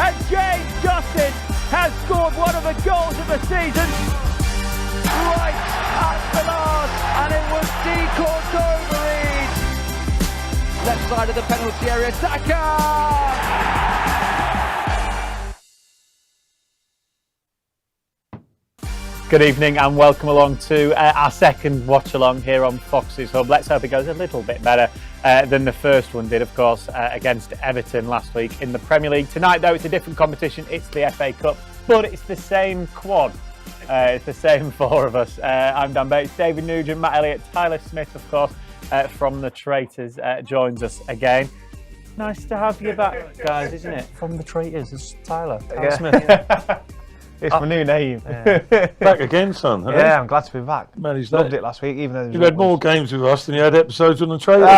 And James Justin has scored one of the goals of the season. Right at the last, and it was Cordova. Left side of the penalty area, Saka! Good evening and welcome along to our second watch along here on Fox's Hub. Let's hope it goes a little bit better than the first one did, of course, against Everton last week in the Premier League. Tonight, though, it's a different competition. It's the FA Cup, but it's the same quad. It's the same four of us. I'm Dan Bates, David Nugent, Matt Elliott, Tyler Smith, of course, from the Traitors, joins us again. Nice to have you back, guys, isn't it? From the Traitors, it's Tyler Smith. It's my new name. Back again, son. Yeah, I'm glad to be back. Managed Loved that. it last week, even though You had more games with us than you had episodes on the Traitors.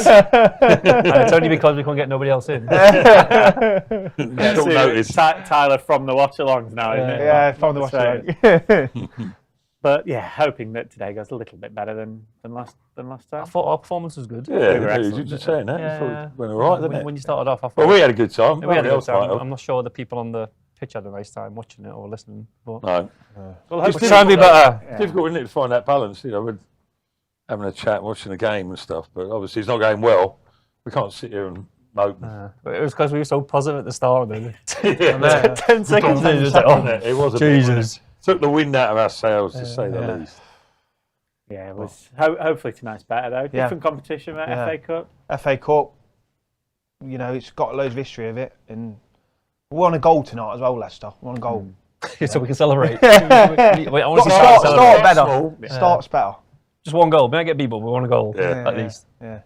And it's only because we couldn't get nobody else in. Short notice. Tyler from the watch alongs now, isn't it? Yeah, from the watch along. But yeah, hoping that today goes a little bit better than last time. I thought our performance was good. Yeah, We were you excellent, were just saying that. You thought it went all right, didn't it? When you started off, I thought Well, we had a good time. we had a good Else might time. have. I'm not sure the people on the pitch had a nice time watching it or listening. But No. Well, It's hopefully try and be better. It's difficult, isn't it, to find that balance? You know, we're having a chat, watching a game and stuff, but obviously it's not going well. We can't sit here and mope. But it was because we were so positive at the start. And then Yeah. 10 seconds in, just like, Wasn't it? It was a bit, wasn't Jesus. it? Took the wind out of our sails, to say the least. Yeah, it was. Hopefully tonight's better though. Yeah. Different competition, right? Yeah. FA Cup. FA Cup, you know, it's got loads of history of it. And we won a goal tonight as well, Leicester. We won a goal. So we can celebrate. Wait, I honestly Start start better. Small. Starts better. Just one goal. We don't get beat, but we want a goal Yeah. at least. Yeah.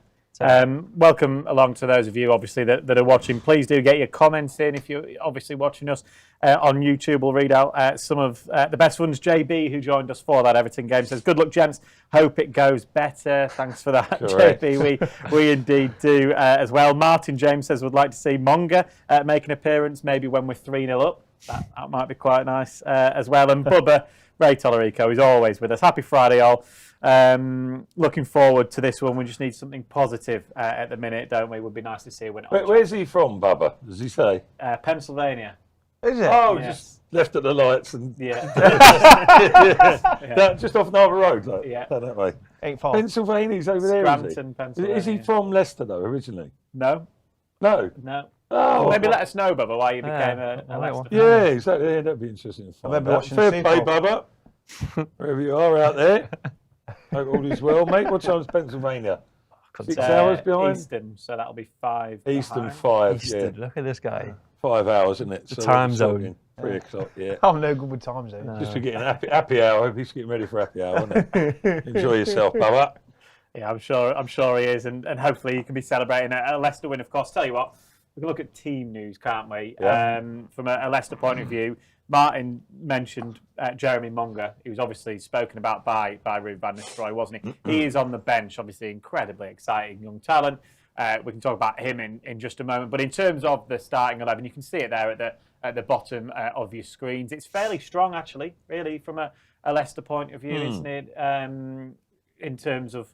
Welcome along to those of you, obviously, that are watching. Please do get your comments in if you're obviously watching us on YouTube. We'll read out some of the best ones. JB, who joined us for that Everton game, says, "Good luck, gents. Hope it goes better." Thanks for that, Correct. JB. We indeed do as well. Martin James says, "Would like to see Monga make an appearance, maybe when we're 3-0 up. That might be quite nice as well." And Bubba, Ray Tolerico, is always with us. Happy Friday, all. Looking forward to this one. We just need something positive at the minute, don't we? Would be nice to see a win. Where's he from, Bubba? Does he say? Pennsylvania. Is it? Oh, Yes. just left at the lights and Yeah. just off Narva Road, like, Yeah. down that way. Ain't far. Pennsylvania's over there, is Scranton, he? Pennsylvania. Is he from Leicester, though, originally? No. No. No. Oh, Well, maybe let us know, Bubba, why you became Yeah, a I like Leicester one. fan. Yeah, exactly. Yeah, that'd be interesting to find remember out. watching the Fair Super play, Bowl. Bubba. Wherever you are out there. Hope all is well, mate. What time's Pennsylvania? 6 hours behind? Eastern, so that'll be 5. Eastern behind. 5, Eastern. Look at this guy. 5 hours, isn't it? The So time we're zone. talking 3 o'clock, yeah. I'm no good with times, though. Just for getting happy hour. He's getting ready for happy hour, isn't it? Enjoy yourself, Bubba. Yeah, I'm sure he is, and hopefully he can be celebrating a Leicester win, of course. Tell you what, we can look at team news, can't we? Yeah. From a Leicester point of view, Martin mentioned Jeremy Monga. He was obviously spoken about by Ruud van Nistelrooy, wasn't he? He is on the bench, obviously incredibly exciting young talent. We can talk about him in just a moment. But in terms of the starting 11, you can see it there at the bottom of your screens. It's fairly strong, actually, really, from a Leicester point of view, isn't it? In terms of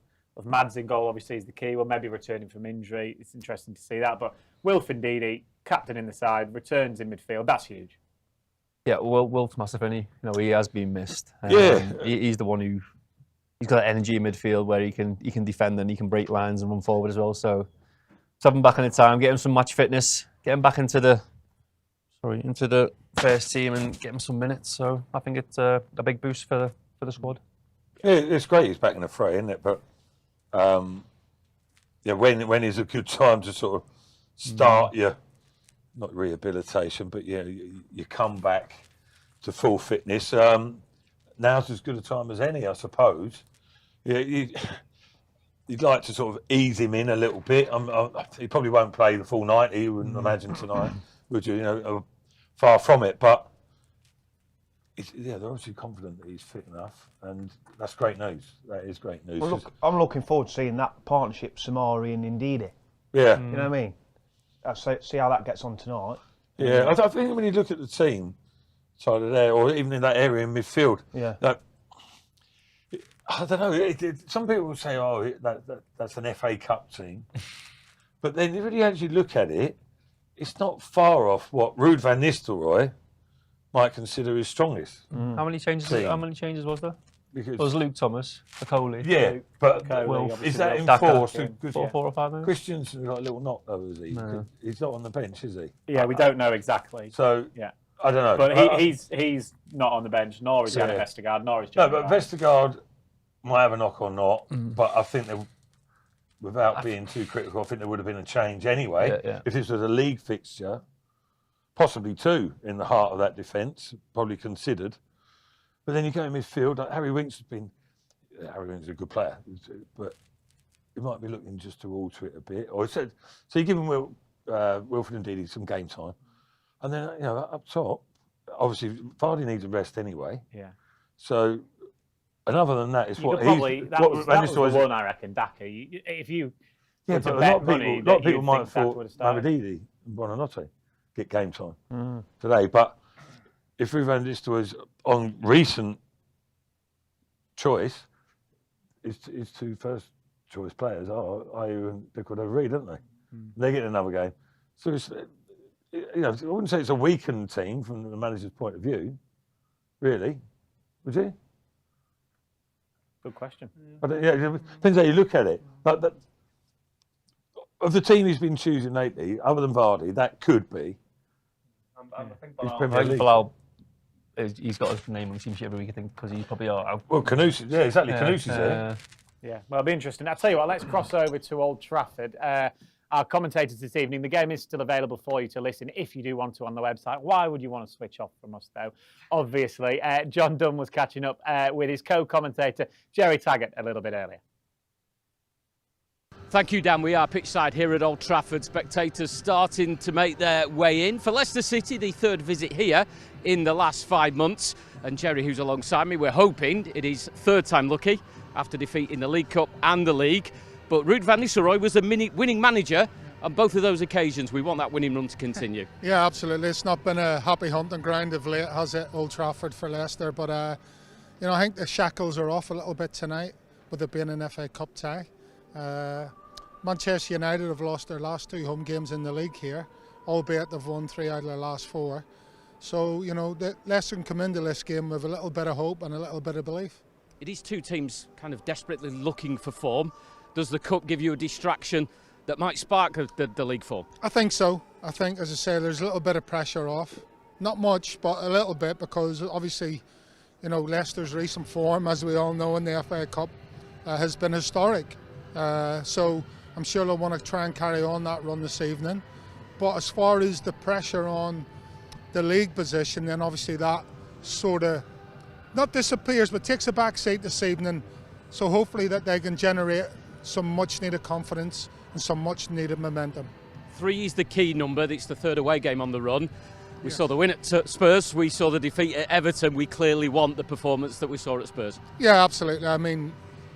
Mads in goal, obviously, is the key. Well, maybe returning from injury. It's interesting to see that. But Wilf Ndidi, captain in the side, returns in midfield. That's huge. Yeah, Wilf's massive, and he has been missed. Yeah. He's the one he's got that energy in midfield where he can defend and he can break lines and run forward as well. So have him back in the time, get him some match fitness, get him back into the first team and get him some minutes. So I think it's a big boost for the squad. Yeah, it's great he's back in the fray, isn't it? But yeah, when is a good time to sort of start your not rehabilitation, but yeah, you come back to full fitness. Now's as good a time as any, I suppose. Yeah, you'd like to sort of ease him in a little bit. He probably won't play the full 90. You wouldn't imagine tonight, would you? You know, far from it. But they're obviously confident that he's fit enough, and that's great news. That is great news. Well, look, I'm looking forward to seeing that partnership, Samari and Ndidi. Yeah. You know what I mean? See how that gets on tonight. Yeah, I think when you look at the team side of there, or even in that area in midfield, Yeah. like, I don't know. Some people will say, "Oh, that's an FA Cup team," but then if you actually look at it, it's not far off what Ruud van Nistelrooy might consider his strongest. How many changes? Team. How many changes was there? Because There was Luke Thomas, Coley. yeah, but Coley, is that obviously, enforced? Daka. Because Four or five minutes. Christian's got a little knock though, is he? No. He's not on the bench, is he? Yeah, we don't know exactly. So Yeah. I don't know. But he's not on the bench, nor is Jan Vestergaard, nor is No, Jeremy but Ryan. Vestergaard might have a knock or not. But I think without being too critical, I think there would have been a change anyway. Yeah. If this was a league fixture, possibly two in the heart of that defence, probably considered. But then you go in midfield, like Harry Winks has been. Harry Winks is a good player, but he might be looking just to alter it a bit. Or so you give him Wilfred and Didi some game time, and then up top, obviously Vardy needs a rest anyway. Yeah. So, and other than that, it's You what could probably, he's. that was the one, I reckon, Daka. If you Yeah, were to but a bet lot of money people, that might you'd have think Daka thought would have started. Mavididi and Buonanotte get game time today. But if Ruud van Nistelrooy was on recent choice, his two first choice players are Ayew and Nicolas Reed, aren't they? They get another game. So it's, I wouldn't say it's a weakened team from the manager's point of view, really, would you? Good question. But it depends how you look at it. But of the team he's been choosing lately, other than Vardy, that could be. His Premier League. Bilal, he's got his name on the team sheet every week, I think, because he's probably out. Well, Canusi's, yeah, exactly. Canusi's there. Yeah, well, it'll be interesting. I'll tell you what, let's cross over to Old Trafford. Our commentators this evening, the game is still available for you to listen if you do want to on the website. Why would you want to switch off from us, though? Obviously, John Dunn was catching up with his co-commentator, Jerry Taggart, a little bit earlier. Thank you, Dan. We are pitchside here at Old Trafford. Spectators starting to make their way in. For Leicester City, the third visit here in the last 5 months. And Jerry, who's alongside me, we're hoping it is third time lucky after defeat in the League Cup and the League. But Ruud van Nistelrooy was the winning manager on both of those occasions. We want that winning run to continue. Yeah, absolutely. It's not been a happy hunting ground of late, has it, Old Trafford for Leicester? But, I think the shackles are off a little bit tonight with it being an FA Cup tie. Manchester United have lost their last 2 home games in the league here, albeit they've won 3 out of their last 4. So, Leicester can come into this game with a little bit of hope and a little bit of belief. It is two teams kind of desperately looking for form. Does the Cup give you a distraction that might spark the league form? I think so. I think, as I say, there's a little bit of pressure off. Not much, but a little bit, because obviously, Leicester's recent form, as we all know in the FA Cup, has been historic. So I'm sure they'll want to try and carry on that run this evening. But as far as the pressure on the league position, then obviously that sort of not disappears, but takes a back seat this evening. So hopefully that they can generate some much needed confidence and some much needed momentum. 3 is the key number. It's the third away game on the run. We saw the win at Spurs. We saw the defeat at Everton. We clearly want the performance that we saw at Spurs. Yeah, absolutely. I mean,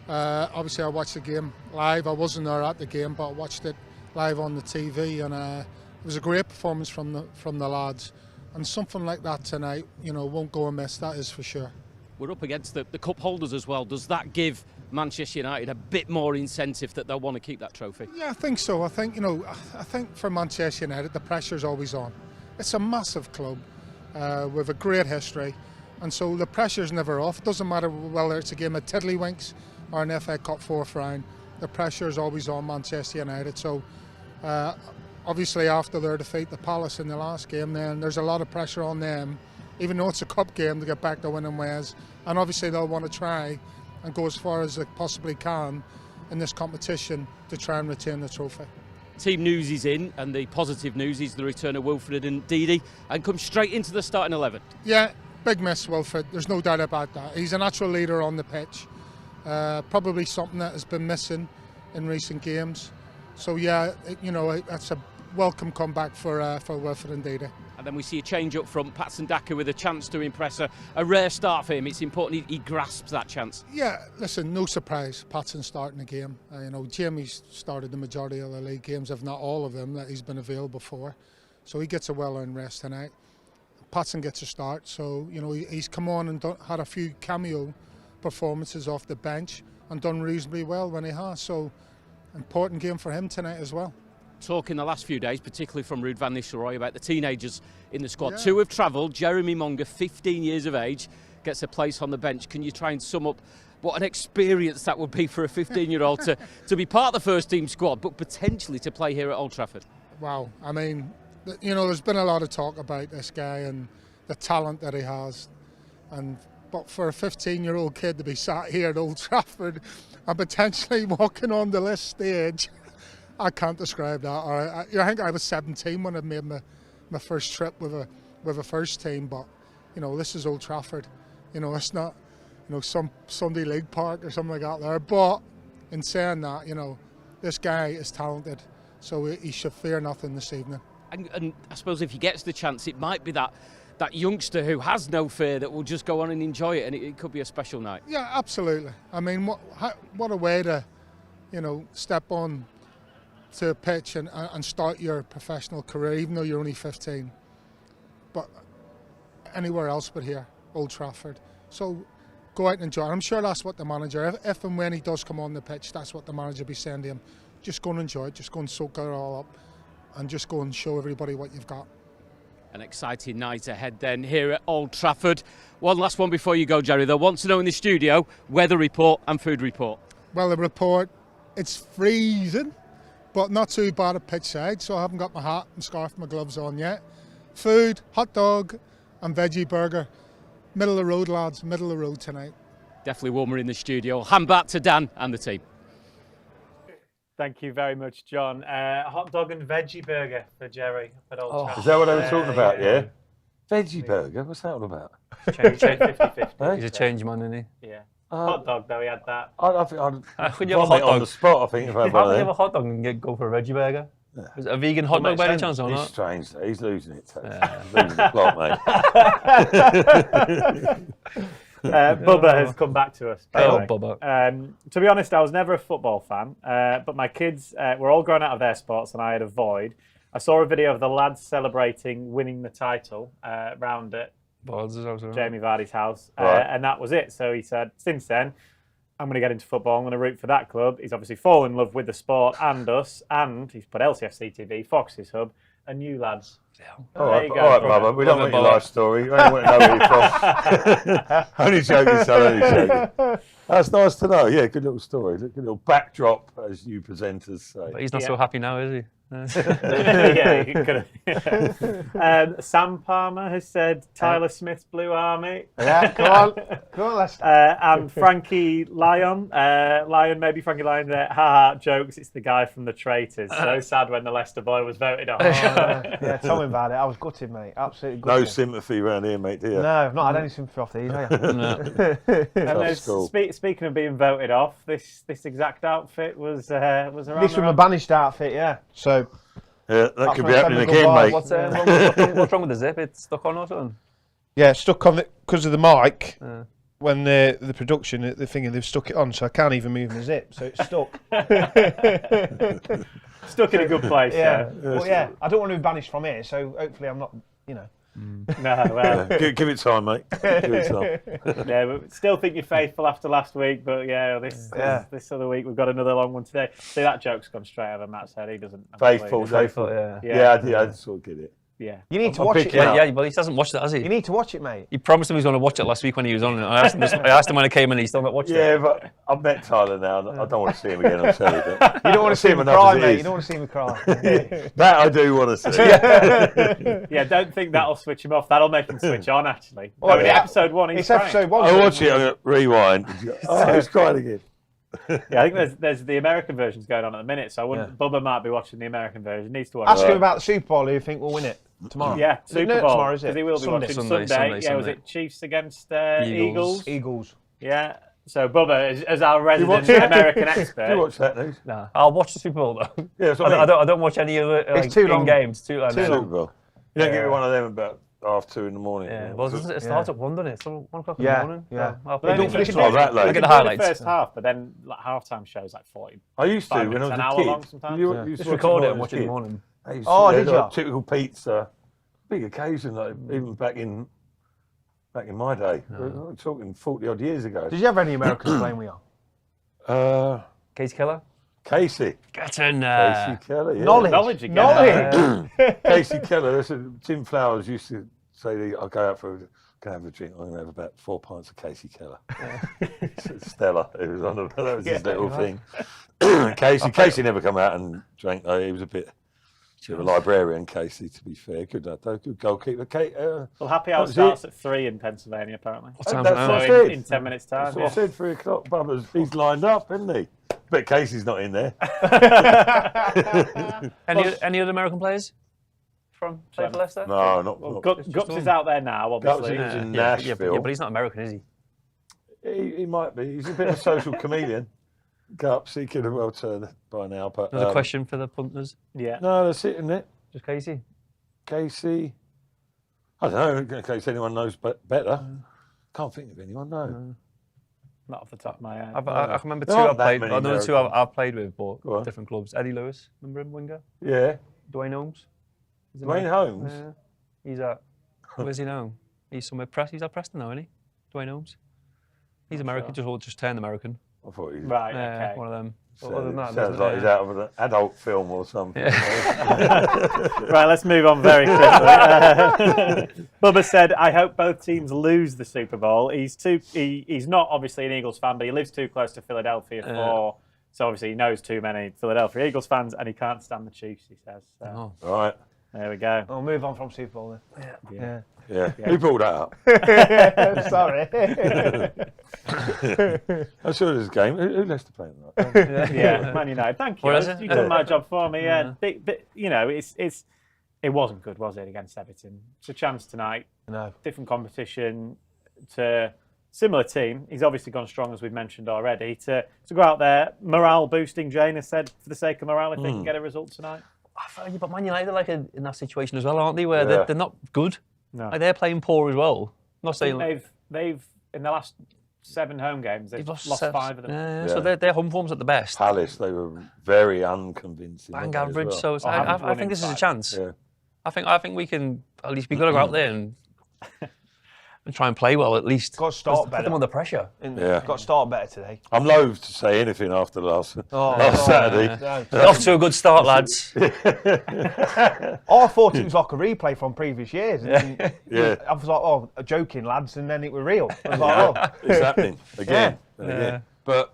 obviously I watched the game live. I wasn't there at the game, but I watched it live on the TV, and it was a great performance from the lads. And something like that tonight, won't go amiss. That is for sure. We're up against the cup holders as well. Does that give Manchester United a bit more incentive that they'll want to keep that trophy? Yeah, I think so. I think for Manchester United the pressure's always on. It's a massive club with a great history, and so the pressure's never off. It doesn't matter whether it's a game of tiddlywinks or an FA Cup 4th round. The pressure's always on Manchester United. So obviously after their defeat to Palace in the last game, then there's a lot of pressure on them, even though it's a cup game, to get back to winning ways. And obviously they'll want to try and go as far as they possibly can in this competition to try and retain the trophy. Team news is in, and the positive news is the return of Wilfred and Didi, and come straight into the starting 11. Yeah, big miss, Wilfred. There's no doubt about that. He's a natural leader on the pitch. Probably something that has been missing in recent games. So yeah, that's a welcome comeback for Wilfred and Didi. And then we see a change up front, Patson Daka with a chance to impress. A rare start for him. It's important he grasps that chance. Yeah, listen, no surprise, Patson starting the game. Jamie's started the majority of the league games, if not all of them, that he's been available for. So he gets a well-earned rest tonight. Patson gets a start, so he's come on and had a few cameo performances off the bench and done reasonably well when he has. So important game for him tonight as well. talk in the last few days, particularly from Ruud van Nistelrooy, about the teenagers in the squad. Yeah. 2 have travelled. Jeremy Monga, 15 years of age, gets a place on the bench. Can you try and sum up what an experience that would be for a 15-year-old to be part of the first team squad, but potentially to play here at Old Trafford? Wow, I mean, you know, there's been a lot of talk about this guy and the talent that he has, but for a 15-year-old kid to be sat here at Old Trafford and potentially walking on the list stage, I can't describe that. I think I was 17 when I made my first trip with a first team, but you know, this is Old Trafford. You know, it's not, you know, some Sunday League park or something like that there. But in saying that, you know, this guy is talented, so he should fear nothing this evening. And I suppose if he gets the chance, it might be that youngster who has no fear that will just go on and enjoy it, and it could be a special night. Yeah, absolutely. I mean, what a way to, you know, step on to a pitch and start your professional career, even though you're only 15. But anywhere else but here, Old Trafford. So go out and enjoy it. I'm sure that's what the manager, if and when he does come on the pitch, that's what the manager will be saying to him. Just go and enjoy it, just go and soak it all up, and just go and show everybody what you've got. An exciting night ahead then here at Old Trafford. One last one before you go, Jerry. They'll want to know in the studio, weather report and food report. Well, the report, it's freezing, but not too bad at pitch side, so I haven't got my hat and scarf and my gloves on yet. Food, hot dog and veggie burger. Middle of the road, lads, middle of the road tonight. Definitely warmer in the studio. Hand back to Dan and the team. Thank you very much, John. Hot dog and veggie burger for Jerry at Old Trafford. Is that what they were talking about, yeah? Veggie burger? What's that all about? Change 50-50. He's a change man, isn't he? Yeah. Hot dog, though, he had that. I think I'd When you have a hot vomit on dog, the spot, I think, if I had how one can of you have them. a hot dog and go for a veggie burger? Is it a vegan hot dog by any chance or He's not? strange. He's losing it. He's losing the plot, mate. Bubba has come back to us. by the Oh, way. Bubba. To be honest, I was never a football fan, but my kids were all growing out of their sports and I had a void. I saw a video of the lads celebrating winning the title round at Jamie Vardy's house, Right. and that was it. So he said, since then, I'm going to get into football. I'm going to root for that club. He's obviously fallen in love with the sport and us, and he's put LCFC TV, Fox's Hub, and you lads. All right, There you go, Bubba. We don't want your life story. We only want to know where you're from. Only joking, son. Only joking. That's nice to know. Yeah, good little story. Good little backdrop, as you presenters say. But he's not so happy now, is he? Yeah, he could have. Sam Palmer has said Tyler Smith's Blue Army. Yeah, come on, Leicester. And Frankie Lyon, Frankie Lyon there, haha, jokes, it's the guy from the Traitors. So sad when the Leicester boy was voted off. Yeah, tell me about it. I was gutted, mate. Absolutely gutted. No sympathy around here, mate, do you? No, I've not had any sympathy off these, have you? And there's, school. speaking of being voted off, this exact outfit was around. This was my banished outfit, yeah. So Yeah, that That's could my be happening semi-good again, vibe. mate. What's wrong with the zip? It's stuck on or something? yeah, stuck on because of the mic. When the production, the thing, they've stuck it on, so I can't even move my zip, so it's stuck. Stuck in a good place, Yeah, well, yeah. I don't want to be banished from here, so hopefully I'm not, you know. No, well, Give it time, mate. Give it time. yeah, but still think you're faithful after last week, but this other week we've got another long one today. See, that joke's gone straight over Matt's head. He doesn't. Faithful, Faithful, faithful. yeah. Yeah, I sort of get it. Yeah. You need to I'll watch pick it. it Mate. up. Yeah, but he hasn't watched it, has he? You need to watch it, mate. He promised him he was going to watch it last week when he was on it. I asked him when I came in, and he's still not watched Yeah, it. but I've met Tyler now. I don't want to see him again. I'm sorry. You don't want to see him enough cry, as it mate. is. You don't want to see him cry. That I do want to see. Yeah, don't think that'll switch him off. That'll make him switch on, actually. Well, In yeah. episode 1, he's It's crying. episode 1. I watch it. I'm gonna rewind. Oh, he's crying again. Yeah, I think there's the American versions going on at the minute, so I wouldn't. Bubba might be watching the American version. Needs to watch Ask it. him about the Super Bowl. Who you think will win it tomorrow? Yeah, Super No, Bowl. tomorrow, is it? Because he will be Sunday. watching Sunday. Yeah, was Sunday. it Chiefs against Eagles? Eagles. Yeah. So Bubba, as our resident American expert, Do you watch that news? Nah, I'll watch the Super Bowl though. Yeah, that's what I mean. I don't watch any other It's too long. games. Too long. Super Bowl. You don't give me one of them about 2:30 in the morning. Yeah, well, it starts at 1, doesn't it? It's 1 o'clock in the Yeah, morning. yeah. I'll Well, play don't it. finish It's not that You late. Look at can the do highlights. first half, but then halftime shows like 40. I used to 5 when I minutes, was an a hour kid. long sometimes. You Yeah. used Just to watch record when it I and was watch a it in the kid. morning. I used Oh, to, did like, ya? typical pizza, big occasion, like even back in my day. We're talking 40 odd years ago. Did you have any Americans playing with you? Case Killer? Casey. Get in there. Casey Keller, yeah. Knowledge again. Casey Keller, that's Tim Flowers used to say, I'll go out can have a drink, I'm going to have about 4 pints of Casey Keller. Stella, it was that was his little thing. Casey never come out and drank, though. He was a bit of a librarian, Casey, to be fair. Good lad, though. Good goalkeeper. Well, happy hour starts at 3 in Pennsylvania, apparently. What time That's is it what now? I So said. in 10 minutes' time. That's what I said, 3 o'clock, Bubbers. He's lined up, isn't he? But Casey's not in there. Any other American players from play for Leicester? No, not. Well, not Gups is out there now, obviously. Gups is in Yeah, Nashville. but he's not American, is he? He might be. He's a bit of a social chameleon. Gups, he could have well turned by now. But Another question for the punters. Yeah. no, that's it, isn't it? Just Casey. Casey. I don't know in case anyone knows better. Can't think of anyone, no. Not off the top of my head. I can remember There two aren't I've that played. many I know the two Americans. I've played with, Go but on. different clubs. Eddie Lewis, remember him, winger? Yeah. Dwayne Holmes. He's Dwayne American. Holmes? Yeah. He's at. Where's he now? He's somewhere. He's at Preston now, isn't he? Dwayne Holmes. He's American. Just turned American. I thought he Right, okay. One of them. sounds, Other than that, sounds like he's out of an adult film or something. Right, let's move on very quickly. Bubba said, I hope both teams lose the Super Bowl. He's not obviously an Eagles fan, but he lives too close to Philadelphia so obviously he knows too many Philadelphia Eagles fans and he can't stand the Chiefs, he says. So, Right. there we go. I'll move on from Super Bowl then. Yeah. Who brought that up? Sorry. I'm sure there's a game. Who Leicester playing tonight? Yeah, Man United. Thank you. What is it? You've done my job for me. Yeah, but you know, it wasn't good, was it, against Everton? It's a chance tonight. No. Different competition to similar team. He's obviously gone strong, as we've mentioned already. To go out there, morale boosting. Jane has said, for the sake of morale, if they can get a result tonight. I feel like, but Man United are like in that situation as well, aren't they? Where Yeah. they're not good. No. Like they're playing poor as well. I'm not I saying think they've in the last 7 home games, they've lost 5 of them. Yeah, Yeah. So they're home forms at the best. Palace, they were very unconvincing. Bang weren't they, as average. well? So it's, haven't I won think in this is a 5. chance. Yeah. I think we can at least be good to go out there and try and play well at least. Got to start Put them better. under pressure. Yeah. Got to start better today. I'm loath to say anything after last Oh, Saturday. no. Off to a good start, lads. I thought it was like a replay from previous years. And Yeah. I was like, oh, joking, lads, and then it was real. I was like, oh. It's happening again. and Yeah. again. But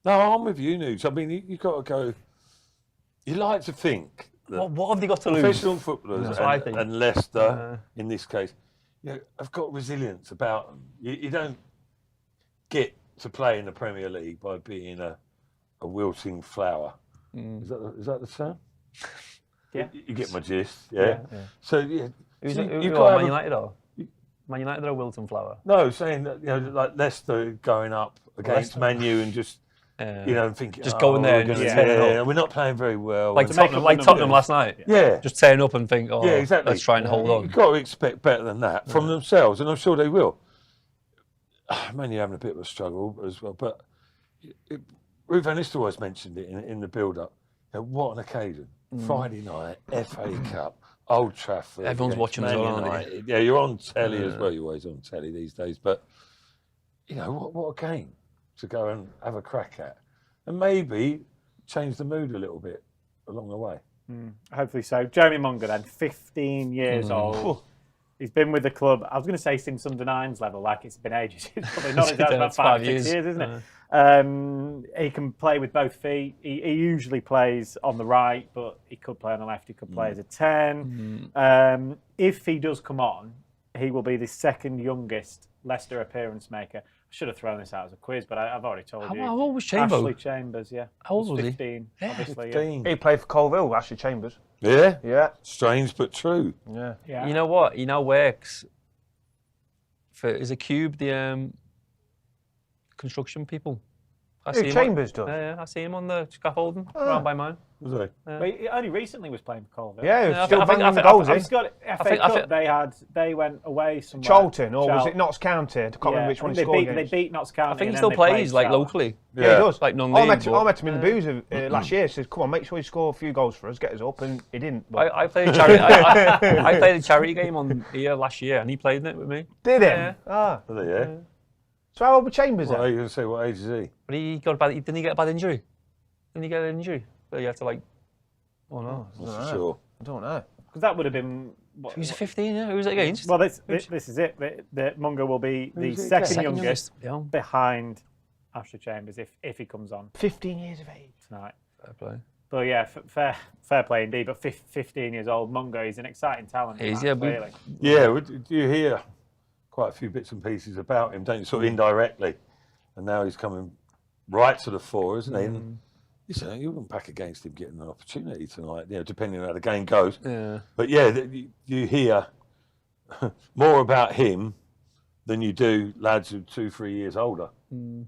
no, I'm with you, Nuge. I mean, you've got to go. You like to think that What have they got to lose? professional footballers That's what I think. and Leicester, in this case, have got resilience about them. You don't get to play in the Premier League by being a wilting flower. Is that the term? Yeah. You get my gist, yeah? So, yeah. Who's so who you've are got to Man have a- United or? Man United or Wilton Flower? No, saying that, like Leicester going up against Man U and just, and thinking, Just going there and we're just gonna- turning up. we're not playing very well. Like And- Tottenham last night. yeah. Just turn up and think, oh, Yeah, exactly. let's try and hold on. You've got to expect better than that from themselves, and I'm sure they will. Man, you're having a bit of a struggle as well, but Ruth Van Nistelrooy always mentioned it in the build-up. What an occasion! Friday night, FA Cup, Old Trafford. Everyone's against watching as Man well, aren't they? United. Yeah, you're on telly as well. You're always on telly these days, but what a game to go and have a crack at, and maybe change the mood a little bit along the way. Hopefully so. Jeremy Munger then, 15 years old. He's been with the club, I was going to say since under 9s level, like it's been ages. It's probably not exactly about It's 5 5 or 6 years. years, isn't it? He can play with both feet. He usually plays on the right, but he could play on the left. He could play as a 10. If he does come on, he will be the second youngest Leicester appearance maker. I should have thrown this out as a quiz, but I've already told you. How old was Chambo? Ashley Chambers, yeah. How old was he? 15, obviously. 15. He played for Colville, Ashley Chambers. Yeah, Yeah. strange but true. Yeah. Yeah. You know what? You know works is a Cube the construction people. I Who, him Chambers does? Yeah, I see him on the scaffolding around by mine. Was he? But he only recently was playing for Colville. Yeah, he was Yeah, still I think- banging I goals, think- eh? He's got FA Cup. They went away somewhere. Charlton, or was Chal- it Notts County? I can't remember which one he they scored beat, against. They beat Notts County. I think he and still then they played plays like Charlton. locally. Yeah, he does. Like non-league, I met but- him in the booze last year. Says, "Come on, make sure you score a few goals for us, get us up," and he didn't. But I played a charity. I played a charity game on here last year, and he played in it with me. did him? Yeah. Ah, Was he? Yeah. so how old were Chambers What are then? you going to say? What age is he? But he got a bad. Didn't he get a bad injury? Didn't he get an injury? But you have to like, oh no. Not for sure. I don't know. Because that would have been. He was 15, yeah. Who was it against? Well, this is it. The Mungo will be the second youngest behind Ashley Chambers if he comes on 15 years of age tonight. Fair play. But yeah, fair play indeed. But 15 years old, Mungo, he's an exciting talent. He's, clearly. Yeah, you hear quite a few bits and pieces about him, don't you? Sort of indirectly. And now he's coming right to the fore, isn't he? And, you wouldn't back against him getting an opportunity tonight, depending on how the game goes. Yeah. But yeah, you hear more about him than you do lads who are 2-3 years older. And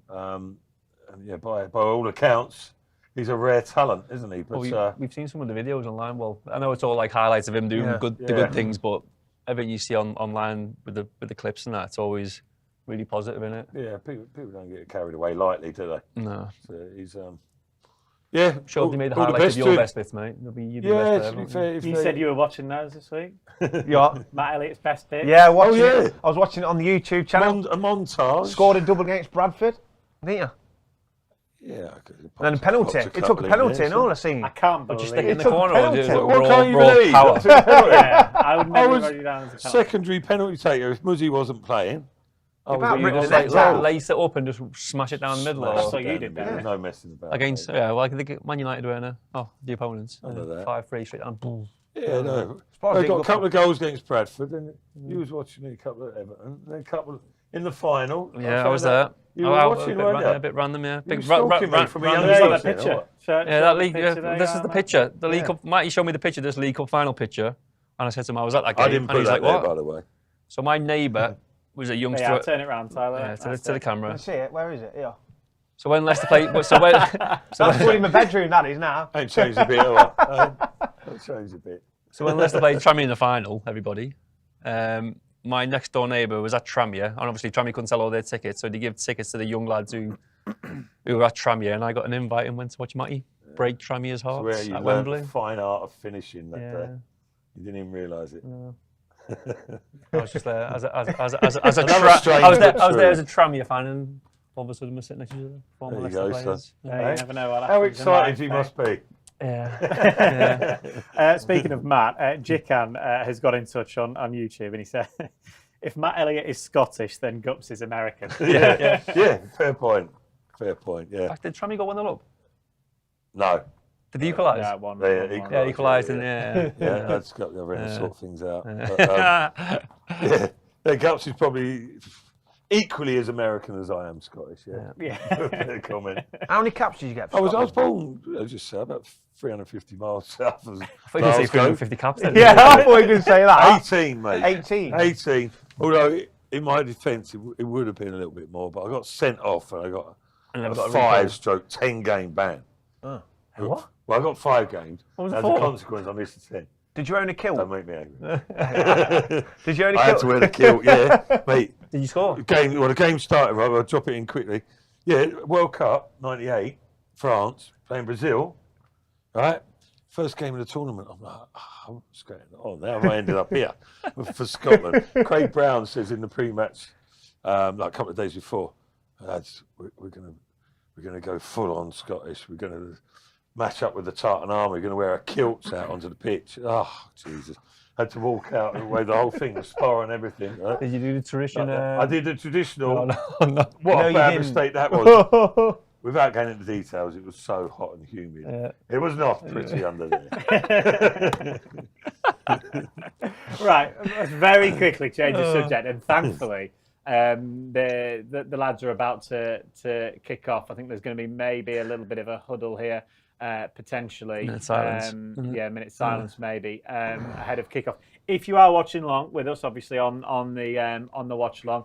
yeah, by all accounts, he's a rare talent, isn't he? But we've seen some of the videos online. Well, I know it's all like highlights of him doing the good things, but everything you see online with the clips and that, it's always really positive, isn't it? Yeah, people don't get carried away lightly, do they? No. So he's yeah. Sure, you made the highlights of your best bits, mate. You'd be to be fair, you said you were watching those this week. Yeah. Matt Elliott's best bit. Yeah, watching it. I was watching it on the YouTube channel. A montage. Scored a double against Bradford, didn't you? Yeah. And then a penalty. It took a penalty in all I seen. I can't believe Just stick it in the took a corner. penalty. What can't you believe? Power. Yeah, I would never write you down as a penalty. Secondary penalty taker. If Muzzy wasn't playing, I About was written just the like, net down. Lace it up and just smash it down the middle. That's Or what you did, there Ben. was no messing about. against, well, I think Man United were in the opponents. I know that. 5-3 straight down. Boom. Yeah, no. Surprised They got a got couple of goals against Bradford, and you was watching a couple at Everton, then a couple in the final. Yeah, I was there. You were watching, weren't you? A bit random, yeah. You Big were stalking me from a young Yeah, age. that picture. Yeah, that league. This is the picture. The League Cup. Matty showed me the picture. This League Cup final picture, and I said to him, "I was at that game." I didn't and put he's that like, there, "What?" by the way. So my neighbour was a youngster. Yeah, turn it round, Tyler. Yeah, to the camera. I see it. Where is it? Yeah. So when Leicester played, so when That's put in my bedroom. That is now. Ain't changed a bit, have I? Ain't changed a bit. so when Leicester played Tranmere in the final, everybody, my next door neighbour was at Tranmere, and obviously Tranmere couldn't sell all their tickets, so they give tickets to the young lads who were at Tranmere, and I got an invite and went to watch Matty break Tranmere's hearts Where you at learned Wembley. the fine art of finishing that Yeah. day. You didn't even realise it. No. I was just there as a Another strange I was there but as a Tranmere fan, and all of a sudden we're sitting next to each other. Former There you Leicester go, players. Yeah, you never know what How happens in excited life, you eh? must be. Yeah. Speaking of Matt, Jikan has got in touch on YouTube and he said, if Matt Elliott is Scottish, then Gups is American. Yeah, fair point. Fair point, yeah. Did Tranmere go 1-0 up? No. Did he equalise? Yeah, one. Yeah, equalised, and yeah. Yeah, that's got to sort things out. But, yeah, Gups is probably equally as American as I am Scottish, yeah. Yeah. Comment. How many caps did you get? For I was Scotland? born, just about 350 miles south of I thought you were going to say 350 caps then. Yeah, I thought you were going to say that. 18, mate. 18. 18. Although, in my defence, it would have been a little bit more, but I got sent off and I got And never a got a recall. 5/10 game ban. Oh. What? Well, I got 5 games. What was it As for? a consequence, I missed the 10. Did you own a kilt? Don't make me angry. Did you own a I had to wear the kilt, yeah. Mate, Did you score? the game started, right? I'll drop it in quickly. Yeah, World Cup, 98, France, playing Brazil, right? First game of the tournament, I'm like, what's going on? Now I ended up here for Scotland. Craig Brown says in the pre-match, like a couple of days before, lads, we're gonna go full on Scottish. We're gonna match up with the Tartan Army. We're gonna wear our kilts out onto the pitch. Oh Jesus! Had to walk out and wear the whole thing, the spar and everything. Right? Did you do the tradition? I did the traditional. No. What No, a you bad didn't. mistake that was. Without going into details, it was so hot and humid. Yeah. It was not pretty under there. Right, let's very quickly change the subject, and thankfully, the lads are about to kick off. I think there's going to be maybe a little bit of a huddle here, potentially. Minute silence. Yeah, minute silence maybe ahead of kickoff. If you are watching along with us, obviously on the watch along,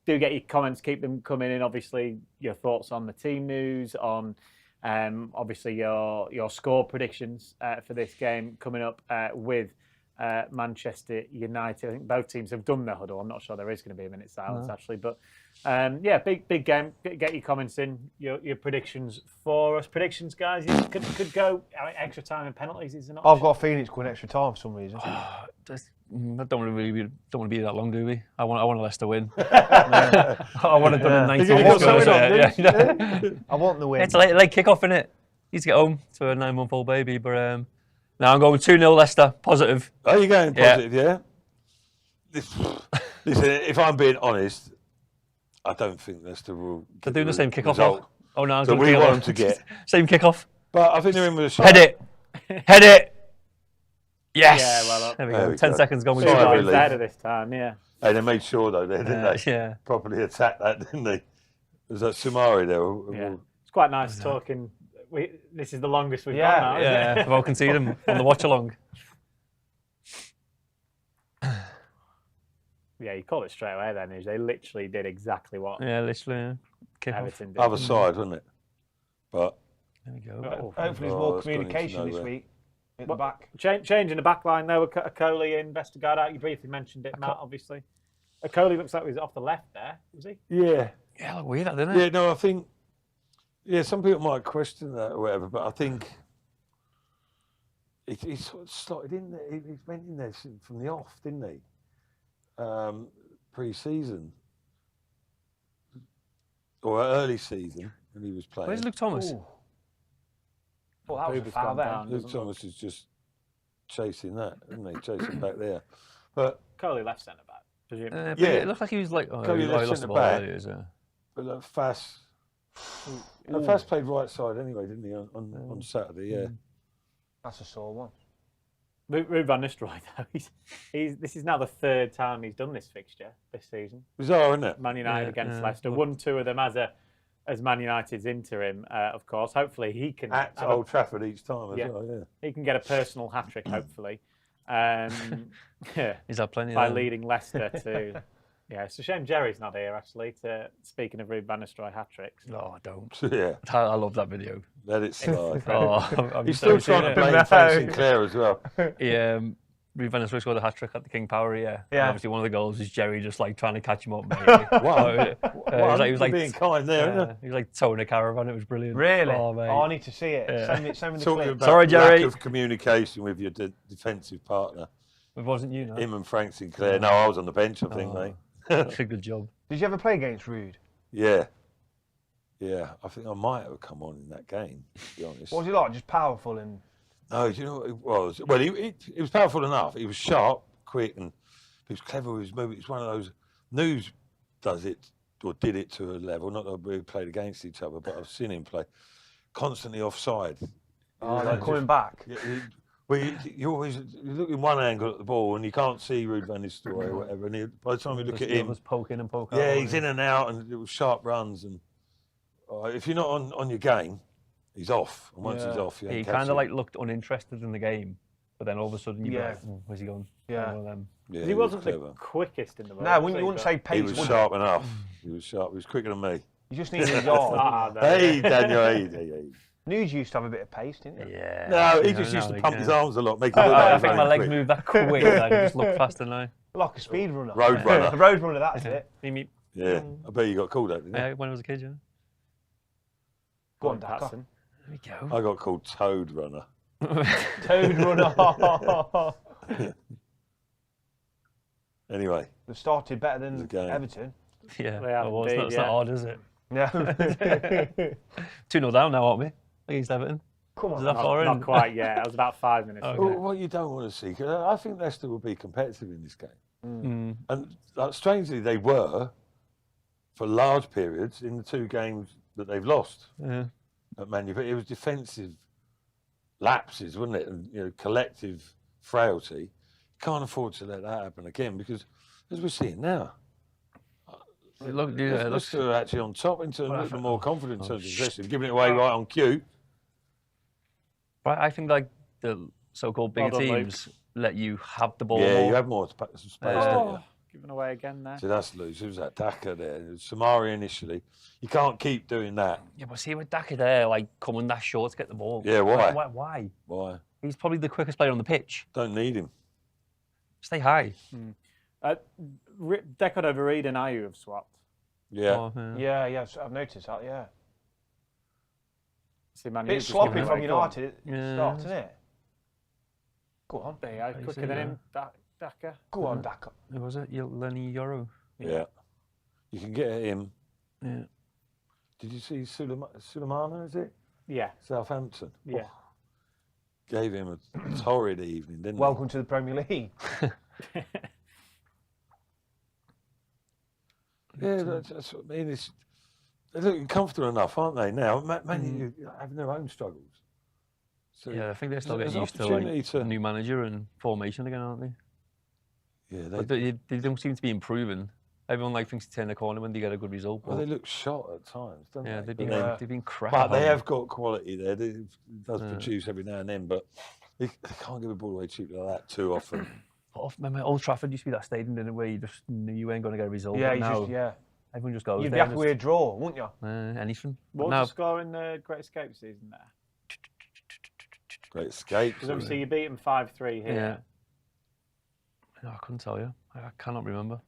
do get your comments, keep them coming in. Obviously, your thoughts on the team news, on obviously your score predictions for this game coming up with Manchester United. I think both teams have done their huddle. I'm not sure there is going to be a minute silence actually, but yeah, big game. Get your comments in, your predictions for us. Predictions, guys. Could go extra time and penalties. Is an option. I've got a feeling it's going extra time for some reason. I don't want to be that long, do we? I want Leicester win. I want to done in 90 minutes. I want the win. It's a late kick-off, innit? Needs to get home to a 9-month-old baby, but now I'm going 2-0 Leicester, positive. Are you going positive? Yeah. Listen, if I'm being honest, I don't think Leicester will. They're doing the same kickoff. Result. Oh no, So we want them to get same kickoff. But I think they're in with a shot. Head it. Yes. Yeah, well, there we there go. we 10 go. seconds gone. Sorry, Two really. points ahead this time, yeah. Hey, they made sure though, didn't they? Yeah. Properly attacked that, didn't they? Was that Sumari there? Yeah. It's quite nice talking. This is the longest we've gone now, isn't Yeah, it? we've all conceded them on the watch along. Yeah, you call it straight away then. Is they literally did exactly what Yeah, literally. Kick off. Everton did. Other side, wasn't it? But There we go. Hopefully, there's Oh, more it's gone into communication this nowhere. week at the back. Changing the back line there with Okoli in, Vestergaard out. You briefly mentioned it, Matt, obviously. Okoli looks like he was off the left there, was he? yeah, Yeah, look weird, that, didn't it? yeah. No, I think some people might question that or whatever, but I think he sort of slotted in there. He went in there from the off, didn't he? Pre-season or early season when he was playing. Where's Luke Thomas? Ooh. Well, that was a Booby's foul gone there. down. Luke Thomas is just chasing that, isn't he? Chasing back there. But Okoli left centre back, presumably. But Yeah. It looked like he was like, oh, Cody he left lost the centre ball back. earlier, so. But Fass played right side anyway, didn't he? On Saturday, yeah. That's a sore one. Ruud van Nistelrooy, though, this is now the third time he's done this fixture this season. Bizarre, isn't it? Man United Yeah, against yeah. Leicester. Won 2 of them as Man United's interim, of course. Hopefully he can At have Old Trafford each time as Yeah. well, yeah. he can get a personal hat trick, hopefully. Yeah, He's had plenty by of them. leading Leicester to. Yeah, it's a shame Jerry's not here actually. Speaking of Ruud van Nistelrooy hat tricks. No, I don't. Yeah, I love that video. let it slide. I'm He's so still trying to seen it. blame Frank Sinclair as well. Ruud van Nistelrooy scored a hat trick at the King Power, yeah. Yeah. And obviously, one of the goals is Jerry just like trying to catch him up, mate. He was like being kind there, isn't it? he was like towing a caravan. It was brilliant. Really? Oh, mate. I need to see it. Yeah. Send me the Talking clip. about Sorry, Jerry. lack of communication with your defensive partner, It wasn't you, no. him and Frank Sinclair. No, I was on the bench, I think, mate. That's a good job. Did you ever play against Rude? Yeah. Yeah, I think I might have come on in that game, to be honest. What was he like? Just powerful and. No, do you know what it was? Well, he was powerful enough. He was sharp, quick, and he was clever with his movement. It's one of those. News does it, or did it to a level, not that we played against each other, but I've seen him play constantly offside. Oh, they're coming back. Yeah, you look in one angle at the ball and you can't see Ruud van Nistelrooy or whatever. And by the time you look at him, was poking and poking. yeah, he's in and out, and it was sharp runs. And if you're not on your game, he's off. And once he's off, He kind of like looked uninterested in the game, but then all of a sudden you Yeah. go, oh, where's he gone? Yeah. One of them. Yeah, He wasn't the clever. quickest in the world. No, was you he? wouldn't But- say pace. He was would sharp enough. He was sharp. He was quicker than me. You just need his yard. Ah, no. Hey, Daniel. Hey. Nudes used to have a bit of pace, didn't he? Yeah. No, he You just know, used to like, pump his arms a lot, make it look I like think he my was legs quick. move that quick that I just look faster now. Like a speed runner. Road runner. A road runner, that's it. Meep, meep. Yeah, I bet you got called that, didn't you? Yeah, when I was a kid, yeah. Go on, Daka. Patson. There we go. I got called Toad Runner. Toad runner. Anyway, They started better It was a than game. Everton. Yeah. They have Well, it's indeed, not, it's not yeah. hard, is it? Yeah. 2-0 down now, aren't we? Against Everton. Come Is on. that far in? Not quite yet. That was about 5 minutes. Okay. ago. well, what you don't want to see, 'cause I think Leicester will be competitive in this game. Mm. And strangely, they were for large periods in the 2 games that they've lost Yeah. at Man U. But it was defensive lapses, wasn't it? And collective frailty. Can't afford to let that happen again because, as we're seeing now, Look, yeah, it looks, Leicester are actually on top in terms of more confident in terms of possession, giving it away right on cue. But I think like the so-called bigger Well done, Luke. teams let you have the ball Yeah, more. you have more space, don't Oh, you? given away again there. So that's loose. Who was that? Daka there. It was Samari initially. You can't keep doing that. Yeah, but see with Daka there, like coming that short to get the ball. Yeah, why? Why? Why? He's probably the quickest player on the pitch. Don't need him. Stay high. Deco over Reed and Ayew have swapped. Yeah. Oh, Yeah, I've noticed that, yeah. See, Man Bit U's just sloppy giving from away. Go on. United at the Yeah. start, isn't it? Go on. There you go, quicker than him, Daka. Go on, Daka. Who was it? Lenny Yoro. Yeah. You can get at him. Yeah. Did you see Sulemana, is it? Yeah. Southampton. Yeah. Oh, gave him a torrid evening, didn't Welcome to the Premier League. Yeah, that's what I mean. They're looking comfortable enough, aren't they? Now, Man U having their own struggles. So Yeah, I think they're still there's getting an used to opportunity like a new manager and formation again, aren't they? Yeah, But they don't seem to be improving. Everyone like thinks to turn the corner when they get a good result. well, they look shot at times, don't Yeah, they? they've been crap. But at they home. have got quality there. They does produce every now and then, but they can't give a ball away cheap like that too often. Remember, Old Trafford used to be that stadium, didn't it, where you just knew you weren't going to get a result. Yeah, but you now just everyone just goes You'd be there. happy with a draw, wouldn't you? Anything. What But was the score in the Great Escape season there? Great escape. Because obviously you beat them 5-3 here. Yeah. No, I couldn't tell you. I cannot remember.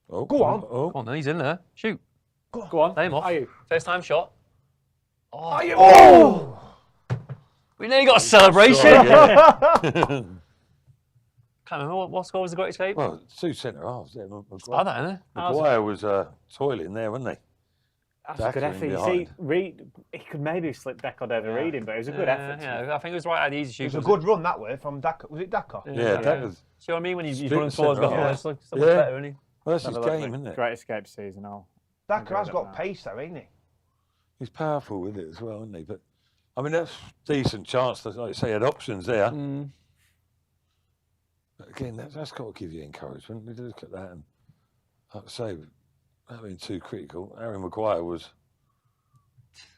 Oh, Go on. Oh. Come on, then he's in there. Shoot. Go on. Lay him off. Are you? First time shot. Oh! We nearly got a celebration. Sorry, yeah. Can't remember what score was the Great Escape. Well, two centre halves there. It's like that, isn't it? Maguire was toiling there, wasn't he? That's a good Tackling effort. You behind. see, Reed, he could maybe have slipped Deco over Reading, but it was a good effort. Yeah, I think it was right at the easy shoot. It was a good run that way from Dakar. Was it Dakar? Yeah, that was. See what I mean? When he's Split running towards centre goal, half. it's like so much better, isn't he? Well, that's his Have a look game, at isn't it? Great Escape season. Dakar has I'll got go pace though, ain't he? He's powerful with it as well, isn't he? But I mean, that's a decent chance. Like you say, he had options there. But again, that's got to give you encouragement. We look at that, and like I say, without being too critical, Harry Maguire was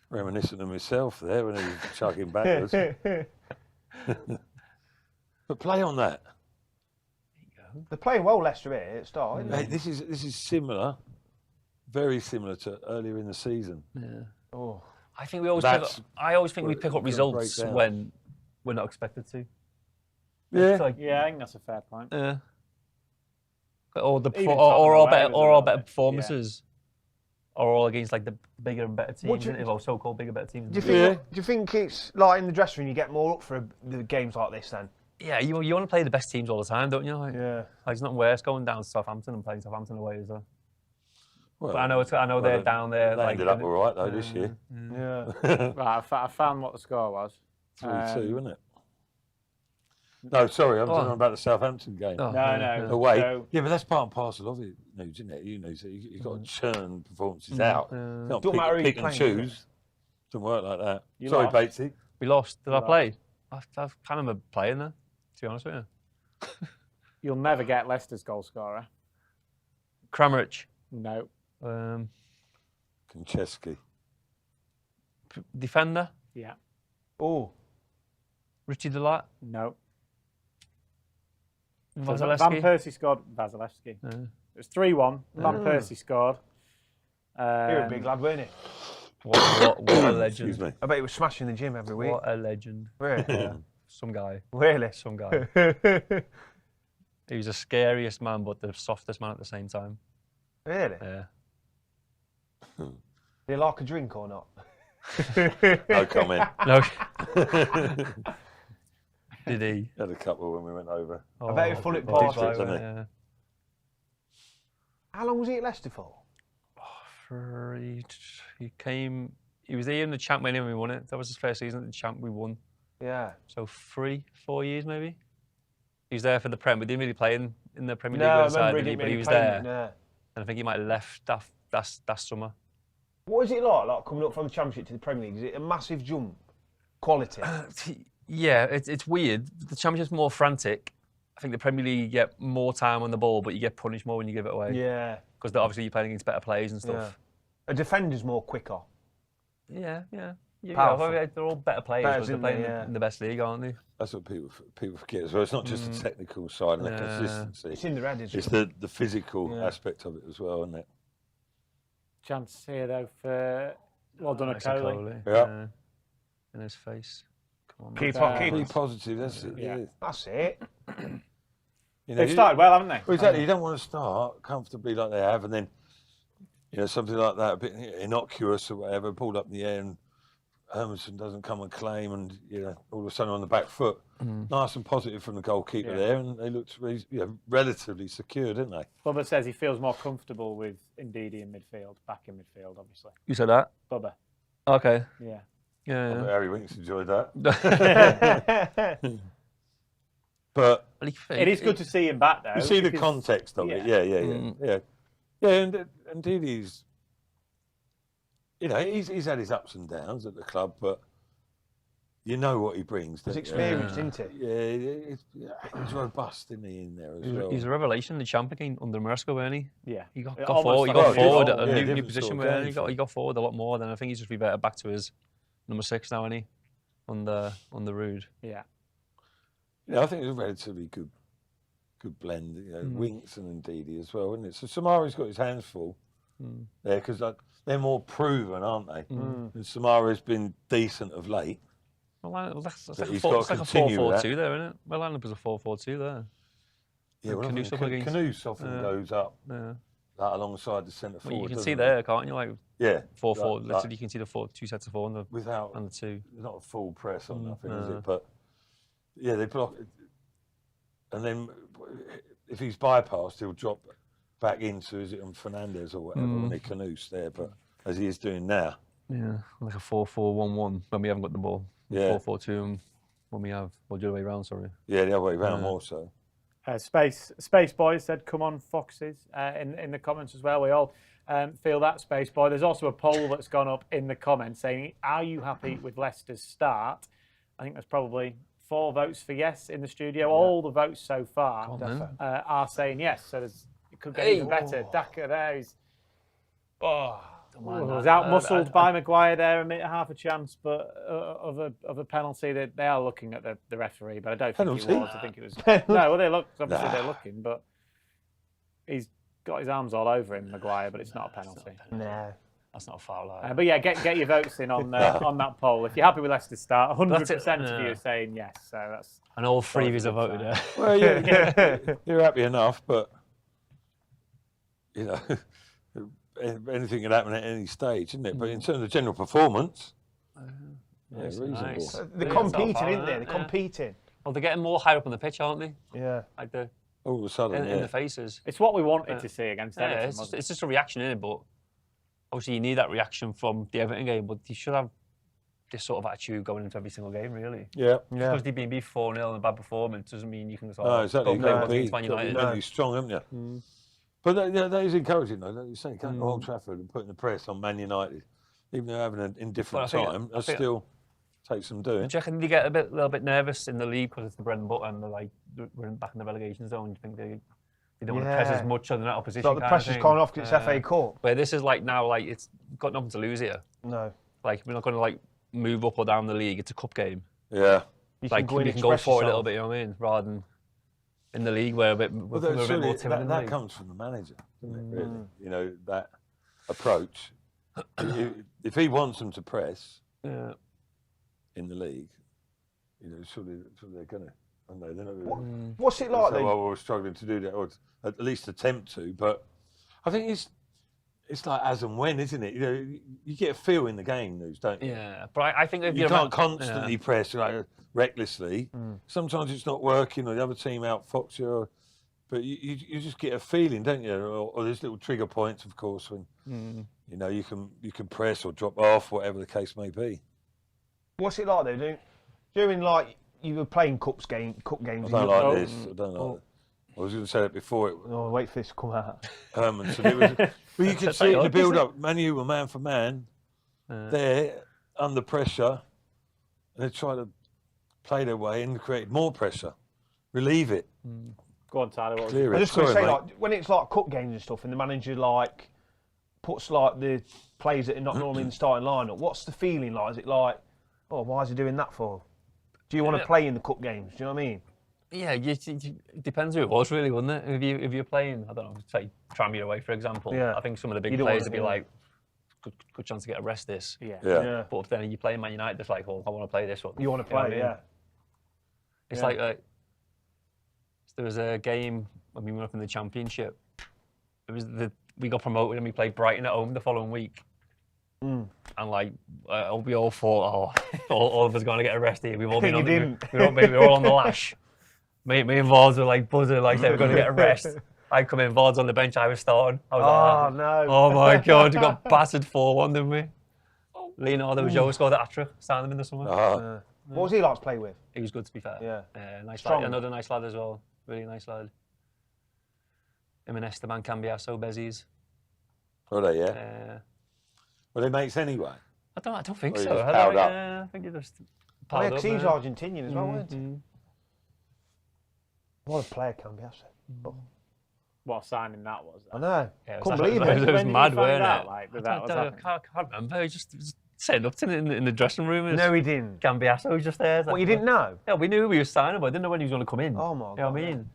reminiscent of myself there when he was chugging backwards. But play on that. They're playing well, Leicester here at the start, isn't Hey, they? this is similar, very similar to earlier in the season. Yeah. Oh. I think we always. I always think we pick up results when we're not expected to. Yeah. Like, Yeah, I think that's a fair point. Or Even our Tottenham better away, performances are all against like the bigger and better teams, or so-called bigger, better teams. Do you think it's like in the dressing room you get more up for the games like this then? Yeah, you want to play the best teams all the time, don't you? Like, Yeah. Like, it's not worse going down to Southampton and playing Southampton away, is there? Well, But I know they're down there. They Like, ended up all right though this year. Yeah. Right, I found what the score was. 3-2, wasn't it? No, sorry, I'm talking about the Southampton game. Oh, No. Away. So, Yeah, but that's part and parcel of it, isn't it? You know, so you've got to churn performances out. You can't Don't matter who pick you're and playing, choose. Doesn't work like that. You Sorry, lost. Batesy. We lost. Did I lost. play? I can't remember playing there, to be honest with you. you'll never get Leicester's goal scorer. Kramaric. No. Konchesky. Defender. Yeah. Oh. Richie Delat. No. Van Vasilevsky. Persie scored. Vasilevsky. It was 3-1. Van Persie scored. You're a big lad, weren't he? What a legend. Excuse me. I bet he was smashing the gym every week. What a legend. Really? Some guy. Really? Some guy. He was the scariest man, but the softest man at the same time. Really? Yeah. Do you like a drink or not? No comment. No. Did he? Had a couple when we went over. I bet he was full at party, parties. wasn't he? Yeah. How long was he at Leicester for? He was here in the champ when we won it. That was his first season at the champ we won. Yeah. So 4 years maybe. He was there for the Prem. We didn't really play in the Premier League No, I with the side, remember did he? didn't But he really was play there. in it, yeah. And I think he might have left that summer. What is it like coming up from the Championship to the Premier League? Is it a massive jump? Quality? Yeah, it's weird. The Championship's more frantic. I think the Premier League you get more time on the ball, but you get punished more when you give it away. Yeah. Because obviously you're playing against better players and Yeah. stuff. A defender's more quicker. Yeah. Powerful. They're all better players, Better, but they're isn't playing they? Yeah. in the best league, aren't they? That's what people forget as well. It's not just the technical side and the consistency. It's in the red, isn't It's it? the physical aspect of it as well, isn't it? Chance here though for well done, Nice Coley. Coley. Yeah. In his face. Come on. Keep man. on, Be keep. positive, that's it. Yeah. Yeah. That's it. You know, They've started well, haven't they? Well, exactly. You don't want to start comfortably like they have, and then something like that, a bit innocuous or whatever, pulled up in the air, and Hermanson doesn't come and claim, and all of a sudden on the back foot, nice and positive from the goalkeeper there, and they looked relatively secure, didn't they? Bubba says he feels more comfortable with Ndidi in midfield, back in midfield, obviously. You said that? Bubba, Okay. yeah. Yeah. Harry Winks enjoyed that. But It is good to see him back, though. you see the because- context of it. Yeah. And indeed he's, he's had his ups and downs at the club, but you know what he brings. He's don't you? experienced, isn't he? He's robust, isn't he, in there as well? He's a revelation in the champ again under Maresca, weren't he? Yeah. He got Almost forward. He like got a forward different- at a new different position sort of where game he got forward a lot more. Then I think he's just reverted back to his number 6 now, isn't he? On the Rood. Yeah. Yeah, I think it's a relatively good blend. Winks and Ndidi as well, isn't it? So Samari's got his hands full there because they're more proven, aren't they? And Samari's been decent of late. Well, that's But like he's a got to continue with 4-4-2 there, isn't it? Well, lineup was a 4-4-2 there. Yeah, well, Canute up against- Canute often goes up Yeah. alongside the centre Well, forward. you can doesn't see he? there, can't you? Like Yeah. 4-4. Like- Literally, you can see the 2 sets of 4 and without the 2. There's not a full press on nothing, is no. it? But yeah, they block it. And then if he's bypassed, he'll drop back into, is it on Fernandez or whatever, when he canoes there, but as he is doing now. Yeah, like a 4-4-1-1 when we haven't got the ball. Yeah. 4-4-2 when we have, well, the other way around, sorry. Yeah, the other way around more so. Space Boy said, "Come on, Foxes!" In the comments as well. We all feel that, Space Boy. There's also a poll that's gone up in the comments saying, "Are you happy with Leicester's start?" I think there's probably 4 votes for yes in the studio. All the votes so far are saying yes. So it could get even better. Daka there is. Was out muscled by Maguire there, half a chance, but of a penalty. They are looking at the referee, but I don't think Penalty? it was. I think it was. No, well, they look. Obviously, they're looking, but he's got his arms all over him, Maguire, but it's not a penalty. No. That's not a foul. But yeah, get your votes in on that poll. If you're happy with Leicester's start, 100% of you are saying yes. So that's. And all 3 of you have voted there. Well, yeah, you're happy enough, but anything can happen at any stage, isn't it? But in terms of general performance, reasonable. Nice. They're Yeah, competing, it's not isn't bad, they? They're yeah. competing. Well, they're getting more higher up on the pitch, aren't they? Yeah. Like the All of a sudden, in the faces. It's what we wanted to see against Yeah, Everton. it's just a reaction, isn't it? But obviously, you need that reaction from the Everton game, but you should have this sort of attitude going into every single game, really. Yeah. Because they've been beat 4-0 and a bad performance doesn't mean you can just No, exactly. go play well against Man United. Mentally strong, haven't you? But that is encouraging, though. Like you say, going to Old Trafford and putting the press on Man United, even though they're having an indifferent Well, I time, think- that still takes some doing. Do you reckon they get a little bit nervous in the league because it's the bread and butter and they're like we're back in the relegation zone? Do you think they don't want to press as much on that opposition? It's like the pressure's gone off because it's FA Cup. Where this is like now, like it's got nothing to lose here. No. Like we're not going to like move up or down the league. It's a cup game. Yeah. You Like go in we and can go express for it a little yourself. bit, you know what I mean? Rather than in the league where we're a bit more timid. That comes from the manager, doesn't it, really? You know, that approach. If he wants them to press in the league, surely they're going to. They're not really, What's it like, so, then? well, we're struggling to do that, or at least attempt to. But I think it's like as and when, isn't it? You get a feel in the game, don't you? Yeah, but I think if You can't constantly press like recklessly. Sometimes it's not working, or the other team outfox you. But you just get a feeling, don't you? Or there's little trigger points, of course, when you can press or drop off, whatever the case may be. What's it like, though? During like you were playing cup games. I don't like this. I don't like it. I was going to say that before. Oh, wait for this to come out. Hermanson. It was, well, you could see it in the build-up. Man U were man for man. There, under pressure, and they tried to play their way and create more pressure, relieve it. Go on, Tyler. What was Clear it? I'm it. just going to Sorry, say, mate. like, when it's like cup games and stuff, and the manager like puts like the players that are not normally in the starting lineup, what's the feeling like? Is it like, oh, why is he doing that for? Do you want to play in the cup games? Do you know what I mean? Yeah, it depends who it was, really, wouldn't it? If you're playing, I don't know, say Tranmere away, for example. Yeah. I think some of the You big don't players want would to be do like, good chance to get a rest this. Yeah. But then you play Man United, it's like, well, I want to play this one. You want to know what play, I mean? yeah. It's like there was a game when we were up in the Championship. It was we got promoted and we played Brighton at home the following week. And like we all thought, all of us going to get arrested. We've all been we were all on the lash. Me and Vards were like buzzing, like they were going to get arrested. I come in, Vards on the bench, I was starting. I was like, no. oh my God, we got battered 4-1, didn't we? Leonardo Joe scored that hat-trick, signed him in the summer. What was he like to play with? He was good, to be fair. Yeah. Nice Strong. lad. Another nice lad as well. Really nice lad. Him and Esteban Cambiaso, Bezies. Were they, yeah? Were they mates anyway? I don't think Or you so. just palled up? I think he just Yeah, palled up. 'cause he was Argentinian as well, weren't he? Mm. What a player can be, actually. What a signing that was. I know. Yeah, Couldn't believe it. It was When did you mad, find weren't out, it? like, I that was happening? can't remember. He just setting up in the dressing room. No, he didn't. Cambiaso was just there. What, you didn't know? Yeah, we knew who he was signing, but I didn't know when he was going to come in. Oh, my You know what I God, mean?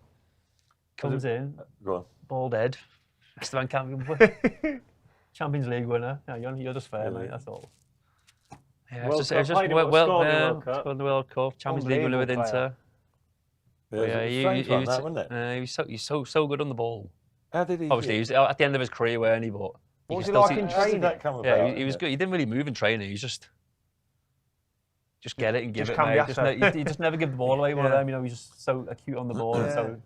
Comes in, Go on. bald head. Esteban Cambiaso. Champions League winner. Yeah, you're just fair, mate. That's all. Yeah, World it's Cup, just played in well, World Cup. scored in the World Cup, Champions League winner with Unbelievable Inter. Yeah, it was a strange one, that, wasn't it? He was so good on the ball. How did he? Obviously, he was at the end of his career, weren't he? But What you was can he still like see- in How did training? that come about? Yeah, he was good. He didn't really move in training. He's just get it and give Just it, mate. Cambiaso. He just never give the ball away. One of Yeah. them, you know. He's just so acute on the ball. And so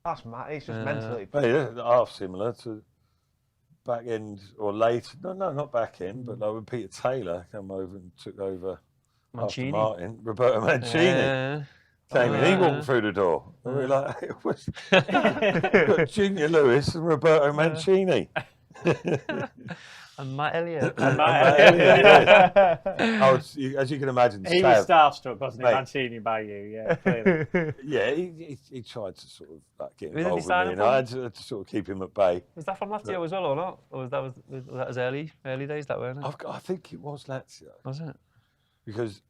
That's mad. It's just mentally. Well, yeah, half similar to back end or late. No, not back end, but like when Peter Taylor came over and took over after Mancini. Martin. Roberto Mancini came in. He walked through the door. And we were like, it was got Junior Lewis and Roberto Mancini. And Matt Elliott. As you can imagine, He was Sav, starstruck, wasn't he, Mate. Mancini, by you? Yeah, clearly. yeah, he tried to sort of like get Who did he involved with sign me, him and I had from? to sort of keep him at bay. Was that from Lazio as well, or not? Or was that his early days? That weren't it? I think it was Lazio Was it? because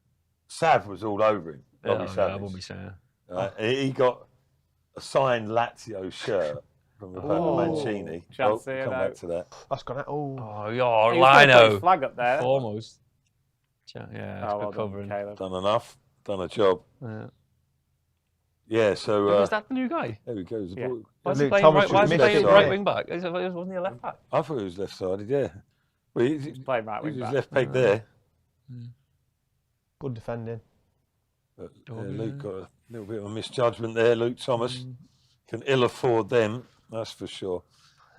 Sav was all over him. Robbie I Savage. won't be saying. He got a signed Lazio shirt from Roberto Mancini. Chelsea, Come no. back to that. That's gone out. Oh. Oh, He you're was gonna put his Lino. flag up there. Foremost. Yeah, Oh, it's well good done, covering. Caleb. Done enough. Done a job. Yeah. Yeah, so Was that the new guy? there we go. Yeah. Why is he Luke playing Thomas right, why is he was playing left right side. wing back? Wasn't he a left back? I thought he was left-sided. Yeah, well, he Playing right wing was back. left peg there. Good defending. But, Luke got a little bit of a misjudgment there. Luke Thomas can ill afford them, that's for sure.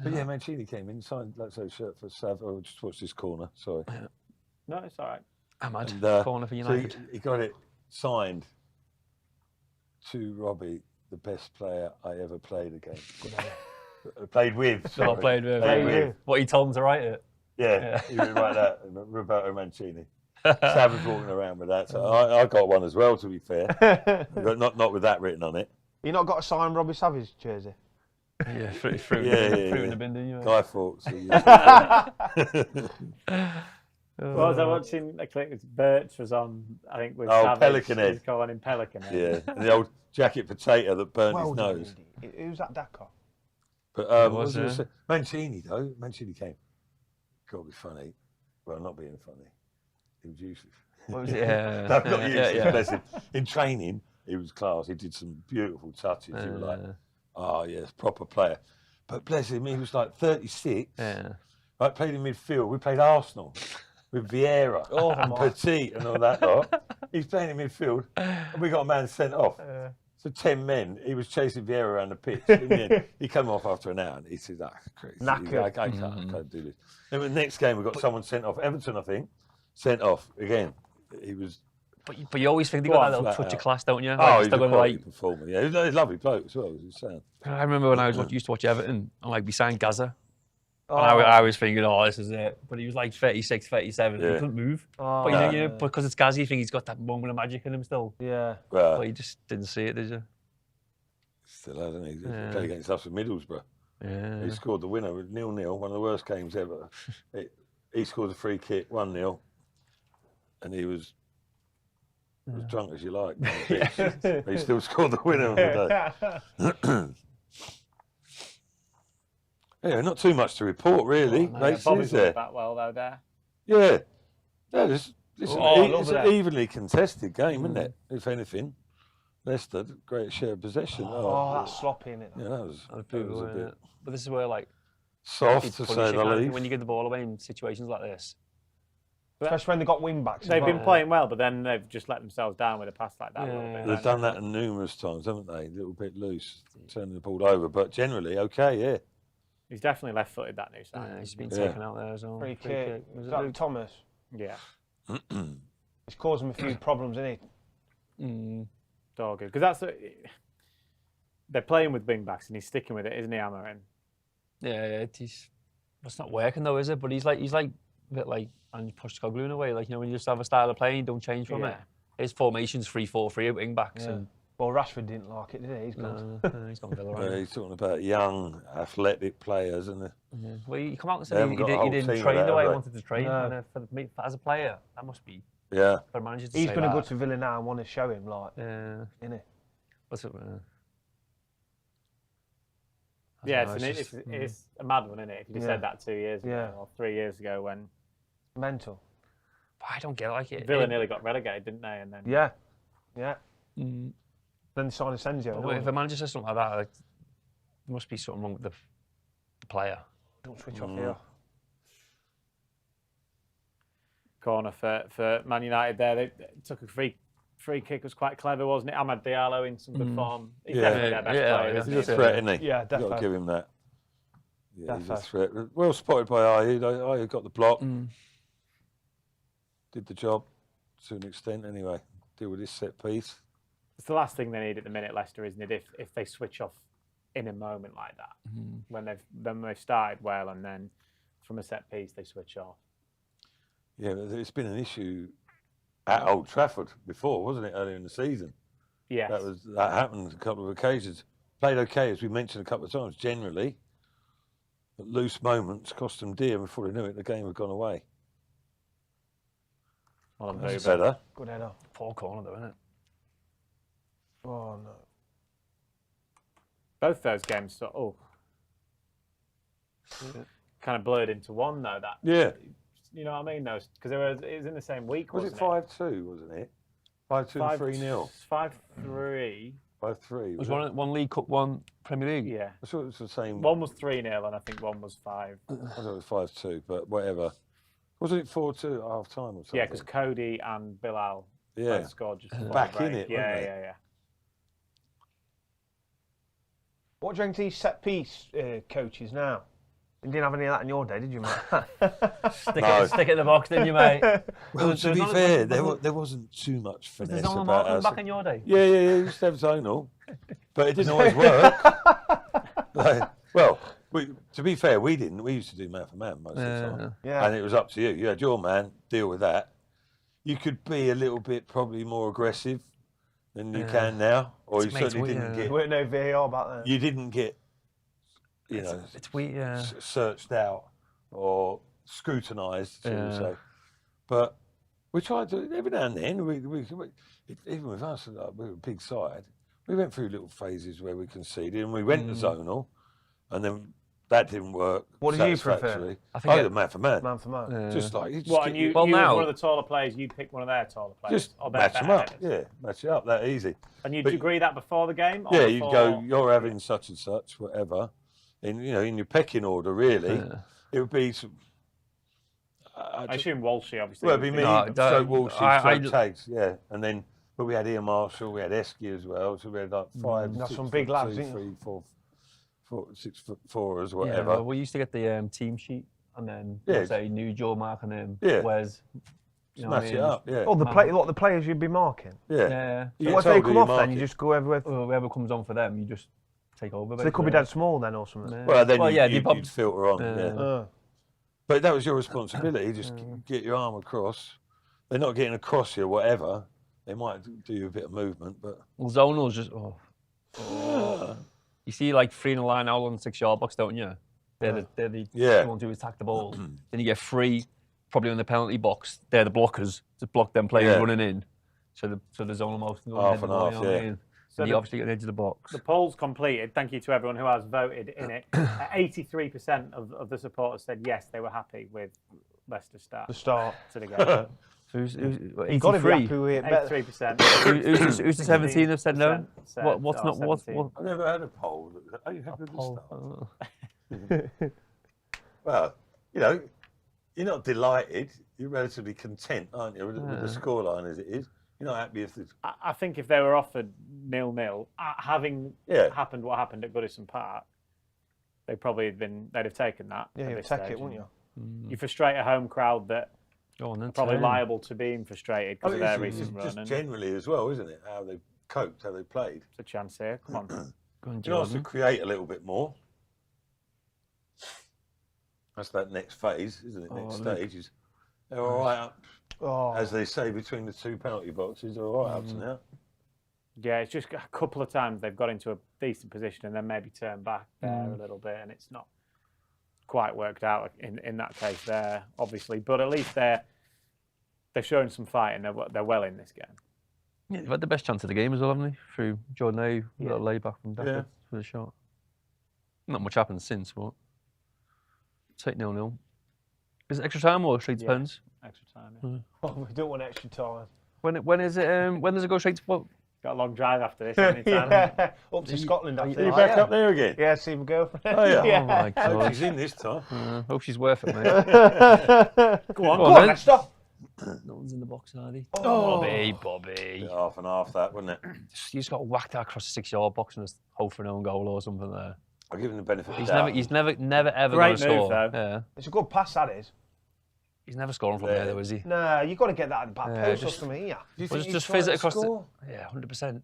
But yeah, Mancini came in, signed Lazio's shirt for Sav. Oh, just watch this corner. Sorry. No, it's all right. Ahmad, And, corner for so United. he got it signed to Robbie, the best player I ever played against. Played with. Not Sorry. played with. Played with. What he told him to write it. Yeah, he was like that. Roberto Mancini. Sav was walking around with that. So I got one as well, to be fair. But not with that written on it. You not got to sign Robbie Savage jersey? Yeah, fruit Yeah, in the bin, didn't you? Guy Fawkes. What was I watching? I clicked. Birch was on, I think, with Oh, Savage. Pelican Head. He was going in Pelican Head. Yeah, and the old jacket potato that burned Well his done, nose. Indy. Who's that Dakar? But was, what was I gonna yeah. say? Mancini though, Mancini came. Got to be funny. Well, not being funny. He was useless. What was it? Yeah. No, not useless. yeah. Bless him. In training, he was class. He did some beautiful touches. You were like, oh yes, proper player. But bless him, he was like 36. Yeah. Right, played in midfield. We played Arsenal with Vieira and Petit and all that lot. He's playing in midfield, and we got a man sent off. So 10 men. He was chasing Vieira around the pitch. In the end, he came off after an hour, and he said, crazy. Knackered. I can't do this. Then the next game, we got someone sent off. Everton, I think, sent off again. He was. But you always think they got that little flat touch out. of class, don't you? Oh, he's still a gonna, quality performer. Yeah, he's a lovely bloke as well. He was sound. I remember when I used to watch Everton, and like we signed Gaza. And I was thinking, oh, this is it. But he was like 36, 37. He Yeah. couldn't move. Oh, But you know, because it's Gaza, you think he's got that moment of magic in him still. yeah. But Well, you just didn't see it, did you? still hasn't he? He Yeah. played against us with Middlesbrough. Yeah. He scored the winner with 0-0, one of the worst games ever. He scored a free kick, 1-0, and he was as drunk as you like. But he still scored the winner on the day. Yeah, not too much to report, really. Yeah, Races, Bobby's is worked there? that well, though, there. Yeah. Yeah, listen, Oh, I love it's that. an evenly contested game, isn't it? If anything. Leicester, great share of possession. Oh, that's sloppy, innit? yeah, that was a bit But this is where, like, soft, it's to funny say shit, the kind of, least. when you give the ball away in situations like this. Especially when they got wing backs. as They've well. been playing well, but then they've just let themselves down with a pass like that. A little bit. They've done that numerous times, haven't they? A little bit loose, turning the ball over, but generally okay, yeah. He's definitely left-footed, that new sign. He's been Yeah. taken out there as well. Free kick. Was Was it that Luke? Thomas? Yeah. It's causing him a few problems, isn't it? Dog, because they're playing with wing backs and he's sticking with it, isn't he, Amarin? Yeah, it's not working though, is it? But he's like a bit like Ange Postecoglou in a way. Like, you know, when you just have a style of playing, you don't change from it. His formation's 3-4-3 at wing backs. Yeah. And Well, Rashford didn't like it, did he? He's gone. he's gone Villa. Right? He's talking about young, athletic players, and Well, you come out and They say haven't he got a whole didn't team train of the that, way he have they? wanted to train. No. And as a player, that must be yeah. for a manager to He's say going to go that. to Villa now and want to show him, like, Yeah. innit? What's it? Yeah, know, it's a mad one, isn't it? If you Yeah. said that 2 years ago Yeah. or 3 years ago when Mental. I don't get like it. Villa nearly got relegated, didn't they? And then Yeah. Yeah. Mm. Then they signed Asensio. Well, don't if they? a manager says something like that, like, there must be something wrong with the player. Don't switch off here. corner for Man United there. They took a free kick, was quite clever, wasn't it? Ahmad Diallo in some good form. He's Yeah. definitely their best player, isn't He's he? a threat, isn't he? Yeah, You've got defo. to give him that. Yeah, he's a Defo. threat. Well spotted by Ayew. Ayew got the block. Did the job to an extent anyway. Deal with this set piece. It's the last thing they need at the minute, Leicester, isn't it? If they switch off in a moment like that, when they've started well and then from a set piece they switch off. Yeah, it's been an issue at Old Trafford before, wasn't it? Earlier in the season. Yes. That happened a couple of occasions. Played okay, as we mentioned a couple of times. Generally, but loose moments cost them dear. Before they knew it, the game had gone away. Well, That's better. Good header. Poor corner though, isn't it? Oh, no. both those games kind of blurred into one though. That Yeah. you know what I mean? Those because it was in the same week. Was it wasn't 5-2? Wasn't it? 5-2 and 3-0. 5-3. 5-3. Was one League Cup, one Premier League? Yeah. I thought it was the same. One was 3-0 and I think one was 5. I thought it was 5-2, but whatever. Wasn't it 4-2 at half time or something? Yeah, because Cody and Bilal both scored just before Back the break. in it, Yeah, weren't they? yeah. What do you think to these set piece coaches now? You didn't have any of that in your day, did you, Matt? Stick it in the box, didn't you, mate? Well, to be fair, there wasn't too much finesse There's no about more us. back in your day. Yeah, you used to have zonal, but it didn't always work. Well, to be fair, we didn't. We used to do man for man most of the time. Yeah. And it was up to you. You had your man, deal with that. You could be a little bit probably more aggressive than you can now, or you certainly didn't There get. weren't no VAR back then. You didn't get, It's weird, yeah. searched out or scrutinised, shall we say. But we tried to, every now and then, we even with us, we were a big side, we went through little phases where we conceded and we went to zonal, and then that didn't work. What did you prefer? satisfactorily. I think I did man for man. Man for man. Just like, you just What, get and you Well, as now- one of the taller players, you pick one of their taller players. just or their match them better up. headers. Yeah, match it up, that easy. And you'd But- agree that before the game? Or Yeah, you'd before... go, you're having such and such, whatever. In your pecking order, really. It would be some, I assume Walshy, obviously. well, it'd be would me, No, stroke Walshy, I- stroke Tags, yeah. And then, but we had Ian Marshall, we had Esky as well, so we had like 5, That's 6 some big foot lads, 2, isn't 3, it? 4, 6'4" Yeah, whatever. well, we used to get the team sheet and then say new Joe Mark and him. Yeah. Whereas, you know what I Smash mean? it up, yeah. Oh, the players you'd be marking. Yeah. Yeah. You So get once they told come who off, you then mark you it. just go everywhere. Well, whoever comes on for them, you just take over. So they could be dead small then or something. Well, then yeah, you'd filter on, yeah. But that was your responsibility, just get your arm across. They're not getting across you, whatever. They might do you a bit of movement, but... Well, zonal's just, You see, like, 3 in a line out on the 6-yard box, don't you? They're the Yeah. you want to do is attack the ball. Then you get 3, probably on the penalty box. They're the blockers to block them players running in. So the zonal most of them Half head the and ball, half, you know what I yeah. mean? So And you obviously get the edge of the box. The poll's completed. Thank you to everyone who has voted in it. 83% of the supporters said yes, they were happy with Leicester start The start. to the game. So who's You've got to be 83? happy with it. Better. 83%. Who's the 17 that said no? 16% What's said, not what's 17. what? I've never had a poll. Are you happy with the Oh, start? Well, you're not delighted. You're relatively content, aren't you, with the scoreline as it is? You're not happy if it's... I think if they were offered 0-0, having happened what happened at Goodison Park, they'd have taken that. Yeah, at you'd this take stage. it, wouldn't you? You frustrate a home crowd that Go on then. Probably 10. liable to being frustrated because of their recent run. Just And generally as well, isn't it? How they've coped, how they played. it's a chance here. Come on. Go on, You know, to Jordan. create a little bit more. That's that next phase, isn't it? Next stage is they're all right up, as they say, between the two penalty boxes. They're all right up to now. Yeah, it's just a couple of times they've got into a decent position and then maybe turned back there a little bit, and it's not quite worked out in that case there, obviously. But at least they're showing some fight and they're well in this game. Yeah, they've had the best chance of the game as well, haven't they? Through Jordan A, a little lay back from Decker for the shot. Not much happened since, but take 0-0. Is it extra time or straight to pens? Extra time. Yeah. Oh, we don't want extra time. When is it? When does it go straight to what? Got a long drive after this. Anytime. Yeah, up to Scotland, I Are you think. back up there again? Yeah, see my girlfriend. Oh, yeah. Oh my Hope god! she's in this time. Hope she's worth it, mate. Go on, Go on, then. Leicester. No one's in the box, are they? Oh. Bobby. Half and half that, wouldn't it? You just got whacked out across the 6-yard box and just hope for an own goal or something there. I'll give him the benefit of the He's doubt. never ever Great going to move, score. though. Yeah. It's a good pass, that is. He's never scoring from there, though, is he? Nah, you've got to get that in the back post or just- something, yeah. Do you Well, think just he's fizz trying it to across score? Yeah, 100%.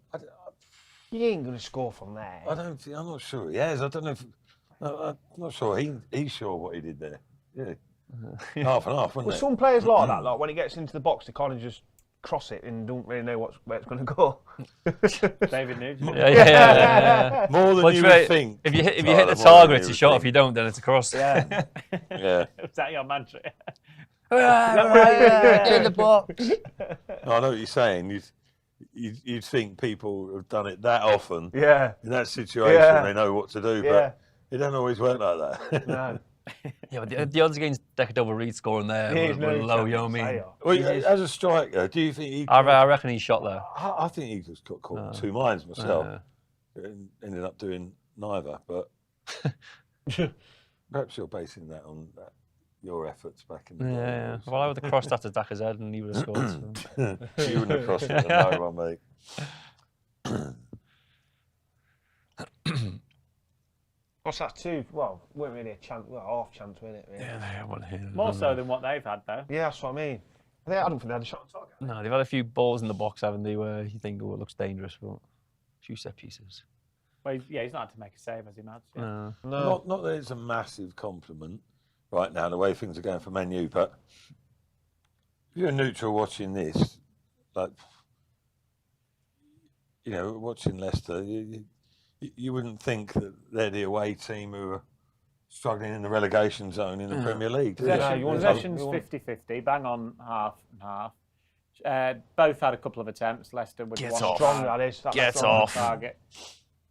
You ain't going to score from there. I don't think, I'm not sure he has. I don't know if. I'm not sure he's sure what he did there. Yeah. Half and half, wasn't Well, it? some players like that, like when it gets into the box, they kind of just cross it and don't really know where it's going to go. David Nugent. Yeah. More than Well, you it's right. would think. If you hit Tyler, the more target, than it's you a would shot. think. If you don't, then it's a cross. Yeah. Yeah. Was that your mantra? Get in the box. No, I know what you're saying. You'd think people have done it that often Yeah. in that situation. Yeah. They know what to do, Yeah. but it don't always work like that. No. Yeah, but the odds against Deckard over Reed scoring there were low, you know what I mean? Well, as a striker, do you think he? I reckon he shot there. I think he just got caught in two minds myself. And ended up doing neither, but perhaps you're basing that on your efforts back in the day. Yeah. Well, I would have crossed that to Dacker's head and he would have scored. So. You wouldn't have crossed it to no one, mate. What's that, two? Well, weren't really a chance, half chance, weren't it? Really? Yeah, they were here. More so than what they've had, though. Yeah, that's what I mean. I don't think they had a shot on target. No, they've had a few balls in the box, haven't they, where you think, oh, it looks dangerous, but a few set pieces. Well, he's not had to make a save, has he, Mads? Yeah. No. Not that it's a massive compliment right now, the way things are going for Man U, but if you're a neutral watching this, like, you know, watching Leicester, you wouldn't think that they're the away team who are struggling in the relegation zone in the Premier League. do you? Possession's 50-50, bang on half and half. Both had a couple of attempts. Leicester with Get one off. Strong, that is. That's Get strong. off. target.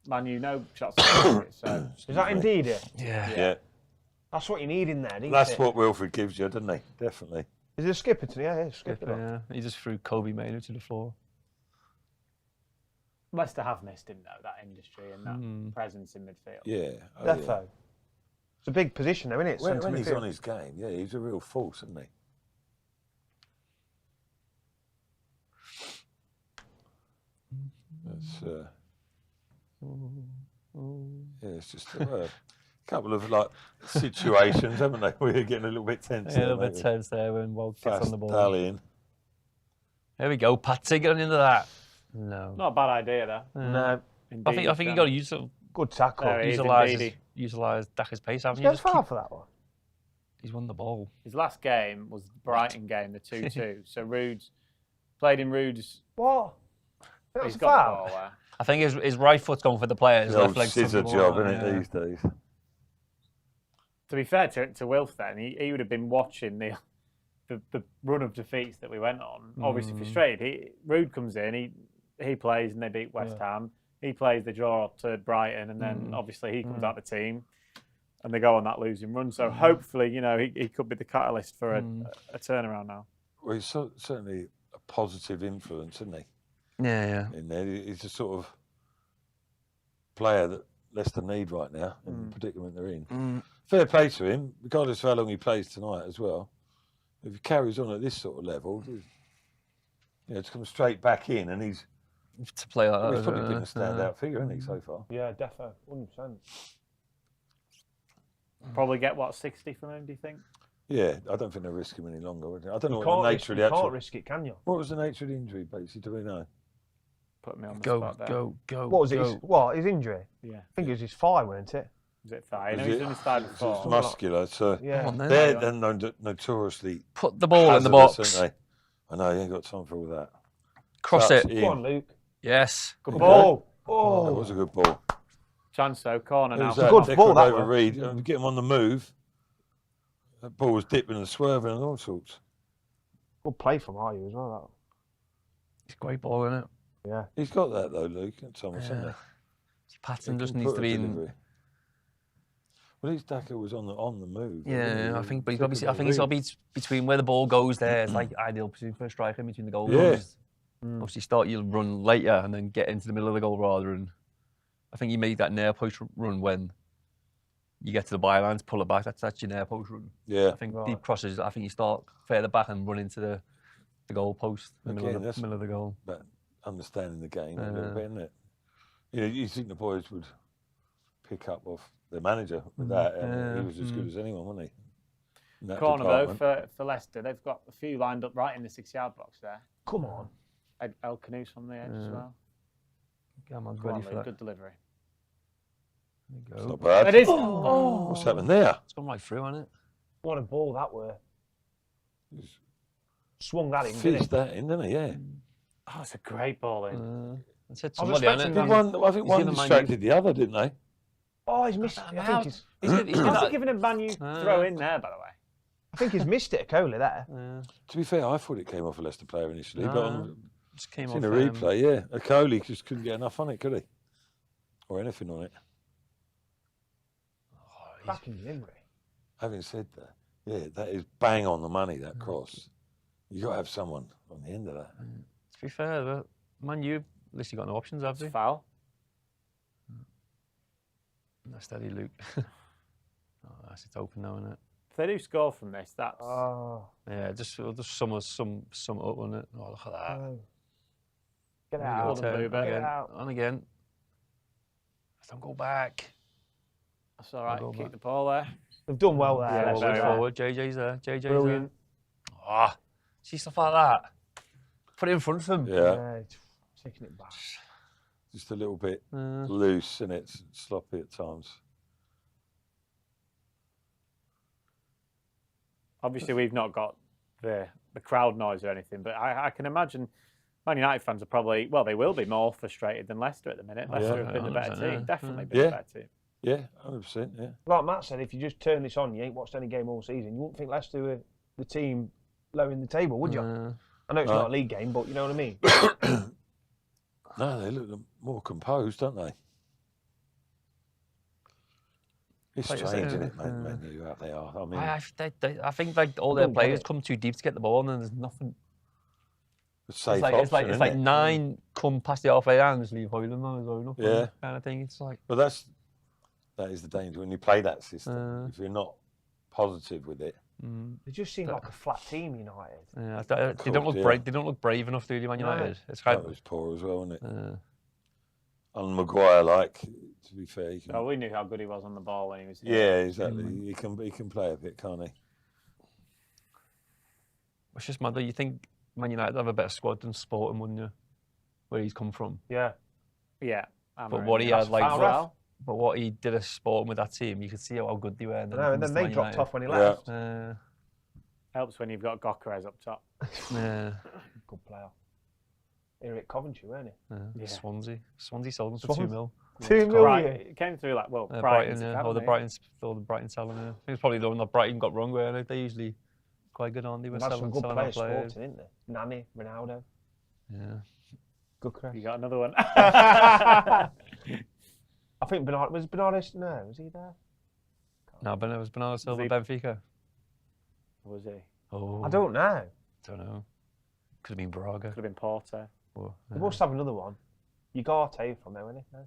Man U, no shots on target. So Is that indeed it? Yeah. That's what you need in there, That's it? what Wilfred gives you, doesn't he? Definitely. Is it a skipper today? Yeah, skipper. Yeah, he just threw Kobe Maynard to the floor. Leicester have missed him, though, that industry and that presence in midfield. Yeah. Oh, Defo. yeah. It's a big position, though, isn't it? When Centre he's midfield. on his game, yeah, he's a real force, isn't he? That's, yeah, it's just a couple of like situations, haven't they? We're getting a little bit tense. Yeah, a there, little bit maybe. tense there when Walt gets on Fast the ball. dallying. There we go, Patsy getting into that. No. Not a bad idea, though. No. I think you got to use Good tackle. There he is, utilise indeed. Dacker's pace, haven't He you? goes far for that one. He's won the ball. His last game was the Brighton game, the 2-2. So Rude's played in Rude's. What? That's He's a got the foul. ball there. I think his right foot's going for the player. His The left old leg's scissor took the job, ball out, isn't it, yeah. these days? To be fair to Wilf, then he would have been watching the run of defeats that we went on. Obviously frustrated. Rude comes in, he plays, and they beat West Ham. He plays the draw to Brighton, and then obviously he comes out the team, and they go on that losing run. So hopefully, you know, he could be the catalyst for a turnaround now. Well, he's certainly a positive influence, isn't he? Yeah. In there, he's the sort of player that Leicester need right now in the predicament they're in. Fair play to him, regardless of how long he plays tonight as well. If he carries on at this sort of level, you know, to come straight back in, and he's To play like that. he's probably been a standout figure, hasn't he, so far? Yeah, defo. 100%. Probably get, 60 from him, do you think? Yeah, I don't think they'll risk him any longer. Would they? I don't know You what the can't nature of risk, the you actual. can't risk it, can you? What was the nature of the injury, basically? Do we know? Put me on the Go, spot there. go. What was it? His injury? Yeah. I think it was his thigh, wasn't it? Was it thigh? Was No, he's it- done his thigh It's before. muscular, so Yeah. Come on then. they're notoriously Put the ball in the hazardous, box. aren't they? I know you ain't got time for all that. Cross Touch it. in. Go on, Luke. Yes. Good ball. That Oh, was a good ball. Chance though, corner now. Who's a that? good Declan ball, that over was. Reed. Get him on the move. That ball was dipping and swerving and all sorts. good play from Ayew as well. It's a great ball, isn't it? That. Yeah. He's got that though, Luke and Thomas, hasn't Yeah. he? Pattern He just can needs put to a be in. delivery. Well, his Daka was on the move. Yeah, I think, but he's Took got to it I think he's got over to be between where the ball goes there. It's like ideal position for a striker in between the goal. Yeah. Obviously, start you run later and then get into the middle of the goal rather. And I think you made that near post run when you get to the bylines, pull it back. That's your near post run. Yeah. I think deep crosses. I think you start further back and run into the goal post, the Again, middle that's- of the goal. But understanding the game a little bit, isn't it? You know, you think the boys would pick up off the manager with that, and he was as good as anyone, wasn't he? In that Corner though department. for Leicester. They've got a few lined up right in the 6-yard box there. Come on. El Canoes on the edge as well. Gamon's Come ready on, for Luke, that. good delivery. There you It's go. not bad. It is. What's happened there? It's gone right through, hasn't it? What a ball that were. He's Swung that in, didn't fizzed he? that in, didn't he? Yeah. Oh, it's a great ball in. That's it. I was Somebody on expecting it. that. I think He's one gonna mind distracted the other, didn't they? Oh, he's missed it. I think he's How's he giving a Manu throw in there, by the way? I think he's missed it, Kohler, there. To be fair, I thought it came off a Leicester player initially, but on Just came in off. the replay, yeah. Coley just couldn't get enough on it, could he? Or anything on it. Cracking delivery. Having said that, yeah, that is bang on the money, that cross. You got to have someone on the end of that. To be fair, but Man U, at least you got no options, have It's they? a foul. No, steady, Luke. Oh, it's open now, isn't it? If they do score from this, that's Oh. Yeah, just sum it up on it. Oh, look at that. No. Get go, out. Golden Blue, but- again, out. and again. Don't go back. that's all right. Go Keep back. the ball there. They've done well there. Yeah, Leicester. very well. Forward. JJ's there. JJ's Brilliant. there. Ah, see stuff like that. Put it in front of him. Yeah, It's taking it back. just a little bit loose and it's sloppy at times. Obviously, we've not got the crowd noise or anything, but I can imagine Man United fans are probably, well, they will be more frustrated than Leicester at the minute. Leicester have been the better 100%, team. yeah. Definitely been the Yeah. better team. Yeah, 100%, yeah. Like Matt said, if you just turn this on, you ain't watched any game all season, you wouldn't think Leicester were the team low in the table, would you? I know it's not a league game, but you know what I mean? No, they look more composed, don't they? It's Like you strange, say, isn't it, man? You out they are. I mean, I think like all their don't get players it. come too deep to get the ball, and then there's nothing. it's safe It's like option, isn't it? 9 come past the halfway line and just leave Hoyland on his own. Yeah. Kind of thing. It's like. But that is the danger when you play that system. If you're not positive with it, They just seem like a flat team, United. Yeah, Of they don't course, look yeah. brave. They don't look brave enough, do they, Man United? It's that kind was poor as well, wasn't it? of. And Maguire, like, to be fair, he can, Oh, we knew how good he was on the ball when he was here. yeah, exactly. He can play a bit, can't he? It's just mad though. You think Man United have a better squad than Sporting, wouldn't you? Where he's come from. Yeah. Yeah. But what he had, like, foul, ref. but what he did at Sporting with that team, you could see how good they were. And I know, and then they dropped off when he left. Helps when you've got Gokeres up top. Yeah. Good player. Here at Coventry, weren't he? Yeah. Swansea sold him for Swansea. 2 mil. 2 million. Right, it came through like, well, Brighton, Brighton's or academy. the Brighton selling. I think it's probably the one that Brighton got wrong. Where they usually quite good, aren't they? They've With had some good selling players, our players. Sporting, isn't they? Nani, Ronaldo. Yeah. Good crack. You got another one. I think Bernardo, was he there? No, but it was Bernardo Silva, he- Benfica. Was he? Oh, I don't know. don't know. Could have been Braga. Could have been Porter. Or, They must have another one. Ugarte from there, wasn't he? No?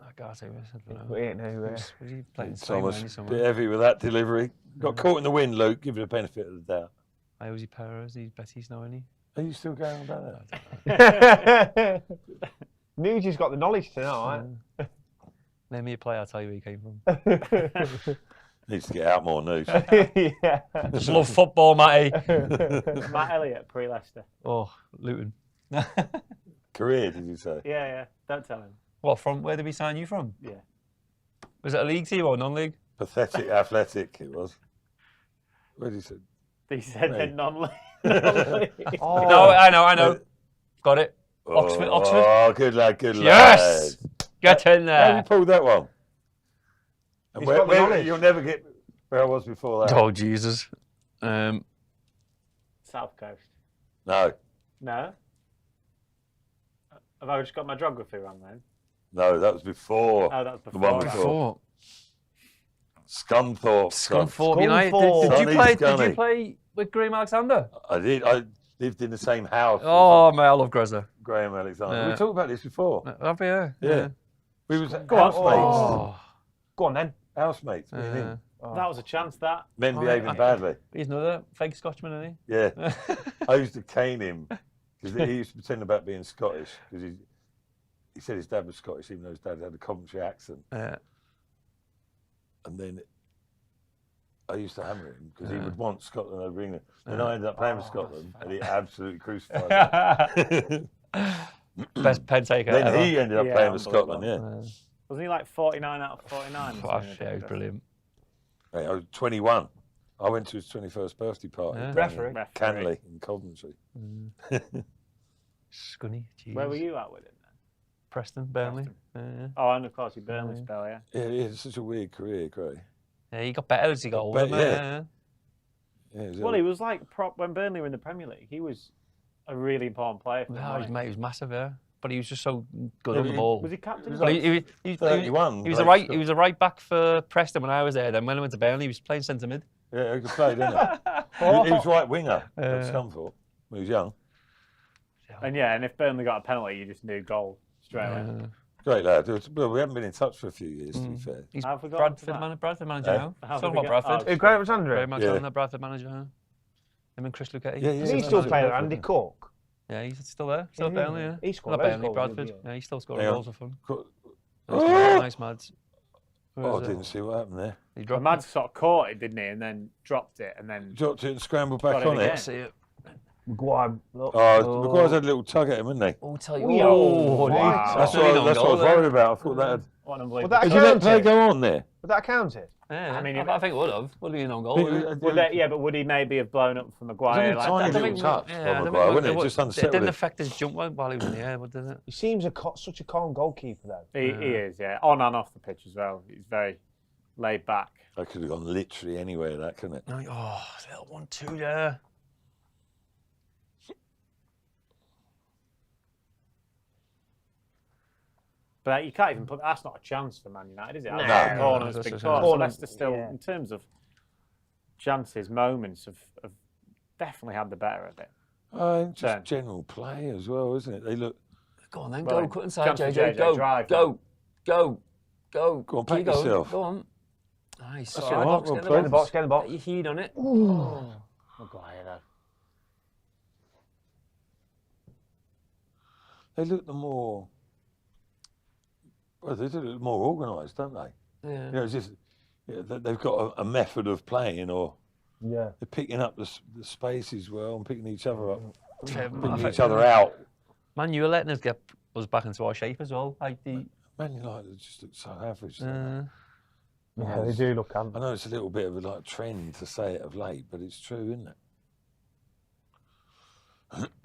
Agate, I don't know. But he ain't no. Was he playing Spain Thomas, maybe a somewhere? bit heavy with that delivery. Got caught in the wind, Luke. Give it the benefit of the doubt. Jose Perez, he's Betis now, isn't he? Are you still going about that? Nugent's got the knowledge tonight. Name me a player, I'll tell you where he came from. Needs to get out more news. Yeah. Just love football, Matty. Matt Elliott, pre-Leicester. Oh, Luton. Career, did you say? Yeah. Don't tell him. What, from where did we sign you from? Yeah. Was it a league team or non-league? Pathetic athletic, it was. What did he say? He said Me. they're non-league. Oh. No, I know. Got it. Oxford. Oh, good lad, good Yes! lad. Get in How you there. pulled that one? And He's got the knowledge. you'll never get where I was before that. Oh, Jesus. South Coast. No, No. Have I just got my geography wrong then? no, that was before. Oh, that's The before. one that. before. Scunthorpe. Scunthorpe United. Scunthorpe. Did you Sonny. play with Graham Alexander? I did. I lived in the same house Oh, mate, I love Grezza. as Graham Alexander. Yeah. We talked about this before. Have you? Yeah. We was on. housemates. Oh. Go on then. Housemates, me and him. That was a chance, that. Men Oh, behaving I- badly. He's another fake Scotchman, isn't Yeah. he? I used to cane him because he used to pretend about being Scottish because he said his dad was Scottish even though his dad had a Coventry accent. Yeah. And then I used to hammer him because he would want Scotland over England. Then I ended up playing for Scotland and he absolutely crucified me. Best pen taker Then ever. he ended up Yeah, playing for Scotland, yeah. Wasn't he like 49 out of 49? Gosh, yeah, he was brilliant. Hey, I was 21. I went to his 21st birthday party. Yeah. down Referee. in Canley in Coventry. Scunny. Jeez. Where were you at with him then? Preston, Burnley. Yeah. Oh, and of course, your Burnley spell, yeah. Yeah, it's such a weird career, Gray. Yeah, he got better as he got older. bet- didn't he? yeah. Yeah. Yeah, Well, he was like prop when Burnley were in the Premier League. He was a really important player. For them, No, wasn't he was massive, yeah. But he was just so good Yeah, on the he- ball. Was he captain? was But like he 31. was a played right. for He was a right back for Preston when I was there. Then when I went to Burnley, he was playing centre mid. Yeah, he could play, didn't he? He was right winger at Scunthorpe when he was young. And if Burnley got a penalty, you just knew goal straight away. Great lad. Well, we haven't been in touch for a few years, to be fair. He's Have we got on to Bradford manager Eh? now. Have Talking we about got- Bradford. oh, Graham Alexander. Graham Alexander, Yeah. Bradford manager. Huh? Him and Chris Lucetti. Yeah, yeah. Does he still play there, Andy Cook? Yeah, he's still there. Still Yeah, Burnley, yeah. he scored Not loads of Burnley, goals, Bradford. didn't he? Yeah, he's still scoring Hang on. goals for fun. Oh, Nice, Mads. I didn't see what happened there. He Well, dropped Mads sort of caught it, didn't he? And then dropped it, and then Dropped it and scrambled Got back it on again. it. See it. Maguire. Look. Oh, Maguire's had a little tug at him, hadn't he? Oh, tell you. Oh, Oh, wow. That's what I was worried about. I thought that had... what an Would unbelievable. that Did you let count play it? go on there? Would that count it? Yeah, I mean, I think it would have. Would have been on goal. wouldn't it? Would that, yeah, but would he maybe have blown up for It Maguire? was only a Like tiny that? little touch Yeah, I from don't Maguire, think wasn't it? Just it unsettled didn't him. affect his jump while he was in the air, but did it? He seems such a calm goalkeeper, though. He is, yeah, on and off the pitch as well. He's very laid back. That could have gone literally anywhere, that, couldn't it? Oh, little 1-2 there. But you can't even put. That's not a chance for Man United, is it? No. Big No, corners, that's big just- corners. Corner, Leicester still, yeah. in terms of chances, moments, have definitely had the better of it. Just Then. general play as well, isn't it? They look... Go on then, Well, go. Cut inside, chance for JJ. JJ, Go, drive, go, go, go. Go on, Keep back going. yourself. Go on. Nice. That's Get in all the right, box, well get in the played. Get in the box, get in the box. Get your heat on it. Maguire, though. They look the more... Well, they do look more organised, don't they? Yeah. You know, it's just... Yeah, they've got a method of playing, or Yeah. they're picking up the spaces well and picking each other up, I picking think- each other out. Man, you were letting us get us back into our shape as well. Like the. Man United just look so average. don't they? Yeah, they do look I average. know it's a little bit of a trend to say it of late, but it's true, isn't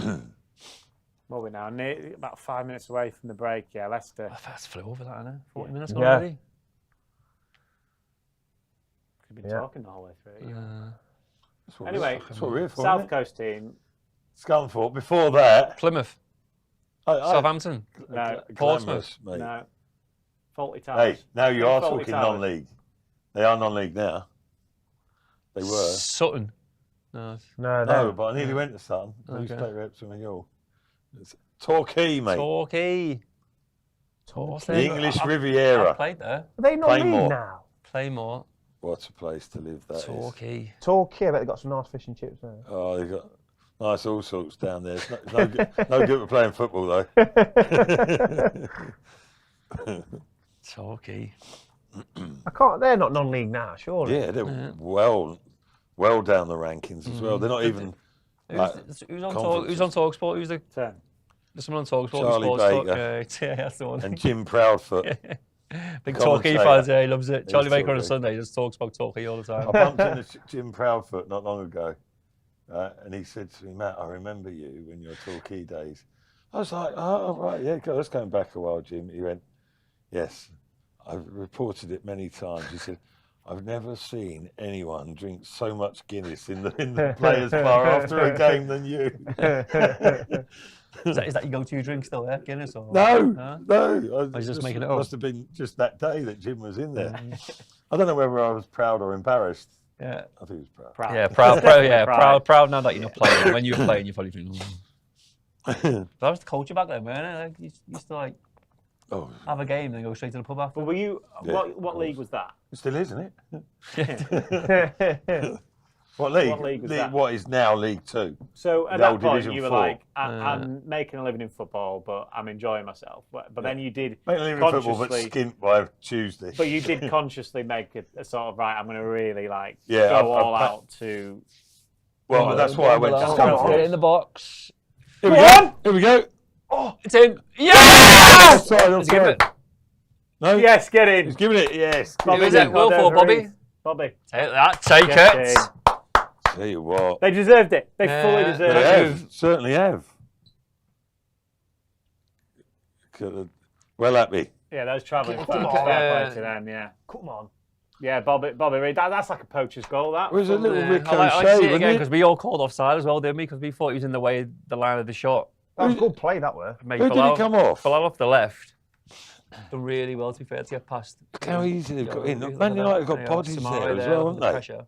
it? Well, we're now about 5 minutes away from the break. Yeah, Leicester. I fast flew over that, innit? 40 minutes Yeah. already. Could be Yeah. talking the whole way through. Yeah. That's what Anyway, that's what we're here for. South isn't it? Coast team. Scunthorpe. Before that, Plymouth, Southampton, No, Portsmouth. mate. no. Faulty Towers. Hey, now you are Faulty talking Towers. non-league. They are non-league now. They were. Sutton. No. No, but I nearly went to Sutton. I used to Okay. play for Epsom and Hill. It's Torquay, mate. Torquay. What's The their- English I Riviera. played there. Are they not Playmore. league now? Playmore. What a place to live that is. Torquay. Torquay, I bet they got some nice fish and chips there. Oh, they've got nice all sorts down there. It's no good, no good for playing football, though. Torquay. They're not non-league now, surely. Yeah, they're well down the rankings as well. They're not even. Who's on TalkSport? Who's the? Turn. There's someone on TalkSport. Charlie Sports Baker. yeah, that's the one. And Jim Proudfoot. Big Torquay fans, yeah, he loves it. Charlie Baker on a Torquay. Sunday just talks about Torquay all the time. I bumped into Jim Proudfoot not long ago, and he said to me, Matt, I remember you in your Torquay days. I was like, oh, right, yeah, that's going back a while, Jim. He went, yes, I've reported it many times. He said, I've never seen anyone drink so much Guinness in the players' bar after a game than you. Is that your go-to drink still, yeah? Guinness or? No. I was just making it up. Must have been just that day that Jim was in there. I don't know whether I was proud or embarrassed. Yeah. I think he was proud. Yeah, proud now that you're not playing. When you were playing, you probably think, that was the culture back then, man. Like, you used to like have a game and then go straight to the pub after. But were you? Yeah, what league was that? It still is, isn't it? What league? What league was that? What is now League Two. So at The that old point, Division you were 4. like, I'm making a living in football, but I'm enjoying myself. But then you did Mainly in football, but consciously. skint by Tuesday. But you did consciously make a sort of right. I'm going to really like Yeah, go I've all out to. Well, that's why I went to Come on, Scotland. get it in the box. Here we go. Here we go. Oh, it's in. Yeah! Sorry, Let's give it. No. Yes, get in. He's giving it. Yes. Who is it? Will for Bobby. Bobby. Take that. Take Get it. in. Tell you what. They deserved it. They fully deserved They it. have. Certainly have. Well happy. Yeah, those travelling fans. Come on. Fair play to them. Yeah. Come on. Yeah, Bobby Reid. That's like a poacher's goal. That It was a little I ricochet, like to see it wasn't again it? because we all called offside as well, didn't we? Because we thought he was in the way of the line of the shot. That was a good play, that were. Mate, Who did he come off? Bilal off the left. Done really well, to be fair, to get past. Look how easy they've got in. Look at Man that. United got Yeah, bodies Samari there as well, haven't under they? pressure.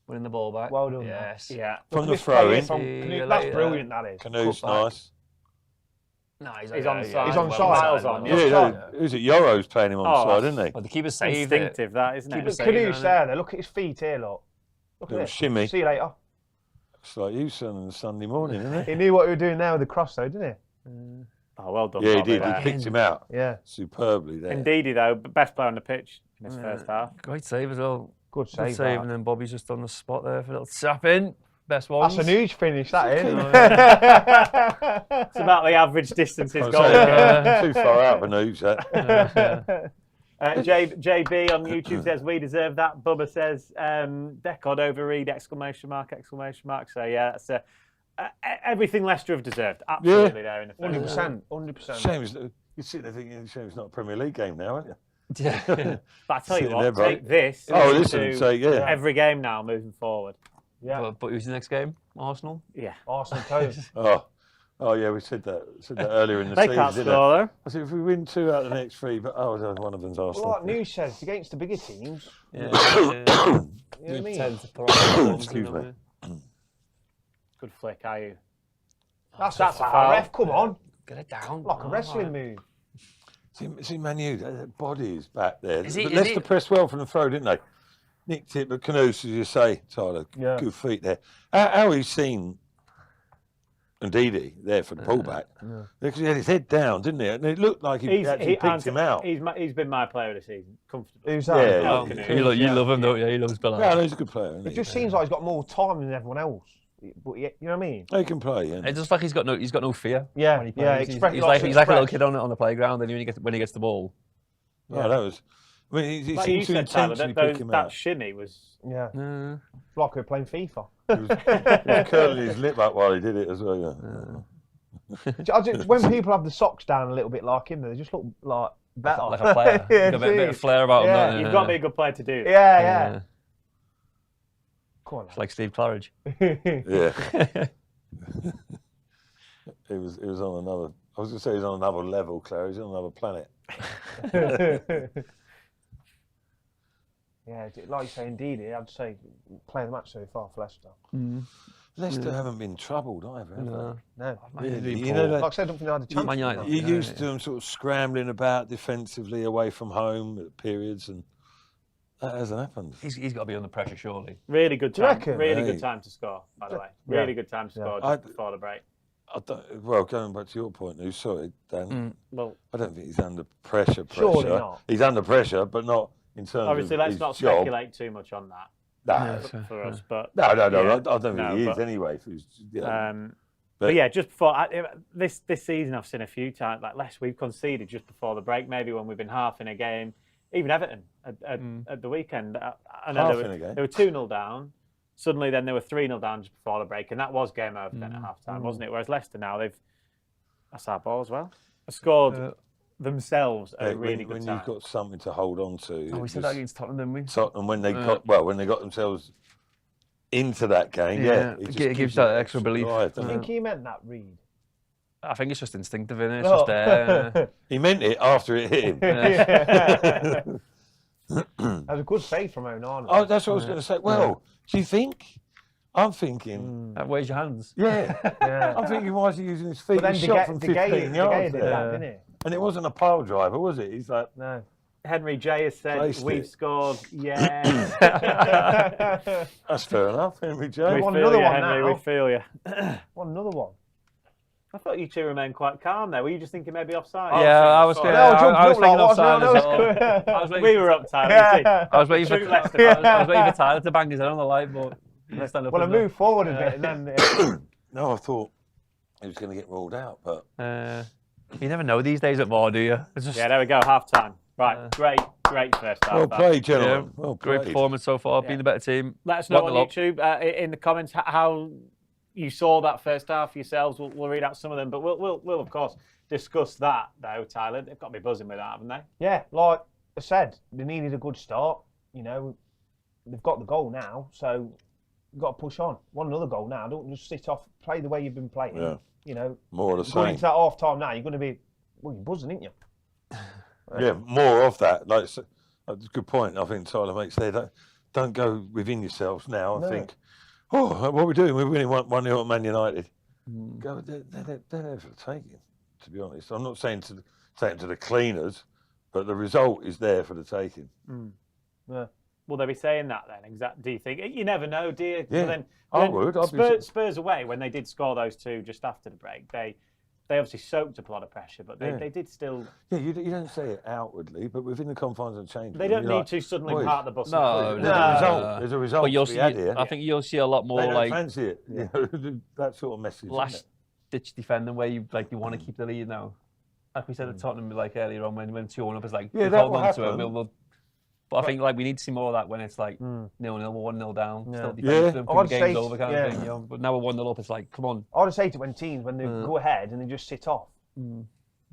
Winning the ball back. Well done. Yes. Yeah. From the This throw play in. from See Canoe, you that's later. brilliant, that is. Canoe's Cut back. nice. No, He's on side. He's on Well, side. Miles on. Yeah, Yeah. who's it? Yoro's playing him on Oh, side, isn't he? Well, the keeper saved it. Instinctive, that isn't Keep it? us safe. Canoe's there, though. Look at his feet here, look. Look at Little this. shimmy. See you later. It's like you son on a Sunday morning, isn't it? He knew what he was doing there with the cross, though, didn't Oh, well done. Yeah, he Bobby did. there. He picked him out he? Yeah. superbly there. Indeedy, though, best player on the pitch in his first half. Great save as well. Good Good save. save, that. and then Bobby's just on the spot there for a little tap in. Best one. That's a huge finish, that is. It's about the average distance his I was goal. saying, too far out of an ooze, that. JB on YouTube says we deserve that. Bubba says Decod over Reed! Exclamation mark! Exclamation mark! So yeah, that's everything Leicester have deserved. Absolutely there in the first. 100%. 100%. Shame you sit there thinking, shame it's not a Premier League game now, aren't you? Yeah. But I tell you Sitting what, there, bro. take this. Oh, into listen, say yeah. every game now moving forward. Yeah. But who's the next game? Arsenal? Yeah. Arsenal toes. Oh yeah, we said that earlier in the They season, can't didn't score though. I said if we win 2 out of the next 3, but one of them's Well, Arsenal. like News says, it's against the bigger teams. Yeah. You know what I mean? Tend to throw out Excuse me. Good flick, are you? That's That's a a foul. foul. Ref, come on. Get it down. Like a wrestling move. See Man U, that body is back there. Is he- But is Leicester he- pressed well from the throw, didn't they? Nicked it, but Canoes, as you say, Tyler, Yeah. good feet there. How he's seen Ndidi there for the pullback. Because he had his head down, didn't he? And it looked like he actually picked him out. He's been my player of the season, comfortably. Who's that? Yeah, Oh, yeah. You love him, don't you? He loves Bilal. Yeah, no, he's a good player. Isn't It he? just seems like he's got more time than everyone else. But you know what I mean? He can play, yeah. It's just like he's got no fear. Yeah, when he yeah, plays. express- He's he likes to like a little express. kid on the playground, and when he gets the ball, Oh, that was. I mean, he Like you seems to said, Tyler, intentionally that, pick him that out. shimmy was. Yeah. uh, Like we're playing FIFA. He was curling his lip up while he did it as well. Yeah. When people have the socks down a little bit like him, they just look like better. like a player. Yeah, Got a bit of geez. flair about him. Yeah. don't you? You've got to be a good player to do that. Yeah, yeah. Come on. It's like Steve Claridge. Yeah. It was on another. I was going to say he's on another level, Claire. He's on another planet. Yeah, like you say, indeed, I'd say playing the match so far for Leicester. Leicester haven't been troubled either, have No. No. Really, Poor. you know that- Like I said, I don't think they had a chance. Man United. You're Yeah, used yeah. to them sort of scrambling about defensively away from home at periods, and that hasn't happened. He's got to be under pressure, surely. Really good Do you time. reckon? Really Hey. good time to score, by the way. Yeah. Really good time to score I- just before the break. Well, going back to your point, sorry, Dan. Well, I don't think he's under pressure. Surely not. He's under pressure, but not in terms Obviously, of let's his not job. speculate too much on that for us. But No. yeah, I don't think no, he is but, anyway. But yeah, just before this season, I've seen a few times like Leicester, we've conceded just before the break. Maybe when we've been half in a game, even Everton at the weekend. I know they were 2-0 down. Suddenly, then they were 3-0 down just before the break, and that was game over then at half time, wasn't it? Whereas Leicester now that's our ball as well. They scored themselves at a really good time. When you've got something to hold on to. We said that against Tottenham, didn't we? Tottenham when they when they got themselves into that game, it gives that extra belief. I think he meant that, Reed. I think it's just instinctive, innit? It's just there. He meant it after it hit him. That was a good save from Onana. Oh, that's what I was going to say. Well, do you think? I'm thinking. Where's your hands? Yeah. I'm thinking, why is he using his feet? But then He shot from 15 yards did there. that, didn't he? And it wasn't a pile driver, was it? He's like, No. Henry J has said we've scored. Yeah, that's fair enough, Henry J. we want feel another you, one Henry. now. We feel you. Want another one? I thought you two remained quite calm there. Were you just thinking maybe offside? I was thinking offside as well. We were up, Tyler. I was waiting for Tyler to bang his head on the light, but Well, I moved forward a bit and then. No, I thought he was going to get ruled out, but you never know these days at VAR, do you? Yeah, there we go. Half time. Right, great first half. well played, gentlemen. Well Great played. performance so far. Being the better team. Let us know on YouTube in the comments how you saw that first half yourselves. We'll read out some of them, but we'll of course discuss that though, Tyler. They've got to be buzzing with that, haven't they? Yeah, like I said, they needed a good start. You know, they've got the goal now, so you've got to push on. Want another goal now. Don't just sit off. Play the way you've been playing. Yeah. You know, More of the going same. into that half time now, you're going to be you're buzzing, aren't you? Yeah, more of that. Like, that's a good point. I think Tyler makes there. Don't go within yourselves now and think, what are we doing? We're winning 1-0 at Man United. Go, they're there for the taking, to be honest. I'm not saying to the cleaners, but the result is there for the taking. Yeah. Will they be saying that then? Do you think? You never know, do you? Yeah, Then I would. Spurs away, when they did score those two just after the break, they obviously soaked up a lot of pressure, but they did still... Yeah, you don't say it outwardly, but within the confines of the change. They don't need to suddenly park the bus. No, There's a result But you'll to see. be had here. I think you'll see a lot more They don't like fancy it. You know, that sort of message. last ditch defending where you want to keep the lead now. Like we said at Tottenham, like earlier on when 2-1 up, it's like Yeah, we'll that hold will on to it. happen. But I think like we need to see more of that when it's like 0-0, 1-0 down, still defending, Yeah. think I'd the game's say- over kind yeah. of thing. You know? But now we're 1-0 up, it's like, come on. I would say to when teams, when they go ahead and they just sit off,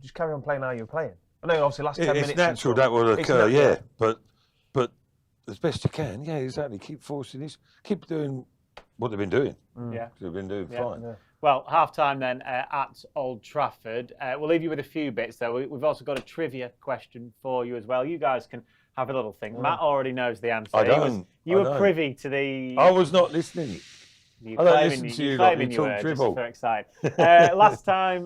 just carry on playing how you're playing. I know, obviously, last 10 minutes. It's natural that will occur, yeah. But as best you can, yeah, exactly. Keep forcing this. Keep doing what they've been doing. Yeah. They've been doing fine. Yeah. Well, half-time then at Old Trafford. We'll leave you with a few bits, though. We've also got a trivia question for you as well. You guys can have a little think. Matt already knows the answer. I don't. You were privy to the... I was not listening. You I don't claiming listen to you you lot, claiming you you talk were dribble. just for excited. Last time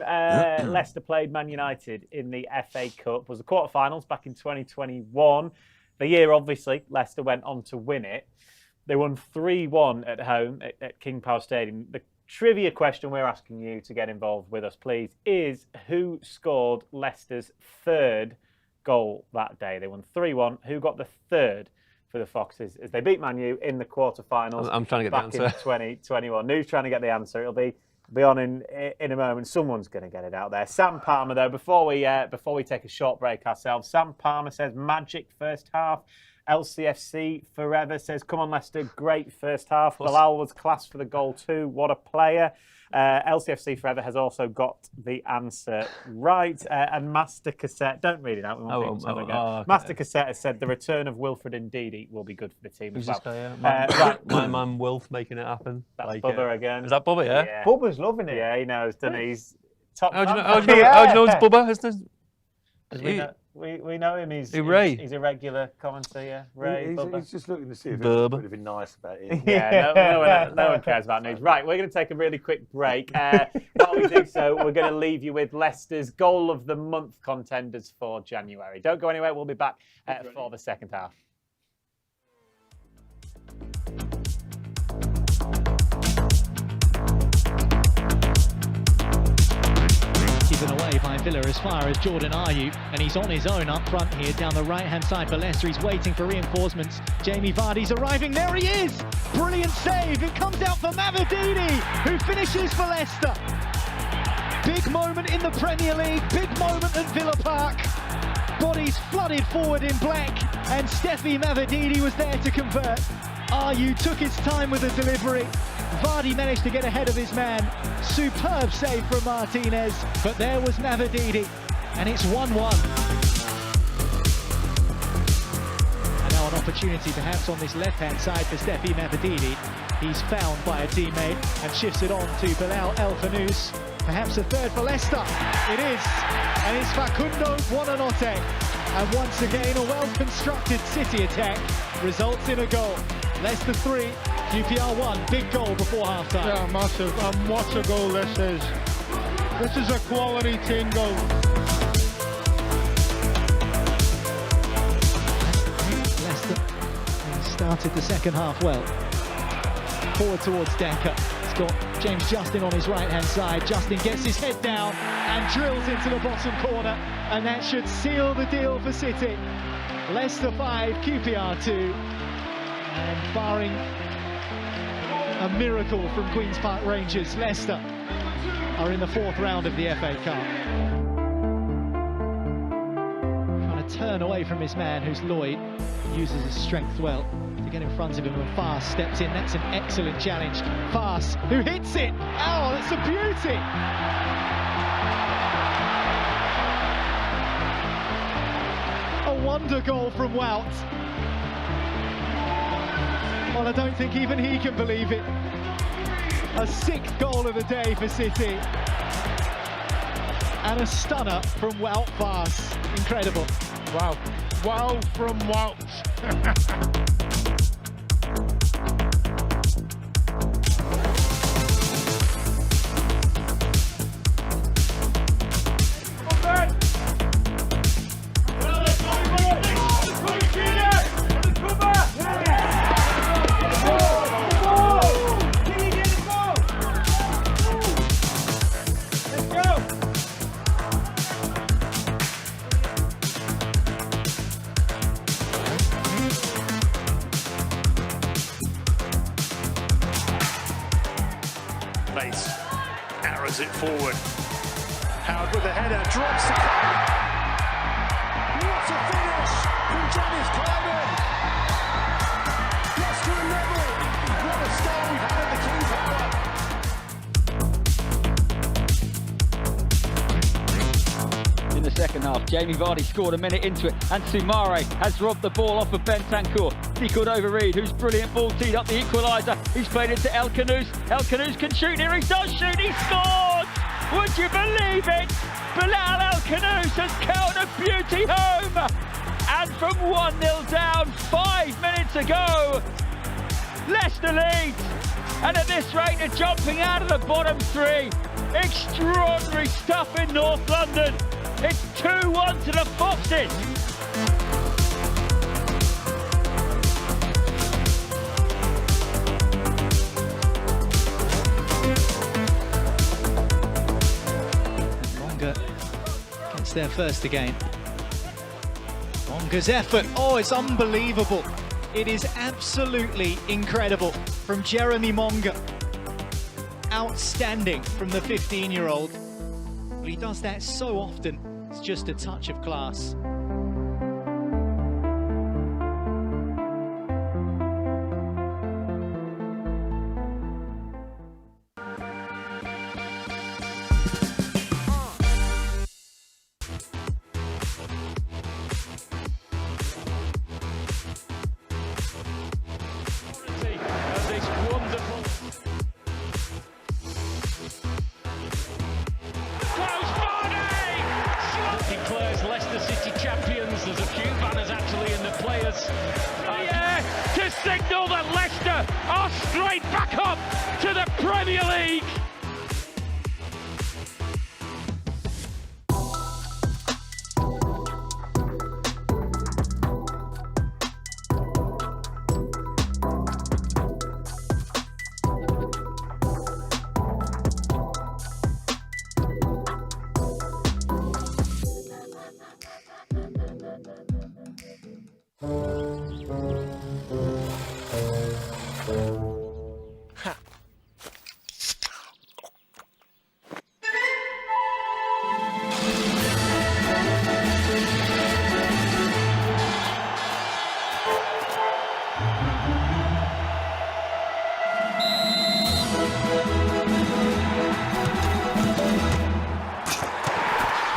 Leicester played Man United in the FA Cup was the quarterfinals back in 2021. The year, obviously, Leicester went on to win it. They won 3-1 at home at King Power Stadium. The trivia question we're asking you to get involved with us, please, is who scored Leicester's third goal that day? They won 3-1. Who got the third for the Foxes as they beat Man U in the quarterfinals? I'm trying to get back the answer. in 2021. Who's trying to get the answer? It'll be on in a moment. Someone's going to get it out there. Sam Palmer, though, before we take a short break ourselves, Sam Palmer says magic first half. LCFC Forever says, come on, Leicester, great first half. Bilal was class for the goal too. What a player. LCFC Forever has also got the answer right. And Master Cassette, don't read it out. We want people to have a go. Okay. Master Cassette has said the return of Wilfred Ndidi will be good for the team Who's as this well. guy? Right. My man Wilf making it happen. That's Like, Bubba again. Is that Bubba? Yeah. Bubba's loving it. Yeah, he knows, doesn't he? He's top How do you fan. know? How do you know it's Bubba? We know him. He's Ray. He's a regular commentator. Yeah. Ray. Bubba. He's just looking to see if Bubba. it would have been nice about it. Yeah, no one cares about news. Right, we're going to take a really quick break. While we do so, we're going to leave you with Leicester's Goal of the Month contenders for January. Don't go anywhere. We'll be back for the second half. given away by Villa as far as Jordan Ayew, and he's on his own up front here down the right-hand side for Leicester. He's waiting for reinforcements. Jamie Vardy's arriving. There he is! Brilliant save. It comes out for Mavididi, who finishes for Leicester. Big moment in the Premier League, big moment at Villa Park. Bodies flooded forward in black, and Steffi Mavididi was there to convert. Ayew took his time with the delivery. Vardy managed to get ahead of his man. Superb save from Martinez, but there was Mavididi, and it's 1-1. And now an opportunity perhaps on this left-hand side for Steffi Mavididi. He's found by a teammate and shifts it on to Bilal El Fanous. Perhaps a third for Leicester. It is, and it's Facundo Buonanotte. And once again, a well-constructed City attack results in a goal. Leicester 3, QPR 1. Big goal before half-time. Yeah, massive. And what a goal this is. This is a quality team goal. Leicester started the second half well. Forward towards Danker. He's got James Justin on his right-hand side. Justin gets his head down and drills into the bottom corner. And that should seal the deal for City. Leicester 5, QPR 2. And barring a miracle from Queen's Park Rangers, Leicester are in the 4th round of the FA Cup. Trying to turn away from his man, who's Lloyd. Uses his strength well to get in front of him, and Fast steps in. That's an excellent challenge. Fast, who hits it. Oh, that's a beauty. A wonder goal from Wout. Well, I don't think even he can believe it. A 6th goal of the day for City. And a stunner from Wout Fast. Incredible. Wow. Wow from Wout. Place arrows it forward. Howard with the header, drops the corner. What a finish from Dennis Clyburn. Leicester level. What a start we've had at the King Power. In the second half, Jamie Vardy scored a minute into it, and Soumare has robbed the ball off of Bentancur. Over Reed, who's brilliant ball teed up the equaliser. He's played it to El Kanous. El Kanous can shoot here. He does shoot. He scored. Would you believe it? Bilal El Kanous has curled a beauty home. And from 1-0 down 5 minutes ago, Leicester leads. And at this rate, they're jumping out of the bottom 3. Extraordinary stuff in North London. It's 2-1 to the Foxes. Gets there first again. Monga's effort, oh, it's unbelievable. It is absolutely incredible from Jeremy Monga. Outstanding from the 15-year-old. But he does that so often, it's just a touch of class. Leicester City champions. There's a few banners actually in the players. To signal that Leicester are straight back up to the Premier League.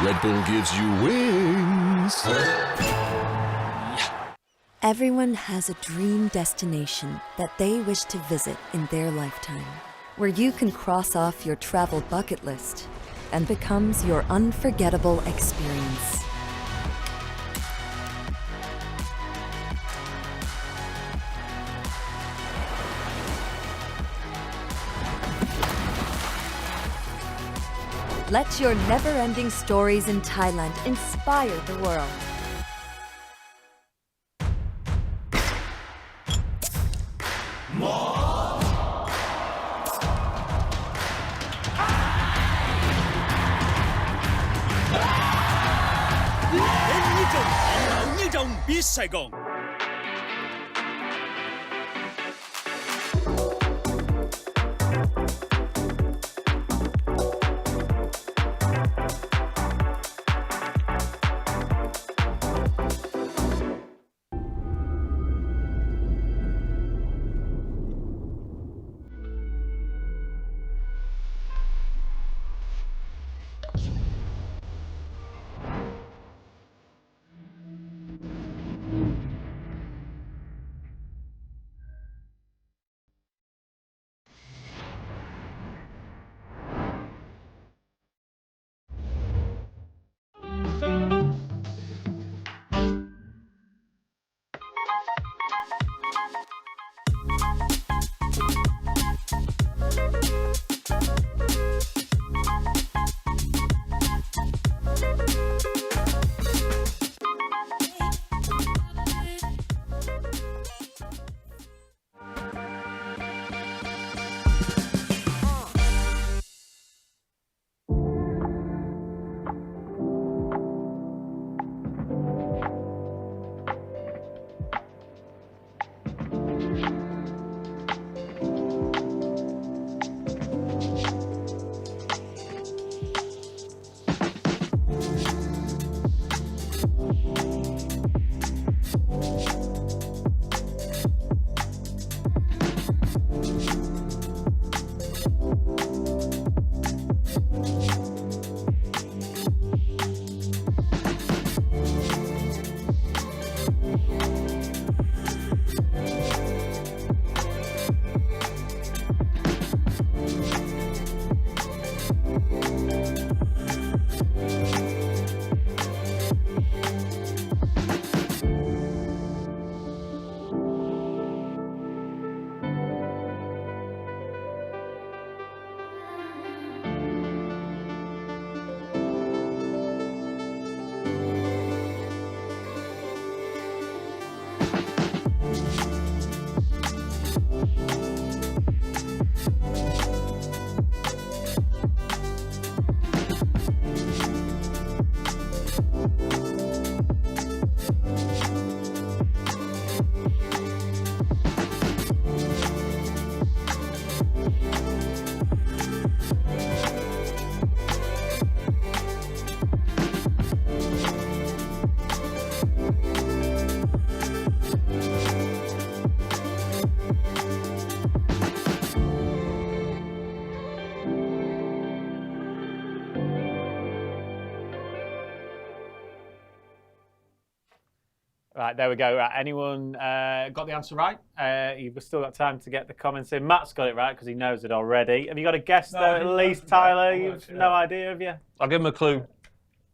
Red Bull gives you wings. Everyone has a dream destination that they wish to visit in their lifetime, where you can cross off your travel bucket list and becomes your unforgettable experience. Let your never-ending stories in Thailand inspire the world. biết Sài Gòn. Right, there we go. Right, anyone got the answer right? You've still got time to get the comments in. Matt's got it right because he knows it already. Have you got a guess though, at least, Tyler? You've no idea, have you? I'll give him a clue.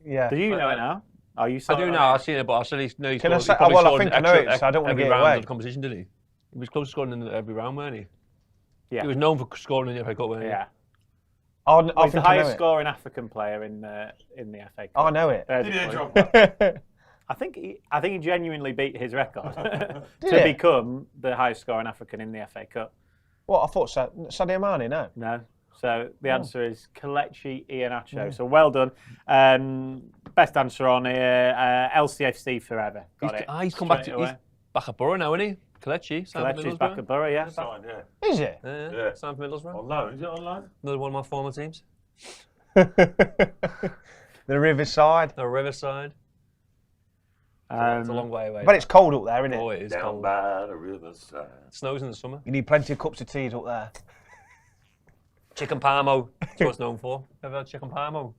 Yeah. Do you know it now? Oh, you saw I do it now. I've seen it, but I still know he's Can I scored. say? Well, I think I know it, so I don't want to every get round away. of the competition, did he? He was close to scoring in every round, weren't he? Yeah. He was known for scoring in the FA Cup, weren't he? Yeah. I He's think the I know highest it. scoring African player in the FA Cup. I know it. There's Did a he clue. drop? I think he genuinely beat his record Did to he? become the highest scoring African in the FA Cup. What I thought, Sadio Mane. No. No. So the answer is Kelechi Iheanacho. So well done. Best answer on here. LCFC forever. Got it. He's come back Straight to. away. He's back at Borough now, isn't he? Kelechi. Kelechi's back at Borough, yeah. Signed, yeah. Is it? Yeah. Signed for Middlesbrough. On loan, is it on loan? Another one of my former teams. The Riverside. The Riverside. It's a long way away. But it's cold up there, isn't it? Oh, it is Down cold. by the riverside. It snows in the summer. You need plenty of cups of tea up there. Chicken parmo. That's what it's known for. Ever had chicken parmo?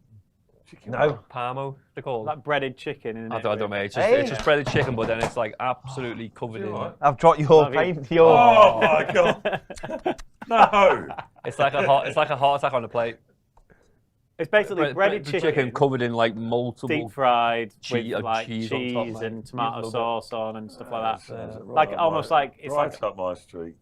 No. Parmo, they're called. Like breaded chicken, isn't I it? don't know, mate. Hey. It's just breaded chicken, but then it's like absolutely covered in. I've dropped your paint. Your. Oh my god! No. It's like a heart attack on the plate. It's basically breaded chicken covered in like multiple deep fried cheese, with like cheese cheese, on top, mate. and tomato sauce on and stuff like that. Right Like almost like it's right like up my street.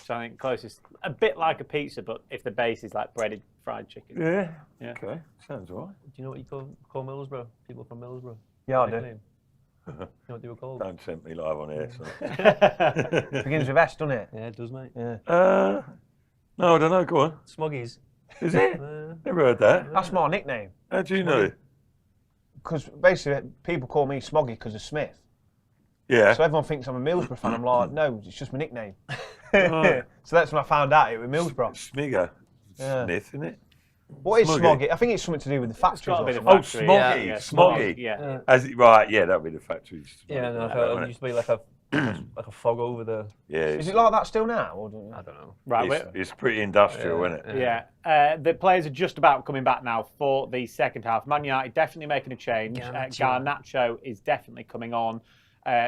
something closest, a bit like a pizza, but if the base is like breaded fried chicken. Yeah. Yeah. Okay. Sounds right. Do you know what you call Middlesbrough? People from Middlesbrough? Yeah, I do. You know what they were called? Don't tempt me live on here. So. Begins with S, doesn't it? Yeah, it does, mate. Yeah. No, I don't know. Go on. Smuggies. Is it? Never heard that. That's my nickname. How do you know? Because basically, people call me Smoggy because of Smith. Yeah. So everyone thinks I'm a Middlesbrough fan. I'm like, no, it's just my nickname. So that's when I found out it was Middlesbrough. Smigger. Yeah. Smith, isn't it? What is Smoggy? Smoggy? I think it's something to do with the factories. gotta Or be the something. factory. Smoggy. Yeah, Smoggy. Yeah. Right, yeah, that'd be the factories. Yeah, no, it used to be like a like a fog over the. Yeah. Is it like that still now? Or do I don't know. Right. It's pretty industrial, isn't it? Yeah, the players are just about coming back now for the second half. Man United definitely making a change. Garnacho is definitely coming on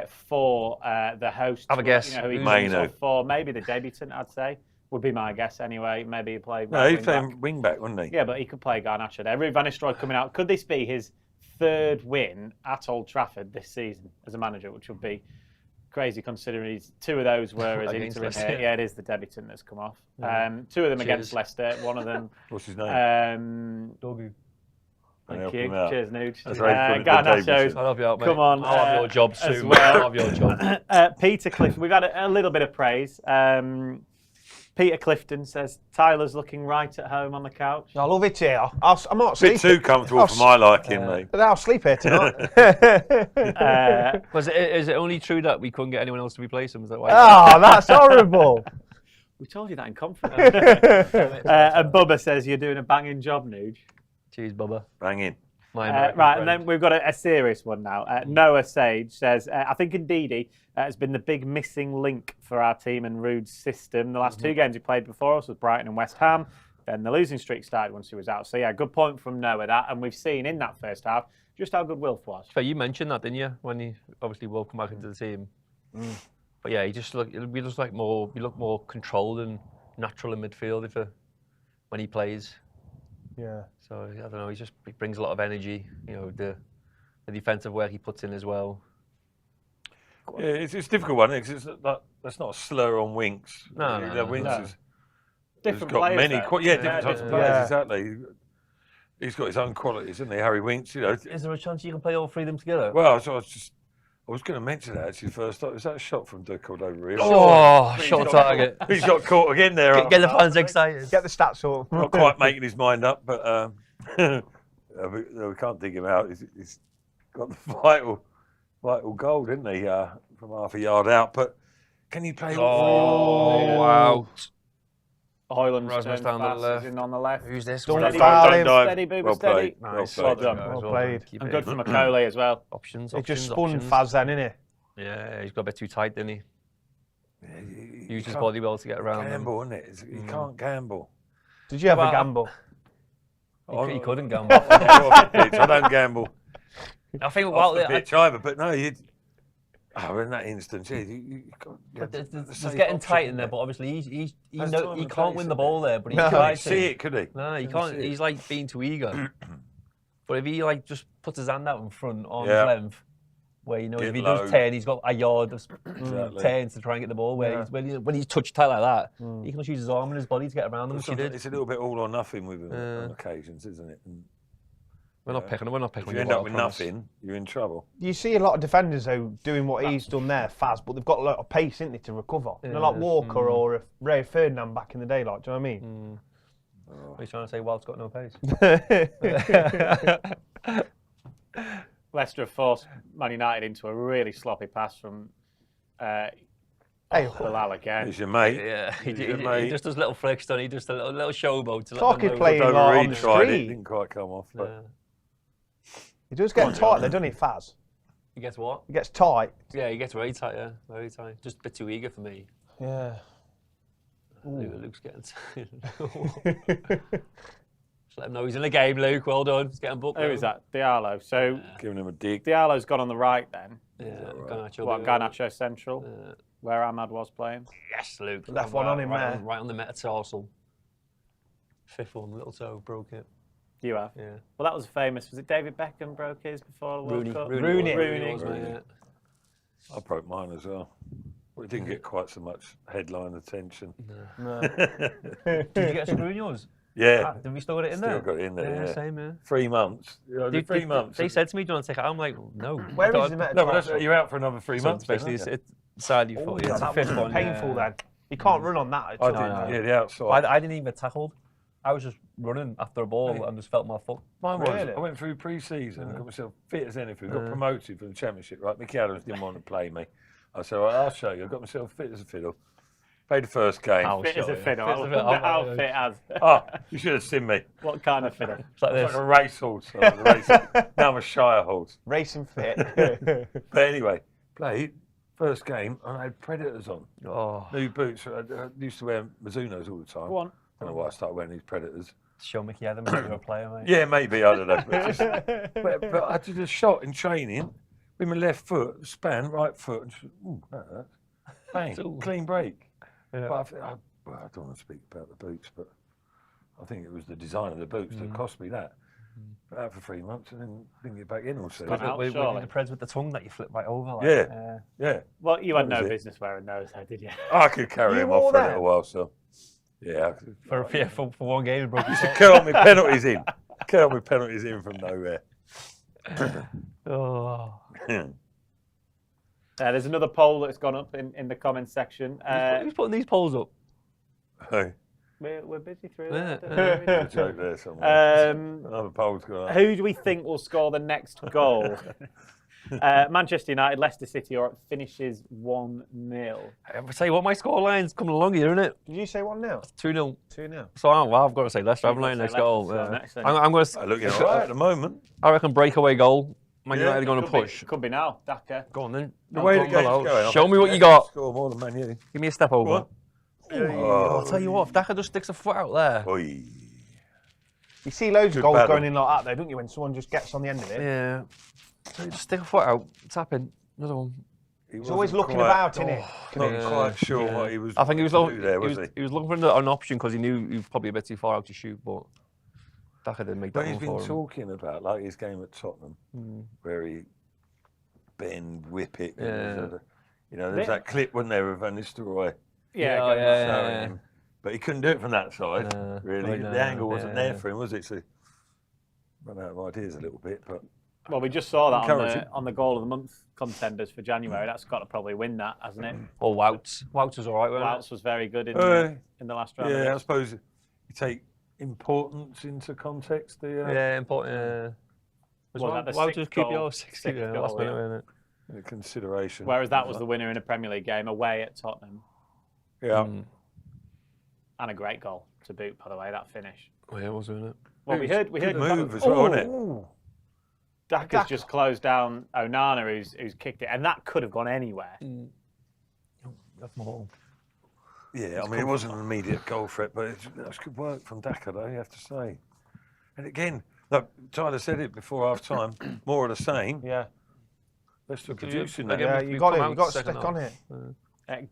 for the host. Have a guess. You know who he Maino. comes on for? Maybe the debutant, I'd say. Would be my guess anyway. Maybe he played. No, he's playing wing back, wasn't he? Yeah, but he could play Garnacho there. Ruud van Nistelrooy coming out. Could this be his third win at Old Trafford this season as a manager, which would be crazy considering two of those were as Against interim Leicester. here. Yeah, it is the debutant that's come off. Two of them against Leicester. One of them. What's his name? Dogu. Thank help you. him out. Cheers, Nuge. That's right, put it in the Garnacho's. I'll help you out, mate. Come on. I'll have your job as soon. well. I'll have your job. Peter Clifton. We've had a little bit of praise. Peter Clifton says Tyler's looking right at home on the couch. I love it here. I'm not Bit sleeping. too comfortable for my liking, mate. But I'll sleep here tonight. Is it only true that we couldn't get anyone else to replace him? Is that why? Oh, that's horrible. We told you that in confidence. And Bubba says you're doing a banging job, Nuge. Cheers, Bubba. Bang in. Right, and then we've got a serious one now. Noah Sage says, I think Ndidi has been the big missing link for our team and Ruud's system. The last two games he played before us was Brighton and West Ham. Then the losing streak started once he was out. So, yeah, good point from Noah, that. And we've seen in that first half just how good Wilf was. But you mentioned that, didn't you? When he obviously will come back into the team. But yeah, we look more controlled and natural in midfield when he plays. Yeah. So I don't know. He brings a lot of energy. You know, the defensive work he puts in as well. Yeah, it's a difficult one. It's that's not a slur on Winks. No. Winks has Different got players, many, though. different types of players. Yeah. Exactly. He's got his own qualities, isn't he, Harry Winks? You know. Is there a chance you can play all three of them together? Well, I was going to mention that actually first. Was that a shot from De Cordova? Oh, shot target. He's got caught again there. Get the fans excited. Get the stats up. Not quite making his mind up, but we can't dig him out. He's got the vital goal, didn't he, from half a yard out? But can he play? Wow. Hoyland's Rasmus turned down the fast, left. is in on the left. Who's this? Don't Steady, foul Boober, him. steady, Boober, Well steady. played. Nice. Well done. Well played. Keep And it good in. from Macaulay as well. Options. He just options, spun options. Faz then, innit? Yeah, he's got a bit too tight, didn't he? Yeah, Used his body well to get around him. Gamble, isn't it? You can't gamble. Did you ever Well, gamble? He couldn't gamble. Off the pitch. I don't gamble I think off the pitch either, but no, in that instance, yeah, you got it's getting tight in there, but obviously he can't win the ball there, but he Couldn't tries see to. it, could he? No, he Couldn't can't. see it. He's like being too eager. But if he just puts his hand out in front on Yeah. length, where if Get he low. does turn, he's got a yard of Exactly. turns to try and get the ball. Where when he's touched tight like that, he can just use his arm and his body to get around them. Which he did. It's a little bit all or nothing with him on occasions, isn't it? And We're not picking him. We're not picking if him. you end up with nothing, you're in trouble. You see a lot of defenders though doing what he's done there, Faz, but they've got a lot of pace, ain't they, to recover. You know, like Walker or if Ray Ferdinand back in the day, like, do you know what I mean? Are you trying to say Wild's got no pace? Leicester have forced Man United into a really sloppy pass from Bilal again. He's your mate. Yeah, he He's your mate. just does little flicks, doesn't he? Just a little showboat to Talk let is them know. playing like Cordova on Reed the tried it, street. didn't quite come off. But He does get tight though, doesn't he, Faz? He gets what? He gets tight. Yeah, he gets very tight. Yeah, very tight. Just a bit too eager for me. Yeah. Luke's getting tired. let him know he's in the game, Luke. Well done. He's getting booked. Who is that? Diallo. So Giving him a dig. Diallo's gone on the right then. Yeah, Garnacho central, where Ahmad was playing. Yes, Luke. Left one on him there. Right on the metatarsal. Fifth one, little toe, broke it. You have? Yeah. Well, that was famous. Was it David Beckham broke his before the World Cup? Rooney. I broke mine as well. Well, it didn't get quite so much headline attention. No. Did you get a screw in yours? Yeah. Did we still get it in there? Still got it in there, yeah. Same, yeah. 3 months. Three months. They said to me, do you want to take it out? I'm like, no. Where is it? No, but you're out for another 3 months. Basically, it's sadly for you. It's a fifth one. Painful then. You can't run on that. Yeah, the outside. I didn't even tackle. I was just running after a ball and just felt my foot. Mine was. I went through pre-season, got myself fit as anything, got promoted from the championship. Right, Mickey Adams didn't want to play me. I said, right, I'll show you. I got myself fit as a fiddle. Played the first game. Fit as a fiddle. How fit as? Oh, you should have seen me. What kind of fiddle? It's like this. Like a racehorse. Now I'm a Shire horse. Racing fit. But anyway, played first game and I had Predators on. Oh. New boots. I used to wear Mizunos all the time. Go on. I don't know why I started wearing these Predators. Show Mickey Adams that you're a player, mate. Yeah, maybe, I don't know. But I did a shot in training with my left foot, span, right foot, and ooh, that hurts. Bang, clean break. Yeah. But I don't want to speak about the boots, but I think it was the design of the boots that cost me that. Out for 3 months and then didn't get back in all season. With the Preds with the tongue that you flip right over. Like, yeah. Well, you had no business wearing those, though, did you? I could carry them off for a little while, so. Yeah. For one game, it broke used to curl me penalties in. Curl me penalties in from nowhere. There's another poll that's gone up in the comments section. Who's putting these polls up? Hey. We're busy through that. A joke there somewhere. Another poll's gone up. Who do we think will score the next goal? Manchester United, Leicester City, or finishes 1-0. I tell you what, my scoreline's coming along here, isn't it? Did you say 1-0? 2-0. 2-0. So I've got to say Leicester. I'm letting next goal. I'm going to. Looking all right at the moment. I reckon breakaway goal. Man United are going to push. Could be now. Daka. Go on then. The way the game's going. Show me what you got. Score more than Man U. Give me a step over. I'll tell you what, if Daka just sticks a foot out there. Oy. You see loads of goals going in like that, though, don't you? When someone just gets on the end of it. Yeah. So you just stick a foot out, tap in. Another one. He's always looking about, isn't he? Not quite sure what he was. I think he was looking. He was looking for an option because he knew he was probably a bit too far out to shoot, but Daka didn't make that one for him. But he's been talking about like his game at Tottenham, where he bend, whip it. Yeah. There's that clip, wasn't there, of Van Nistelrooy? Yeah. But he couldn't do it from that side, really. No, the angle wasn't there for him, was it? So run out of ideas a little bit, but. Well, we just saw that on the goal of the month contenders for January. That's got to probably win that, hasn't it? Or Wout. Wout was all right, wasn't Wout was very good in the last round. Yeah, I suppose you take importance into context. Important. Wout just keep your 60 last minute, wasn't it? In consideration. Whereas that was the winner in a Premier League game away at Tottenham. Yeah. And a great goal to boot, by the way, that finish. Oh, yeah, it was, wasn't it? Well, we heard move as well, wasn't it? Daka's just closed down Onana, who's kicked it, and that could have gone anywhere. That's my ball. Yeah, I mean, it wasn't an immediate goal threat, but that's good work from Daka, though, you have to say. And again, look, Tyler said it before half time, more of the same. Yeah. Leicester producing that. Yeah, you got to stick on it.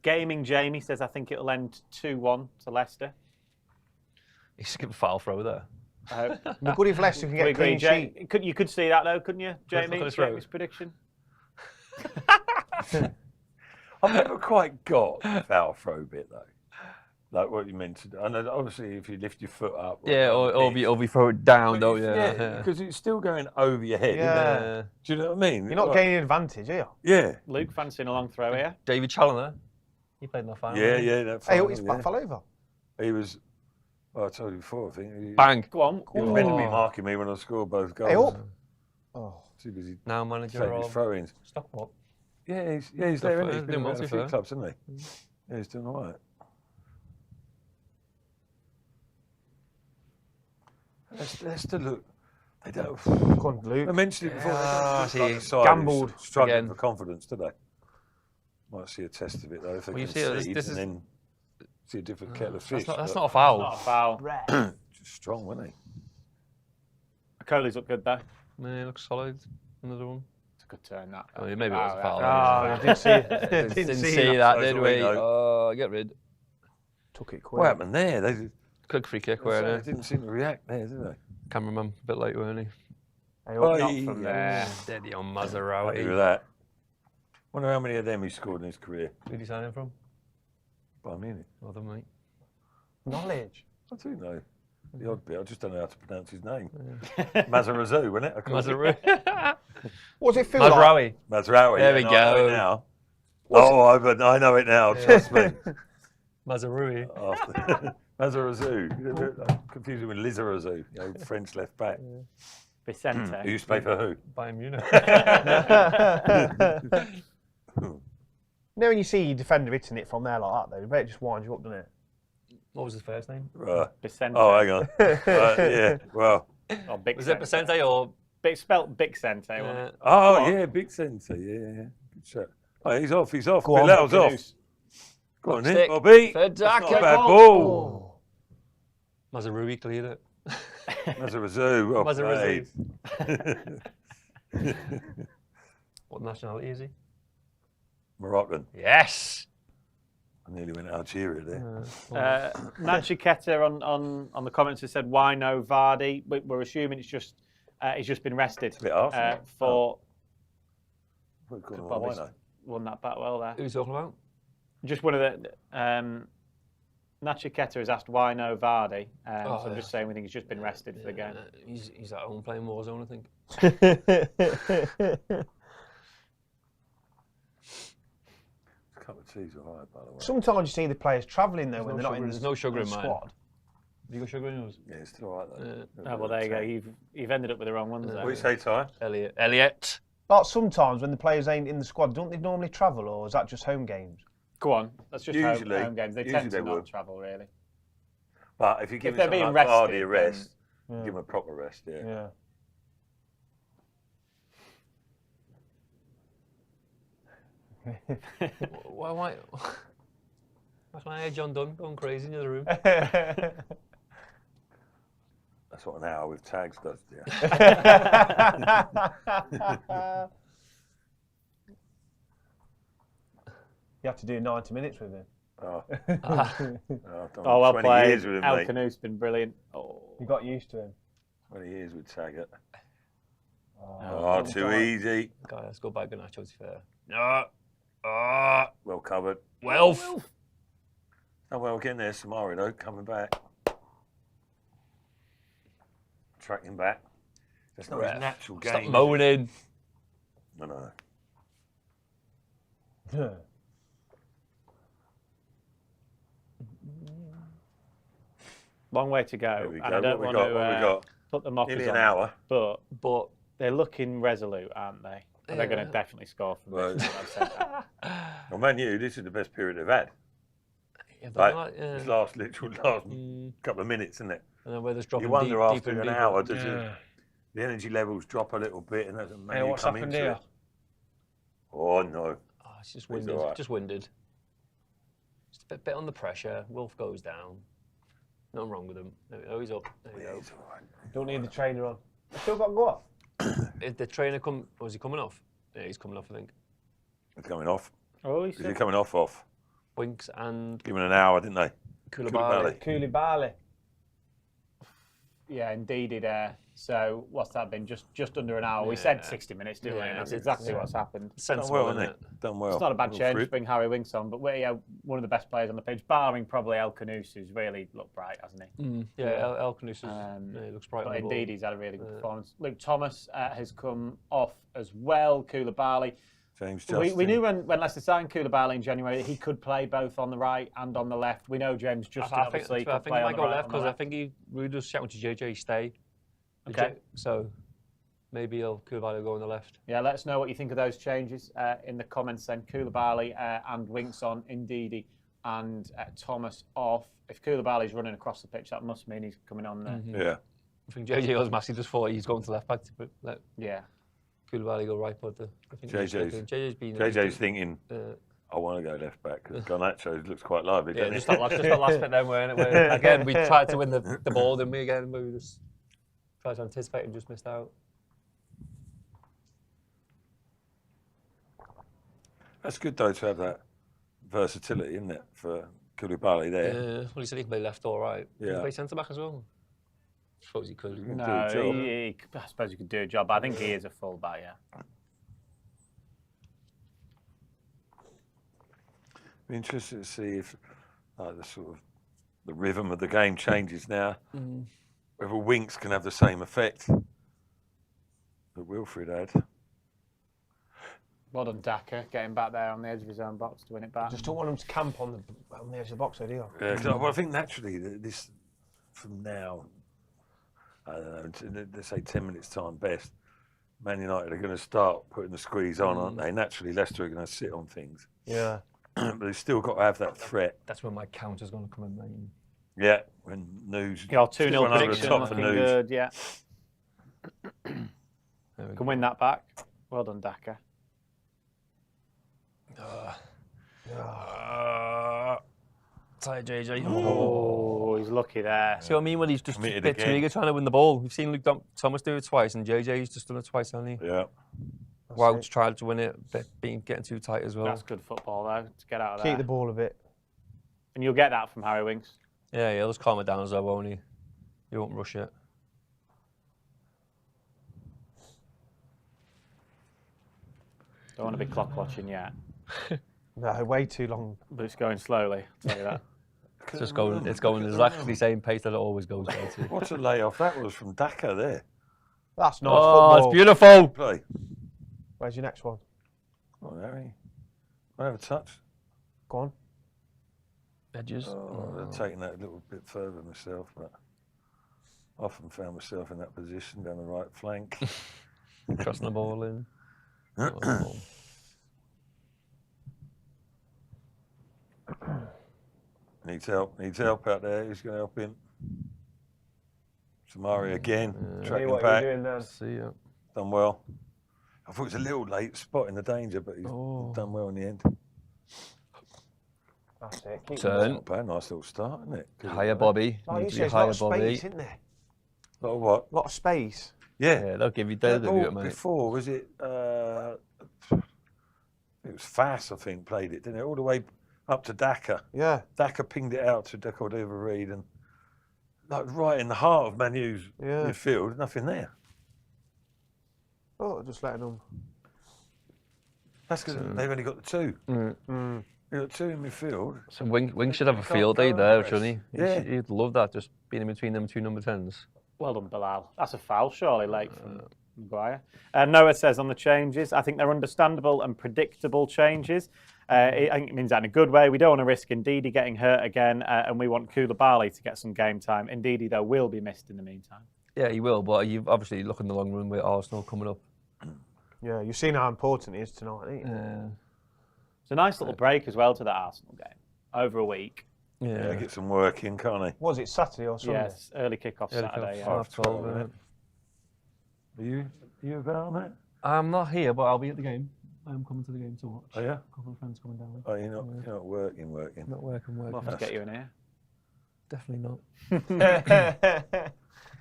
Gaming Jamie says, I think it'll end 2-1 to Leicester. He's skipped a foul throw there. But good if Leicester can get a clean sheet. You could see that, though, couldn't you, Jamie? Jamie's prediction. I've never quite got the foul throw bit, though. Like what you mentioned. And obviously, if you lift your foot up. Yeah, or you throw it down, though, yeah. Because it's still going over your head, yeah. Isn't it? Do you know what I mean? You're not gaining advantage, are you? Yeah. Luke fancying a long throw here. David Challoner. He played in the final. Yeah, that final, his back fell over. He was... Well, I told you before, I think. Bang. Go on. He was meant to be marking me when I scored both goals. Hey, up. Oh. Too busy. Now manager of throw-ins. Stockport. Yeah, he's there, isn't he? He's been doing in a few clubs, hasn't he? Yeah, he's doing all right. Leicester look. They don't. Go on, Luke. I mentioned it before. He gambled. Struggling for confidence today. Might see a test of it though if they concede and then see a different kettle of fish. That's not a foul. Not a foul. Just strong, wasn't he? Coley's looked good though. Yeah, looks solid. Another one. It's a good turn that. Oh, yeah, maybe it was a foul. I didn't see it. Didn't see that, So did all we? we know. Oh, get rid. Took it quick. What happened there? They Quick free kick, they weren't it? didn't seem to react there, did they? Cameraman, a bit late, weren't he? Hey, Oh, not he- from yeah. there. Steady on Happy with Maserati. that. Wonder how many of them he scored in his career. Who'd he sign him from? Bayern Munich. Well done, mate. Knowledge. I do know the odd bit. I just don't know how to pronounce his name. Mazarazu, wasn't it? I called it. Maserati. What does it feel like? Mazraoui. Mazraoui. There we yeah, no, I know go. it now. I know it now. Trust me. Mazarui. Mazarazu. Confused with Lizarazu, French left back. Vicente. Who used to play for who? Bayern Munich. When you see your defender hitting it from there like that, though, it just winds you up, doesn't it? What was his first name? Vicente. Oh, hang on. Yeah, well. Or Big Was it Vicente or? Spelt Bixente, wasn't it? Oh, yeah, big centre. Yeah. Good shot. Oh, he's off. Go on, Bilal's off. Canoes. Go on, Stick. in, Bobby. Fedaka. That's not a bad ball. Mazarui cleared it. Mazarazu. Well Mazarazu. played. What nationality is he? Moroccan. Yes. I nearly went Algeria there. Nacho Keta on the comments has said, why no Vardy? We're assuming it's just he's just been rested a bit harsh, isn't it? for. We've got Could probably wino. won that battle well there. Who's talking about? Just one of the. Nacho Keta has asked why no Vardy. So I'm just saying we think he's just been rested for the game. He's at home playing Warzone, I think. Cup of tea's all right, by the way. Sometimes you see the players travelling though when they're not in There's no sugar in the mine. squad. Have you got sugar in yours? Yeah, it's still all right, though. Oh, well, there you go. You've ended up with the wrong ones there. What do you say, Ty? Elliott. Like sometimes when the players ain't in the squad, don't they normally travel, or is that just home games? Go on. That's just Usually- home games. They usually tend they to not would. travel, really. But if you give they're someone being like rested, Vardy a rest, then- give him a proper rest, yeah. Yeah. Why can I hear John Dunn going crazy in the other room? That's what an hour with tags does, yeah. You have to do 90 minutes with him. Oh, Oh, well 20 played. years with him, El mate. Canoe's been brilliant. Oh. You got used to him. 20 years with Taggart. Oh, Too easy. Guy, let's go back to Nacho, to be fair. No. Well covered. Welf. Oh, well, getting there, Samari, though, coming back. Tracking back. That's not his natural game. Stop moaning. No. Long way to go. There we And go. I don't What we want got? What we to got? put the mockers Nearly on. an hour. But they're looking resolute, aren't they? And they're going to definitely score from Right. this. I've said that. Well, Man U, this is the best period they've had. Yeah, This last couple of minutes, isn't it? And then where there's dropping You wonder deep, after deeper and an deeper. hour, does the energy levels drop a little bit, and doesn't Man U what's come happened into here? it? Oh no! Oh, it's just He's winded. all right. Just winded. Just a bit under pressure. Wolf goes down. Nothing wrong with him. There we go. He's up. There we go. Don't need the trainer on. Still got to go off. Is the trainer come? Was he coming off? Yeah, he's coming off, I think. It's coming off. Oh, Is he coming off? Winks and Give him an hour, didn't they? Koulibaly. Koulibaly. Yeah, indeed. So what's that been? Just under an hour. We said 60 minutes, didn't we? And that's exactly what's happened. Sensible, Done well, isn't isn't it? it? Done well. It's not a bad Little change fruit. to bring Harry Winks on, but we're one of the best players on the pitch, barring probably El Canoes, who's really looked bright, hasn't he? Yeah, El Canoes he looks bright on But the ball. indeed, he's had a really good performance. Luke Thomas has come off as well. Koulibaly. James We Justin. knew when Leicester signed Koulibaly in January that he could play both on the right and on the left. We know James Justin I think obviously he could play might on the go right left and the because I left. think we were just shouting to JJ stay. Okay. So maybe Koulibaly will go on the left. Yeah, let us know what you think of those changes in the comments then. Koulibaly and Winks on, Ndidi and Thomas off. If Koulibaly's running across the pitch, that must mean he's coming on there. Yeah. I think JJ was massive. Just thought he's going to left back to let Yeah. Koulibaly go right, but I think JJ's thinking, I want to go left back because Garnacho looks quite lively, Yeah, doesn't just that last bit then, where again we tried to win the ball, didn't we? Again, we were just Surprised I anticipated just missed out. That's good though to have that versatility, isn't it, for Koulibaly there? Yeah, well, he said he can play left or right. Yeah. He can play centre back as well. I suppose he could. No, do a job. I suppose he could do a job. But I think he is a full back. Yeah. Be interested to see if the sort of the rhythm of the game changes now. Whether Winks can have the same effect that Wilfred had. Well done, Daka, getting back there on the edge of his own box to win it back. Just don't want him to camp on the edge of the box, do you? Yeah, 'cause I think naturally this from now, I don't know, let's say 10 minutes time best, Man United are going to start putting the squeeze on, aren't they? Naturally, Leicester are going to sit on things. Yeah. But they've still got to have that threat. That's when my counter's going to come in, mate. Yeah, when News. Your 2-0 still under the prediction top for looking News. good, yeah. Can win that back. Well done, Daka. Tight JJ. Oh, he's lucky there. See what I mean? When he's just a Committed bit too again. eager trying to win the ball. We've seen Luke Thomas do it twice, and JJ's just done it twice, hasn't he? Yeah. Wout's tried to win it, but getting too tight as well. That's good football, though, to get out of Keep there. the ball a bit. And you'll get that from Harry Winks. Yeah, he'll just calm it down as well, won't he? He won't rush it. Don't want to be clock watching yet, No, way too long. but it's going slowly, I'll tell you that. It's going exactly the same pace that it always goes to. What a layoff that was from Daka there. That's nice Oh, football. it's beautiful. Play. Where's your next one? Come on, Harry. I have a touch. Go on. Edges. I've taken that a little bit further myself, but often found myself in that position down the right flank. Crossing the ball in. Needs help out there. Who's going to help him? Samari again, tracking what back. are you doing then? See ya. Done well. I thought it was a little late spotting the danger, but he's done well in the end. That's it. Keep Turn. Not bad, nice little start, isn't it? Good. Higher Bobby. Like you Need to say, be there's a lot higher of Bobby. space, isn't there? Lot of what? A lot of space. Yeah. Yeah, they'll give you That the ball it, mate. before, was it? It was Fass, I think, played it, didn't it? All the way up to Daka. Yeah. Daka pinged it out to Cordova-Reid and like right in the heart of Manu's midfield, nothing there. Oh, just letting them. That's because they've only got the two. They've got two in midfield. So Wing should have a Can't field day go there, press. shouldn't he? Yeah. He'd love that, just being in between them two number 10s. Well done, Bilal. That's a foul, surely, late from Maguire. Noah says on the changes, I think they're understandable and predictable changes. I think it means that in a good way. We don't want to risk Ndidi getting hurt again, and we want Koulibaly to get some game time. Ndidi, though, will be missed in the meantime. Yeah, he will, but you obviously look in the long run with Arsenal coming up. Yeah, you've seen how important it is tonight, haven't you? Yeah. It's a nice little break as well to that Arsenal game. Over a week. Yeah, get some work in, can't he? Was it Saturday or Sunday? Yes, early kick-off Saturday. Yeah. 5:12, isn't it? Are you about on it? I'm not here, but I'll be at the game. I'm coming to the game to watch. Oh, yeah? A couple of friends coming down. Oh, you're not working. Not working. We'll have to get you in here. Definitely not.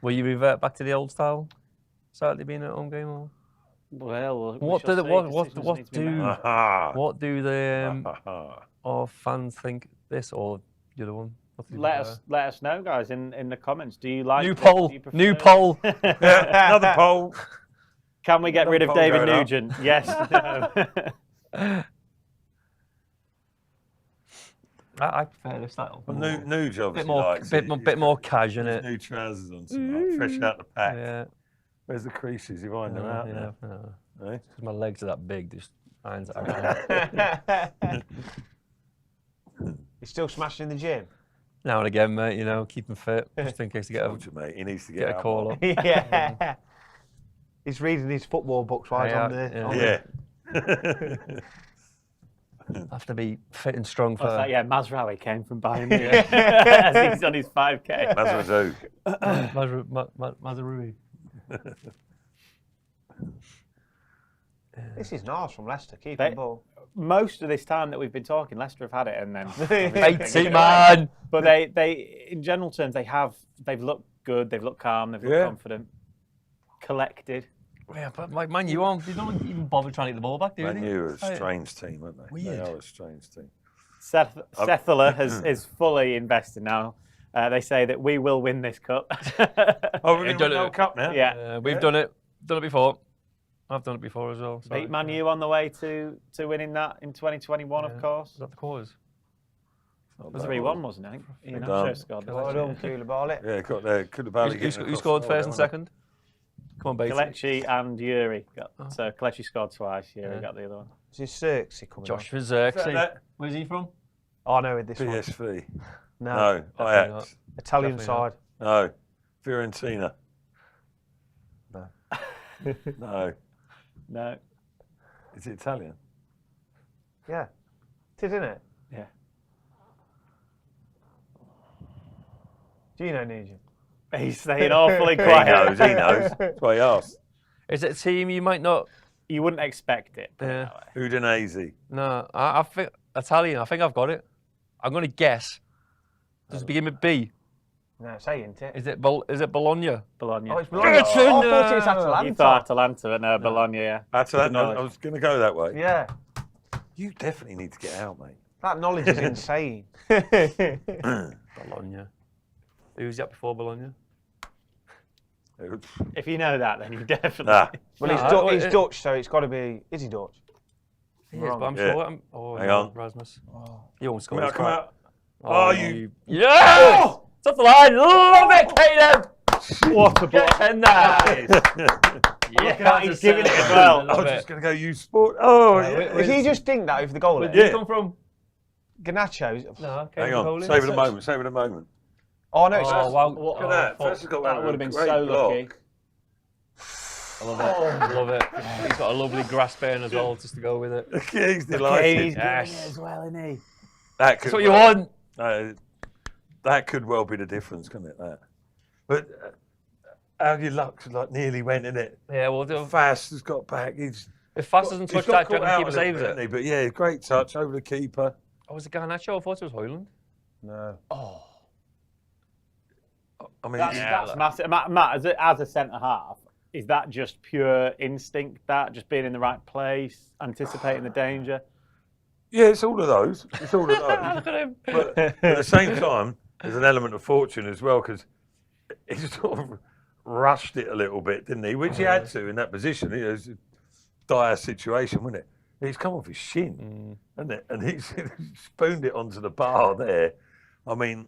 Will you revert back to the old style? Saturday being at home game, or Well, what do our fans think this or the other one? Let us know, guys, in the comments. Do you like New this? poll? Do you prefer New it? poll. Another poll. Can we get rid of poll David going up. Nugent? Yes. No. I prefer this style. Well, Nuge obviously Bit more, likes bit more cash in His it. new trousers on tonight, fresh out the pack. Yeah. Where's the creases? You've ironed them out now. Eh? Because my legs are that big, just irons out. You're still smashing in the gym? Now and again, mate, you know, keep him fit, just in case to get Told you, mate. He needs to get a out call more. up. Yeah. He's reading his football books while he's on the... Yeah. Have to be fit and strong for What's that? Yeah, Mazraoui came from Bayern Munich as he's on his 5K. Mazraoui. This is nice from Leicester, keeping the ball. Most of this time that we've been talking, Leicester have had it, and then 80 man. But they, in general terms, they've looked good, they've looked calm, they've looked confident. collected. Yeah, but like Man U, they don't even bother trying to get the ball back, do Man they? U are a strange team, aren't they? Weird. They are a strange team. Settler is fully invested now. They say that we will win this cup. Oh, we're going to win the World Cup now? Yeah. We've done it before. I've done it before as well. Beat Man U on the way to winning that in 2021, of course. Was that the quarters? It was 3-1, wasn't it? I think. Ian Asher scored. Well done, Koulibaly. Yeah, got there. Koulibaly. Who scored first and second? Come on, Beatty. Kelechi and Yuri. So Kelechi scored twice, Yuri got the other one. Is this Xerxes coming Josh on? Xerxes. Where's he from? I know with this one. PSV. No. Ajax. Italian Definitely side. No. Fiorentina. No. No. No. Is it Italian? Yeah. It is, isn't it? Yeah. Do you know Nugent? He's staying awfully quiet. He knows. That's why he asked. Is it a team you might not? You wouldn't expect it. Yeah. Udinese. No, I think Italian. I think I've got it. I'm going to guess. Does it begin with B? No, it's A, isn't it? Is it Bologna? Bologna. Oh, it's Bologna. Oh, I thought it was Atalanta. You thought Atalanta, but no, Bologna, yeah. Atalanta. I was going to go that way. Yeah. You definitely need to get out, mate. That knowledge is insane. Bologna. Who's that before Bologna? If you know that, then you definitely. Nah. Well, he's Dutch, so it's got to be. Is he Dutch? He is, but I'm Yeah. sure. Hang on. Rasmus. You won't score. Come out, this come crap. out. Oh, you. Yes! It's off the line. Love it, Caden. What a block. And that. Yeah, he's giving it as well. I was just going to go use sport. Oh, yeah. Did he just dink that over the goal? Where there? did he come from? Garnacho. No, Hang on. Save it a moment. Save it a moment. Oh, no. It's Oh, wow. Look at that. First has got That would have been great so block. lucky. I love it. Love it. He's got a lovely grass burn as well, just to go with it. Yeah, he's delighted. He's giving Yes. it as well, isn't he? That could, That's what you want. that could well be the difference, couldn't it? That. But Algie Lux like nearly went in it. Yeah, well, if Fast has got back. He's Fast doesn't touch that, do you reckon the keeper saves hasn't it? he? But yeah, great touch over the keeper. Oh, was it Garnacho? I thought it was Hoyland. No. Oh, I mean, that's massive. Matt, as a centre half, is that just pure instinct? That just being in the right place, anticipating the danger? yeah, it's all of those. It's all of those. Look at him. But at the same time, there's an element of fortune as well because he sort of rushed it a little bit, didn't he? Which he had to in that position. It was a dire situation, wasn't it? He's come off his shin, hasn't it? And he's spooned it onto the bar there. I mean,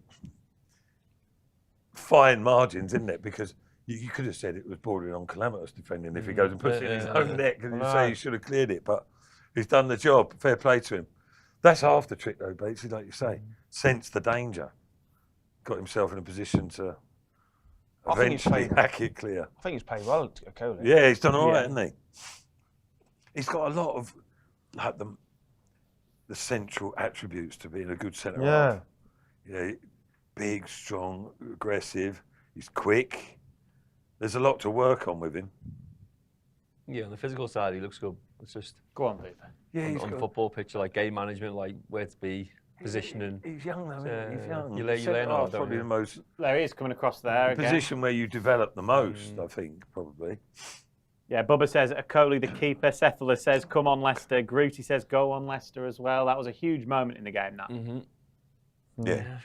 fine margins, isn't it? Because you could have said it was bordering on calamitous defending if he goes and puts it in his own neck and you say he should have cleared it. But he's done the job. Fair play to him. That's half the trick, though, Batesy, like you say. Sensed the danger. Got himself in a position to I think he's eventually played- hack it clear. I think he's played well, Kohli. Yeah, he's done all right, hasn't he? He's got a lot of like the central attributes to being a good centre half. Yeah, big, strong, aggressive. He's quick. There's a lot to work on with him. Yeah, on the physical side, he looks good. It's just Go on, Peter. Yeah, he's on the got, football pitch, like game management, like where to be, positioning. He's young though, isn't he? He's young. You learn Centre all, half's don't probably you? the most There he is coming across there again. position where you develop the most, I think, probably. Yeah, Bubba says, Kohli the keeper. Settler says, come on, Leicester. Gruty says, go on, Leicester as well. That was a huge moment in the game, that. Yeah.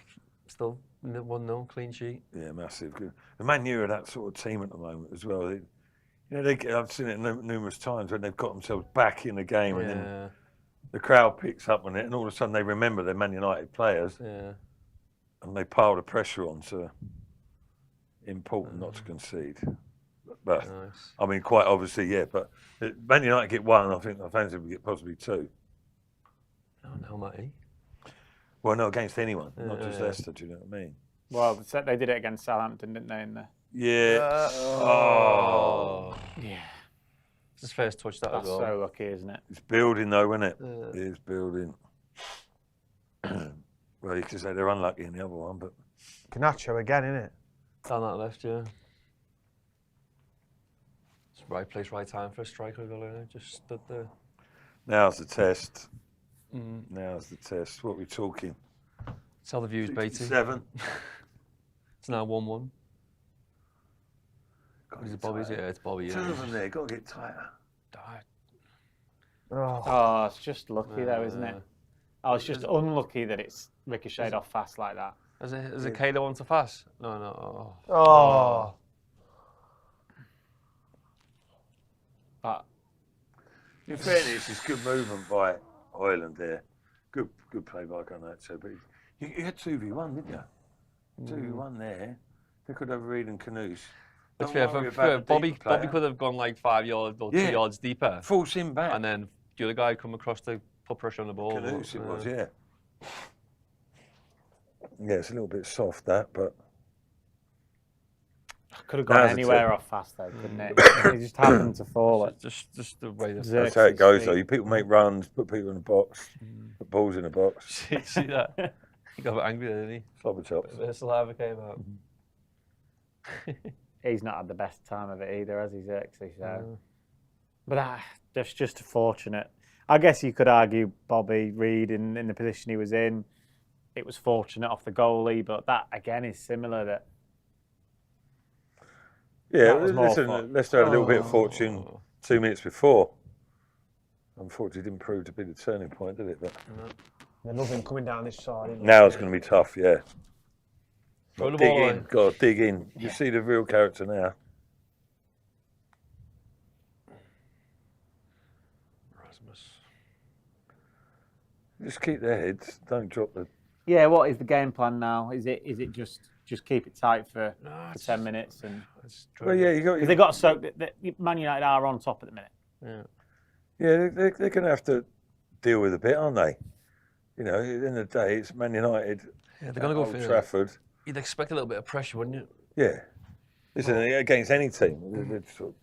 Still 1-0, clean sheet. Yeah, massive. Good. The Man U are that sort of team at the moment as well. They, you know, I've seen it numerous times when they've got themselves back in the game and then the crowd picks up on it and all of a sudden they remember they're Man United players and they pile the pressure on. So important not to concede. But I mean, quite obviously, yeah. But Man United get one, I think the fans will get possibly two. Oh no, Matty. Well, no, against anyone, not just Leicester. Do you know what I mean? Well, they did it against Southampton, didn't they? In the... Yeah. Yeah. It's his first touch, that That's as well. so lucky, isn't it? It's building, though, isn't it? It is building. Well, you could say they're unlucky in the other one, but Garnacho again, innit? Down that left, yeah. It's right place, right time for a striker goal, innit? Just stood there. now's the test. Now's the test. What are we talking? Tell the views, Beatty. 7. It's now 1-1. God, Is it Bobby's? Yeah, it's Bobby. Two of them there. Got to get tighter. Oh, it's just lucky though, isn't it? Oh, it's just unlucky that it's ricocheted off fast like that. Is it Kayla on to fast? No. Oh. But in fairness, it's good movement by Hoyland there. Good play by Garnacho. But you had 2v1, didn't you? 2v1 there. They could have Reed and Canoes. Bobby could have gone like 5 yards or 2 yards deeper. Force him back. And then the other guy come across to put pressure on the ball. Canoes it was, yeah. Yeah, it's a little bit soft that, but could have gone anywhere off fast though, couldn't it? It just happened to fall. Just the way that's how it goes though. People make runs, put people in the box, put balls in the box. See that? He got a bit angry, didn't he? Slobber chops. The saliva came out. He's not had the best time of it either, has he, Xerxes? So. But that's just fortunate. I guess you could argue Bobby Reed in the position he was in. It was fortunate off the goalie, but that again is similar. That listen, Leicester had a little bit of fortune 2 minutes before. Unfortunately, didn't prove to be the turning point, did it? But there's nothing coming down this side. Now it's going to be tough, yeah. Got to dig in. You see the real character now. Rasmus. Just keep their heads. Don't drop the. Yeah, what is the game plan now? Is it just keep it tight for 10 minutes and? Well, yeah, because they got to soak. Man United are on top at the minute. Yeah, they're going to have to deal with a bit, aren't they? You know, at the end of the day, it's Man United. Yeah, they're going to go for Trafford. You'd expect a little bit of pressure, wouldn't you? Yeah. Listen, against any team, they've sort of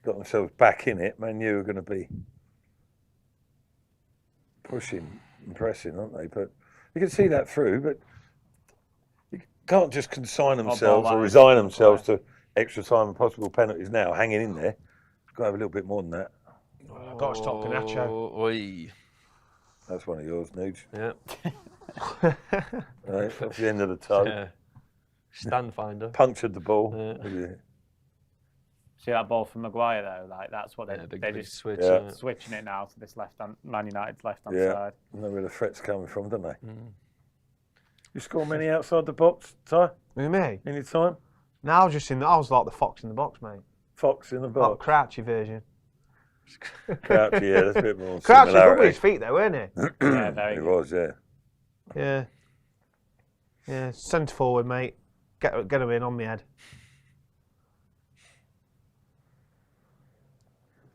got themselves back in it. Man U are going to be pushing and pressing, aren't they? But you can see that through, but you can't just consign themselves or resign themselves to extra time and possible penalties now, hanging in there. Got to have a little bit more than that. I've got to stop Garnacho. That's one of yours, Nuge. Yeah. Right, that's the end of the tug. Yeah. Stand finder. Punctured the ball. Yeah. See that ball from Maguire though? Like that's what they're just switching it now to this Man United's left hand side. Know where the threat's coming from, don't they? You score many outside the box, Ty? With me? Any time? No, I was like the fox in the box, mate. Fox in the box. Like Crouchy version. Crouchy, yeah, that's a bit more. Crouchy was good with his feet though, weren't he? Yeah, very good. He was, yeah. Yeah. Yeah, centre forward, mate. Get him in on my head.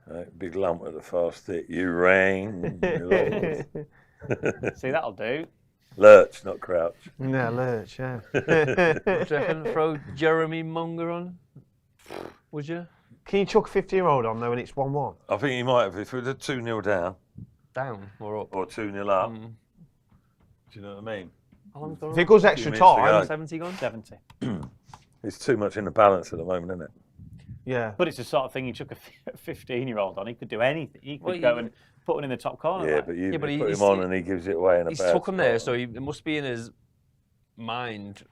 Right, big lump at the far stick. You rang. See, that'll do. Lurch, not crouch. Yeah, lurch, yeah. Would you reckon throw Jeremy Munger on? Would you? Can you chuck a 15-year-old on though when it's 1-1? I think he might have. If it was 2-0 down. Down or up? Or 2-0 up. Do you know what I mean? How long's gone If it goes extra time, 70 gone? 70. It's too much in the balance at the moment, isn't it? Yeah. But it's the sort of thing you chuck a 15-year-old on. He could do anything. He could go and put one in the top corner. Yeah, but you put him on and he gives it away in a bad He's took him there, spot. so it must be in his mind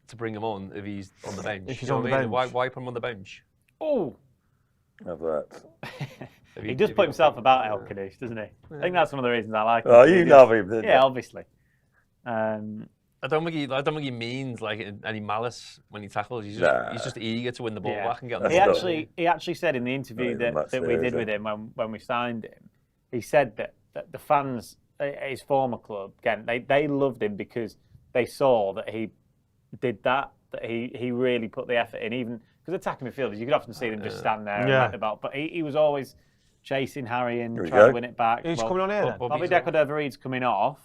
to bring him on if he's on the bench. If he's on the bench. Why put him on the bench? Oh. Have that. He does put himself about El Khaddoush, doesn't he? I think that's one of the reasons I like him. Oh, you love him, didn't you? Yeah, obviously. I don't think he means like any malice when he tackles. He's just eager to win the ball back and get on the He actually said in the interview that we did with him when we signed him, he said that the fans at his former club, again, they loved him because they saw that he did that he really put the effort in, even because attacking midfielders, you could often see them just stand there and let the ball, but he was always chasing Harry and trying to win it back. Who's coming on here then? Bobby Decordova-Reid's coming off.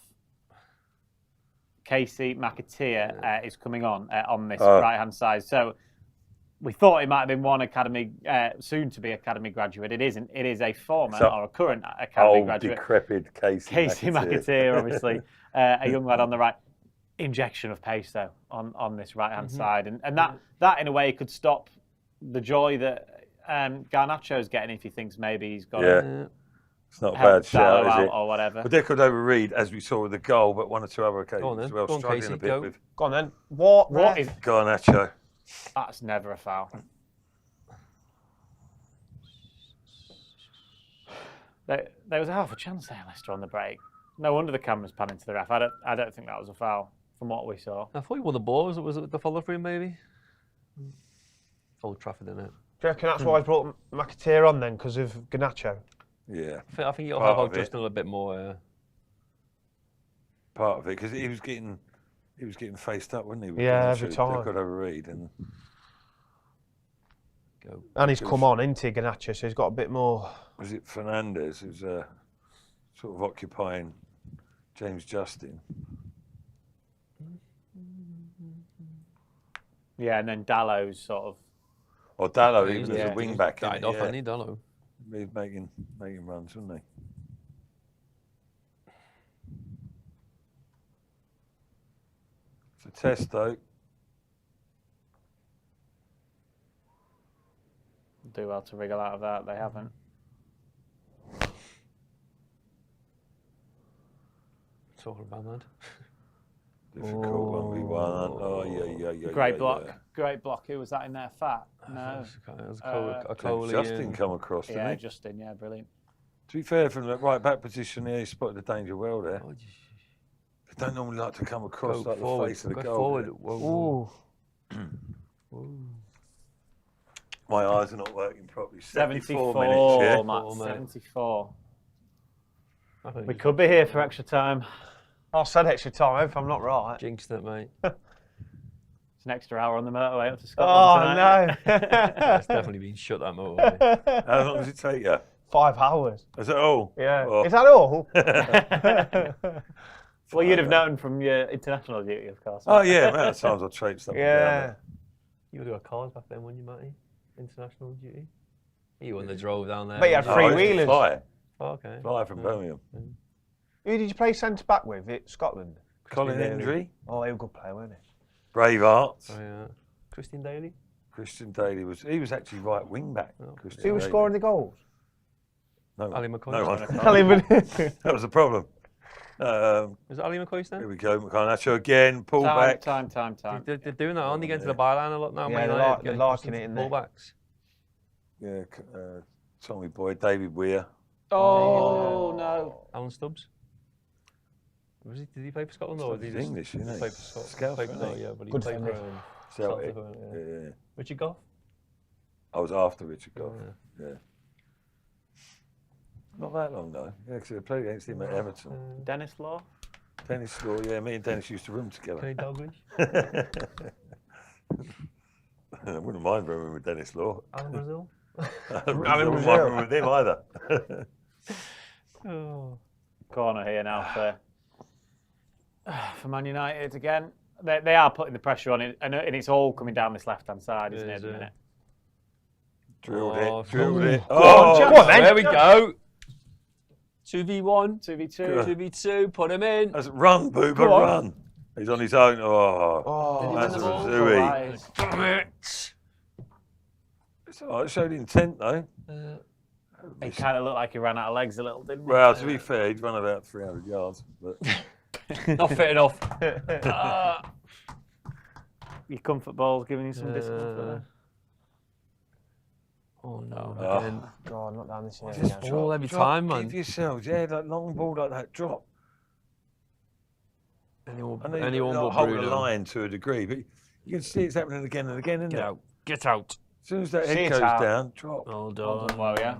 Casey McAteer is coming on this right-hand side. So we thought it might have been one academy, soon to be academy graduate. It isn't. It is a former or a current academy graduate. Decrepit Casey McAteer, obviously, a young lad on the right. Injection of pace though on this right-hand side, and that in a way could stop the joy that Garnacho's getting if he thinks maybe he's got. It's not a bad shout, is it? Or whatever. But Decordova-Reid, as we saw with the goal, but one or two other occasions Go on, then. as well, struggling a bit with. Go on then. What is Garnacho? That's never a foul. There was half a chance there, Leicester, on the break. No wonder the cameras panning to the ref. I don't think that was a foul from what we saw. I thought he won the ball. Was it the follow through maybe? Old Trafford, isn't it? Do you reckon that's why he brought McAteer on then, because of Garnacho? Yeah. I think you'll have just a little bit more. Part of it, because he was getting faced up, wasn't he? with Yeah, Garnacho. every time. They've got to read and. And he's come on into Garnacho, so he's got a bit more. Was it Fernandez who's sort of occupying James Justin? Yeah, and then Dallow's sort of. Or Dallo, he was a wing back. Died off, hasn't he, Dallo? He's making runs, wasn't he? It's a test, though. Do well to wriggle out of that. They haven't. Talking about that. Difficult 1v1. Oh, yeah. Great block. Yeah. Great block. Who was that in there? Fat? No. It was Justin come across, didn't he? Yeah, Justin. Yeah, brilliant. To be fair, from the right back position there, he spotted the danger well there. They don't normally like to come across like the face of the goal. Forward. Whoa. My eyes are not working properly. 74 minutes, yeah. Matt, 74. We could be here for extra time. I said extra time, if I'm not right. Jinxed it, mate. It's an extra hour on the motorway up to Scotland tonight. No. It's definitely been shut, that motorway. How long does it take you? 5 hours. Is that all? Yeah. Oh. Is that all? Well, you'd have known from your international duty, of course. Oh, yeah, man. Sometimes I'll trade stuff down Yeah. You would have got cars back then, wouldn't you, Matty? International duty? You wouldn't have drove down there. But you had free wheelers. Fly. Oh, okay. Fly from Birmingham. Who did you play centre back with at Scotland? Colin Hendry. Oh, he was a good player, wasn't he? Bravehearts. Oh, yeah. Christian Daly? Christian Daly was actually right wing back. Christian Who was Daly. scoring the goals? No, Ali McCoy. No one. That was the problem. Was it Ali McCoy then? Here we go. Garnacho again. Pull back. Time. They're doing that, aren't they? Getting to the byline a lot now. Yeah, they're liking it in there. Fullbacks. Yeah, Tommy Boy, David Weir. Oh, no. Alan Stubbs. Did he play for Scotland or did he just English, isn't he? play for Scotland? Scout, isn't he? Yeah, but he Good played for for Celtic. Yeah. Richard Goff? I was after Richard Goff. Yeah. Not that long though. Yeah, because I played against him at Everton. Dennis Law? Dennis Law, yeah. Me and Dennis used to room together. Kenny Dalglish? I wouldn't mind rooming with Dennis Law. Alan Brazil? I wouldn't mind rooming with him either. Corner here now for Man United again. They are putting the pressure on it, and it's all coming down this left-hand side, isn't it, at the minute? Drilled it. Go on, then. There we go. 2v1. 2v2. 2v2. Put him in. Run, Booba, run. He's on his own. Oh, that's a Zooey. Damn it. It's all right. It showed intent, though. It kind of looked like he ran out of legs a little, didn't he? Well, to be fair, he'd run about 300 yards. But Not fit enough. Your comfort ball's giving you some discomfort. Oh no! Again. God, not down this Just again. ball every time, man. Give yourselves, that long ball like that, drop. Anyone will but hold Bruno. the line to a degree, but you can see it's happening again and again, isn't it? Get out. As soon as that head goes down, drop. Well done. Well, yeah.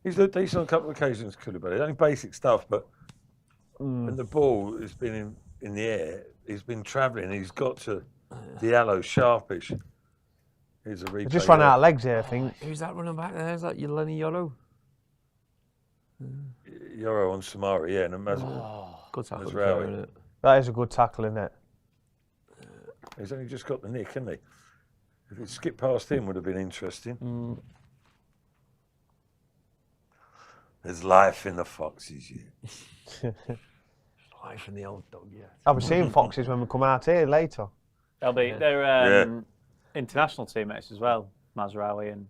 He's looked decent on a couple of occasions, Koulibaly. Only basic stuff, but when the ball has been in the air, he's been travelling. He's got to Diallo sharpish. Here's a replay. Just ran out of legs here, I think. Who's that running back there? Is that Lenny Yoro? Yoro on Samari, yeah, and Good tackle. Mazraoui. It? That is a good tackle, isn't it? He's only just got the nick, hasn't he? If it skipped past him, would have been interesting. There's life in the foxes, yeah. Life in the old dog, yeah. I'll be seeing foxes when we come out here later. They're international teammates as well, Mazraoui and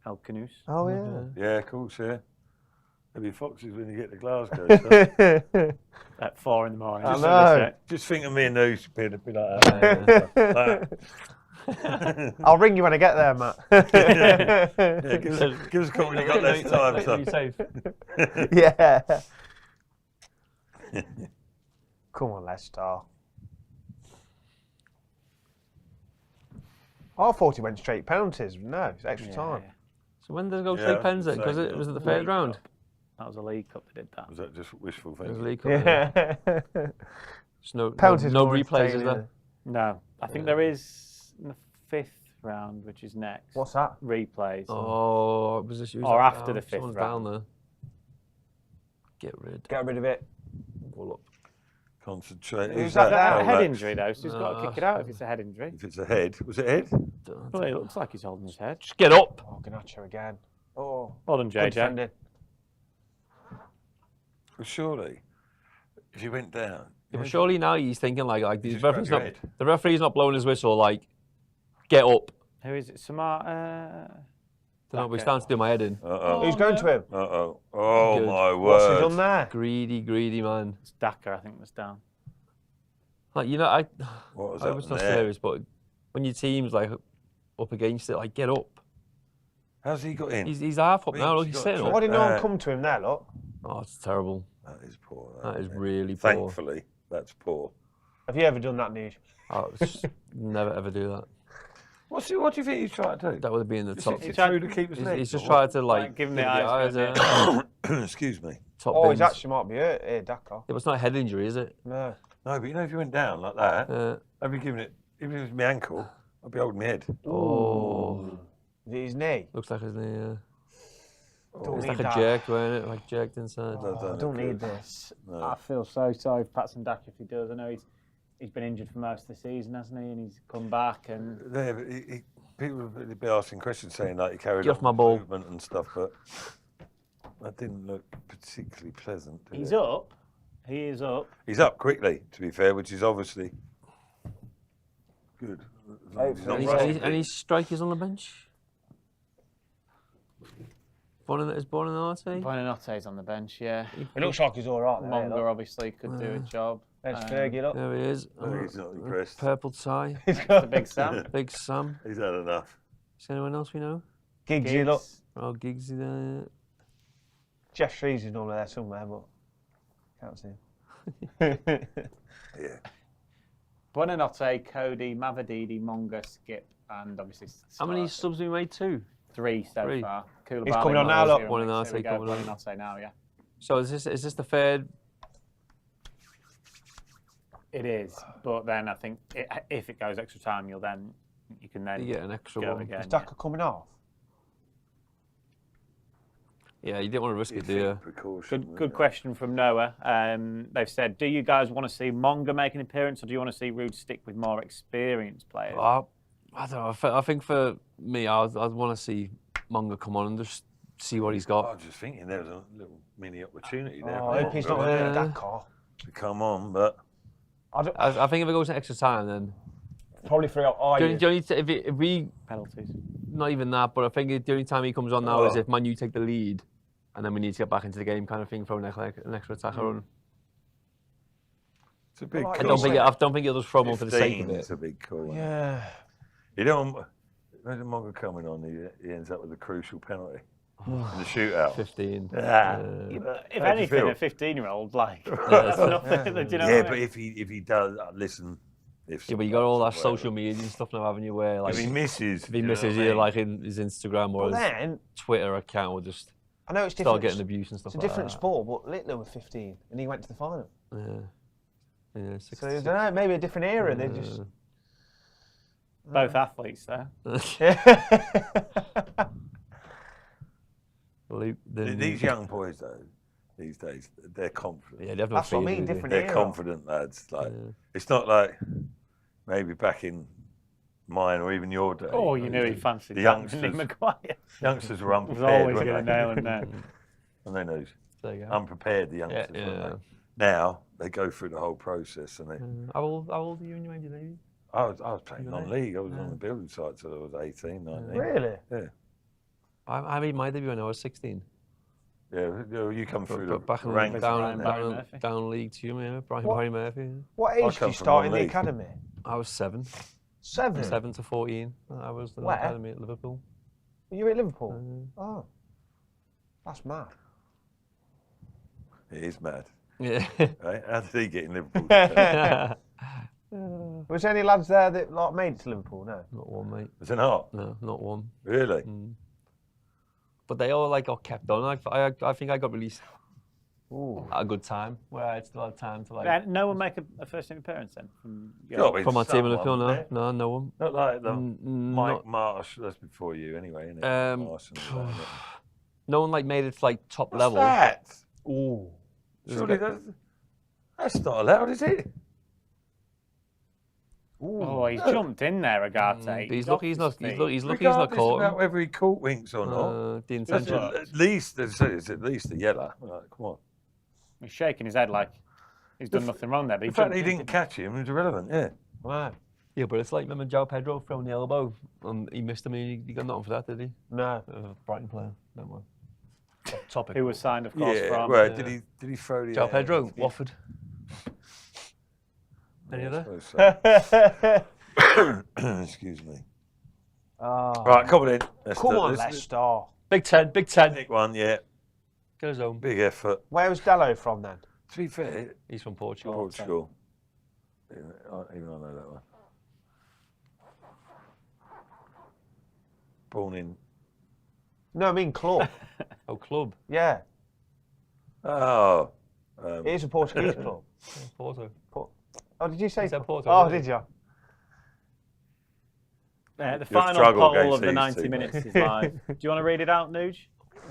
El Canoes. Oh, yeah. Yeah, of course, yeah. There'll be foxes when you get to Glasgow. So. At 4 in the morning. I know. Just think of me and those being a bit like that. I'll ring you when I get there, Matt. Yeah, give us a call when you got less time. So. Be safe. Yeah. Come on, Leicester. I thought he went straight penalties. No, it's extra time. So when does it go straight pens then? Because it was at the third round. That was a League Cup that did that. Was that just wishful It was thinking? League Cup. Yeah. There's no Penalties no more replays, is entertaining, there? No, I think there is in the 5th round, which is next. What's that? Replays. Oh, was this? Or after the 5th someone's round. down there. Get rid. Get rid of it. All up. Concentrate. Who's Is that that a there? head injury though? So he's got to kick it out if it's a head injury. If it's a head, was it head? Well, it looks like he's holding his head. Just get up. Oh, Ganacho again. Oh, Well done, good JJ. defending. Well, surely, if he went down. Yeah, but surely now he's thinking like the just referee's grab not your head. the referee's not blowing his whistle like get up. Who is it? Samar. Don't know, but he's starting to do my head in. Who's going to him? Oh Good. my What's he word. done there? Greedy man. It's Daka, I think, was down. Like I What was I was that not there? serious, but when your team's like up against it, like get up. How's he got in? He's half up Means now. Look, he he's got sitting tripped. Why up. did no one come to him there, look? Oh, it's terrible. That is poor. That is isn't it? really poor. Thankfully, that's poor. Have you ever done that, Nugent? Never ever do that. What do you think he's trying to do? That would be in the top. He's trying to keep his He's, legs. he's just or what? tried to like give him the give eyes, yeah. Excuse me. Top Oh, bins. he's actually might be hurt here, Daka. Yeah, but it's not a head injury, is it? No. No, but you know, if you went down like that, Uh, I'd be giving it. Even if it was my ankle, I'd be holding my head. oh, Is it his knee? looks like his knee. Don't It's need like a that. jerk, weren't it? Like jerked inside. Oh, I don't need this. No. I feel so sorry for Patson Daka if he does. I know he's been injured for most of the season, hasn't he? And he's come back and There, but people would be asking questions saying like he carried Get off on my ball. movement and stuff, but that didn't look particularly pleasant. Did he's it? up. He is up. He's up quickly, to be fair, which is obviously good. As long as he's not rusty. Any strikers on the bench? Is Buonanotte? Buonanotte's on the bench, yeah. It looks like he's all right there. Monga look. obviously could do a job. There's Fergie, look. There he is. No, he's not impressed. Purple tie. The big Sam. Big Sam. He's had enough. Is there anyone else we know? Giggsy, look. Oh, Giggsy there. Jeff Shreves is normally there somewhere, but can't see him. Yeah. Buonanotte, Cody, Mavadidi, Monga, Skip, and obviously. How many Stark. subs have we made? 2. 3 so Three. far. He's coming on now, look. Buonanotte coming on. Buonanotte now, yeah. So is this the third? It is, but then I think if it goes extra time, you can then You get an extra go one. again. Is Daka coming off? Yeah, you didn't want to risk it, do you? Precaution. Good question from Noah. They've said, do you guys want to see Monga make an appearance, or do you want to see Rude stick with more experienced players? I don't know. I think for me, I'd want to see Monga come on and just see what he's I got. was just thinking there was a little mini opportunity there. Oh, I hope he's not Monga, hurt Yeah. Daka. to come on, but I think if it goes to extra time, then Probably for Ayew. if we Penalties. not even that, but I think the only time he comes on now is if Man U take the lead, and then we need to get back into the game, kind of thing, throw an extra attacker on. it's a big Well, I call. don't think he'll just throw him on for the sake of it. It's a big call. Yeah. You don't. Imagine Monga coming on, he ends up with a crucial penalty in the shootout. 15. If How do you anything, feel? a 15-year-old, like, that's nothing. Do you know Yeah, what I but mean? if he does, listen. If Yeah, but you got all that whatever. social media and stuff now, haven't you? Where like If he misses, if he you know misses what I either mean? like in his Instagram or But his then, Twitter account, will just I know it's start different. getting abuse and stuff It's a like different that. sport, but Littler was 15 and he went to the final. Yeah, So I don't know, maybe a different era. They just. Both athletes there. These young boys, though, these days, they're confident. Yeah, definitely. That's what I mean, different They're era. confident lads. Like it's not like maybe back in mine or even your day. Oh, you knew he fancied the Anthony youngsters. Maguire. Youngsters were Was unprepared. always weren't going to they? nail him there. And they know There you go. unprepared. The youngsters. Yeah. weren't they? Now they go through the whole process, and they. How old are you when you made your debut? I was playing You non-league. I was on the building site till I was 18, 19. Really? Yeah. I made my debut when I was 16. Yeah, you come through the Back in ranks. Brian Murphy. down League 2, yeah. Brian Murphy. Yeah. What I age did come you from start in the non-league. academy? I was 7. 7? 7 to 14. I was the Where? academy at Liverpool. You were at Liverpool? Oh. That's mad. It is mad. Yeah. Right? How did he get in Liverpool? Was there any lads there that like made it to Liverpool? No. Not one, mate. Was it not? No, not one. Really? But they all like got kept on. I think I got released Ooh. at a good time, where I still had time to like. No one make a first team appearance then? From my team in the field, no. No, no one. Not like the Mike not- Marsh. That's before you, anyway, isn't it? Marsh and all that, isn't it? No one like made it to like top What's level. that? Ooh. Surely that's not allowed, is it? Oh, he's jumped in there, Agate. But he's off lucky he's his not. feet. He's lucky he's not Regardless caught about him. whether he caught winks or not. The That's intention. at least it's at least a yellow. Right, come on. He's shaking his head like he's done nothing wrong there. But The fact that he didn't catch him is irrelevant. Yeah. Wow. Yeah, but it's like remember João Pedro throwing the elbow and he missed him. He got nothing for that, did he? No. Brighton player. No one. Topic. Who was signed, of course, Yeah. from. Right. Did he throw the? João Pedro, Watford. Any I other? suppose so. Excuse me. Oh. Right, come on in. Come on, Leicester. Big 10, Big 10. Big one, yeah. Get his own. Big effort. Where was Dallo from then? To be fair, He's from Portugal. Portugal. Even I know that one. Born in. No, I mean club. Oh, club. Yeah. Oh. It is a Portuguese club. Porto. Oh, did you say? He said Porto, Oh, didn't did you? The You'll final struggle poll against of the these 90 two, minutes mate. is live. Do you want to read it out, Nuge?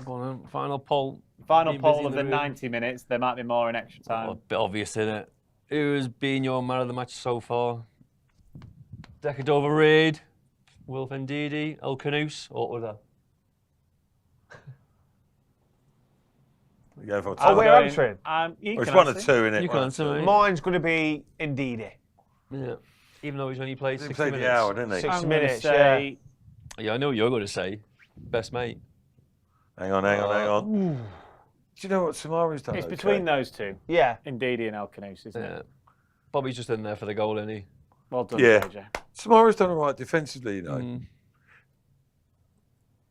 Go on, final poll. Final Being busy poll in of the the room. 90 minutes. There might be more in extra Oh, a time. bit obvious, isn't it? Who's been your man of the match so far? Decadova Reid, Wilf Ndidi, El Canoes, or other? You're going for Oh, two. we're answering. You Well, it's can one or answer. two, innit? You can answer, mate. Mine's going to be Ndidi. Yeah. Even though he's only played He 60 played minutes. the hour, didn't he? 60 I'm gonna minutes, say Yeah, I know what you're going to say. Best mate. Hang on. Do you know what Samari's done? it's okay? between those two. Yeah. Ndidi and El Canoes, isn't Yeah. it? Bobby's just in there for the goal, isn't he? Well done, Yeah. AJ. Samari's done all right defensively, you know. Mm.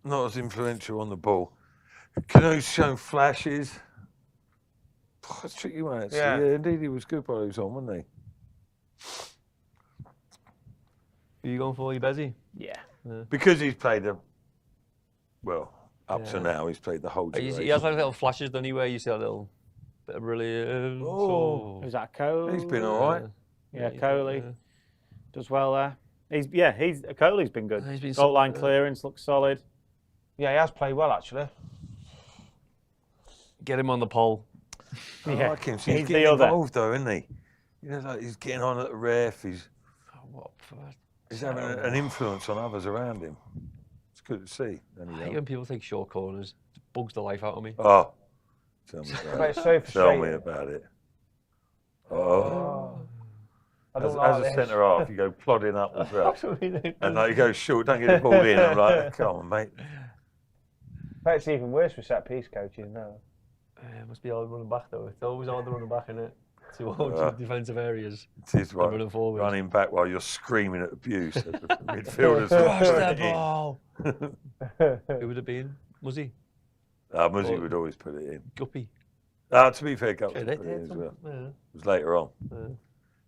Not as influential on the ball. Canoe's shown flashes. That's a tricky one, actually. Yeah. Yeah, indeed, he was good while he was on, wasn't Who you going for? You busy? Yeah. he? Because he's played up to Yeah. now, he's played the whole duration. He has like little flashes, doesn't he, where you see a little bit of brilliance. Oh. Who's that, Cole? He's been all right. Yeah, Coley. Does well there. Coley's been good. He's been Goal line clearance looks solid. Yeah, he has played well, actually. Get him on the pole. I Yeah. like him. So He's he's the getting other. involved, though, isn't he? You know, like he's getting on at the ref. He's having an influence on others around him. It's good to see. I hate when people take short corners. It bugs the life out of me. Oh, tell me But about it's it. so Tell me frustrating. about it. Oh. I As, don't like as a this. centre half, you go plodding up as well. And like you go short, don't get the ball in. I'm like, come on, mate. But it's even worse with set piece coaches now. It must be hard running back though. It's always hard running back, isn't it? To defensive areas. It is right. Running forward. Running back while you're screaming at abuse at the midfielders. Crush put the it in. ball. Who would it be? Muzzy? Muzzy would always put it in. Guppy? To be fair, Guppy Yeah, put it in as well. Yeah. It was later on.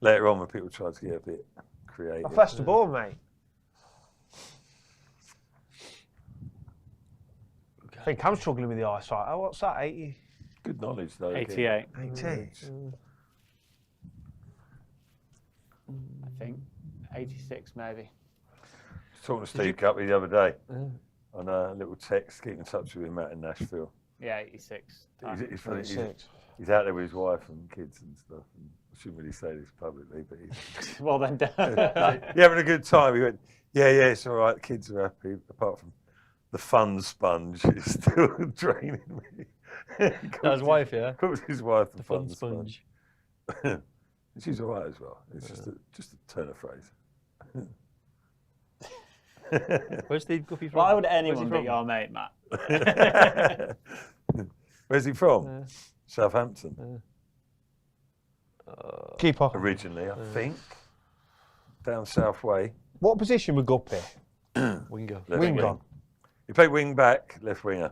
Later on when people tried to get a bit creative. I flashed the ball, mate. I think I'm struggling with the eyesight. Oh, what's that? 80? Good knowledge, though. 88, 88. I think. 86, maybe. Talking to Steve Guppy the other day on a little text, keep in touch with him out in Nashville. Yeah, 86. He's out there with his wife and kids and stuff. And I shouldn't really say this publicly, but he's Well then, you having a good time? He went, yeah, it's all right. The kids are happy, apart from the fun sponge is still draining me. His wife, yeah? Calls his wife the Fun fun sponge. She's all right as well. It's just a turn of phrase. Where's Steve Guppy from? why would Where's he anyone from? be your mate, Matt? Where's he from? Southampton. Keeper. Originally, I think. Down South Way. What position would Guppy? Winger. Left Winger. wing. You play wing back, left winger.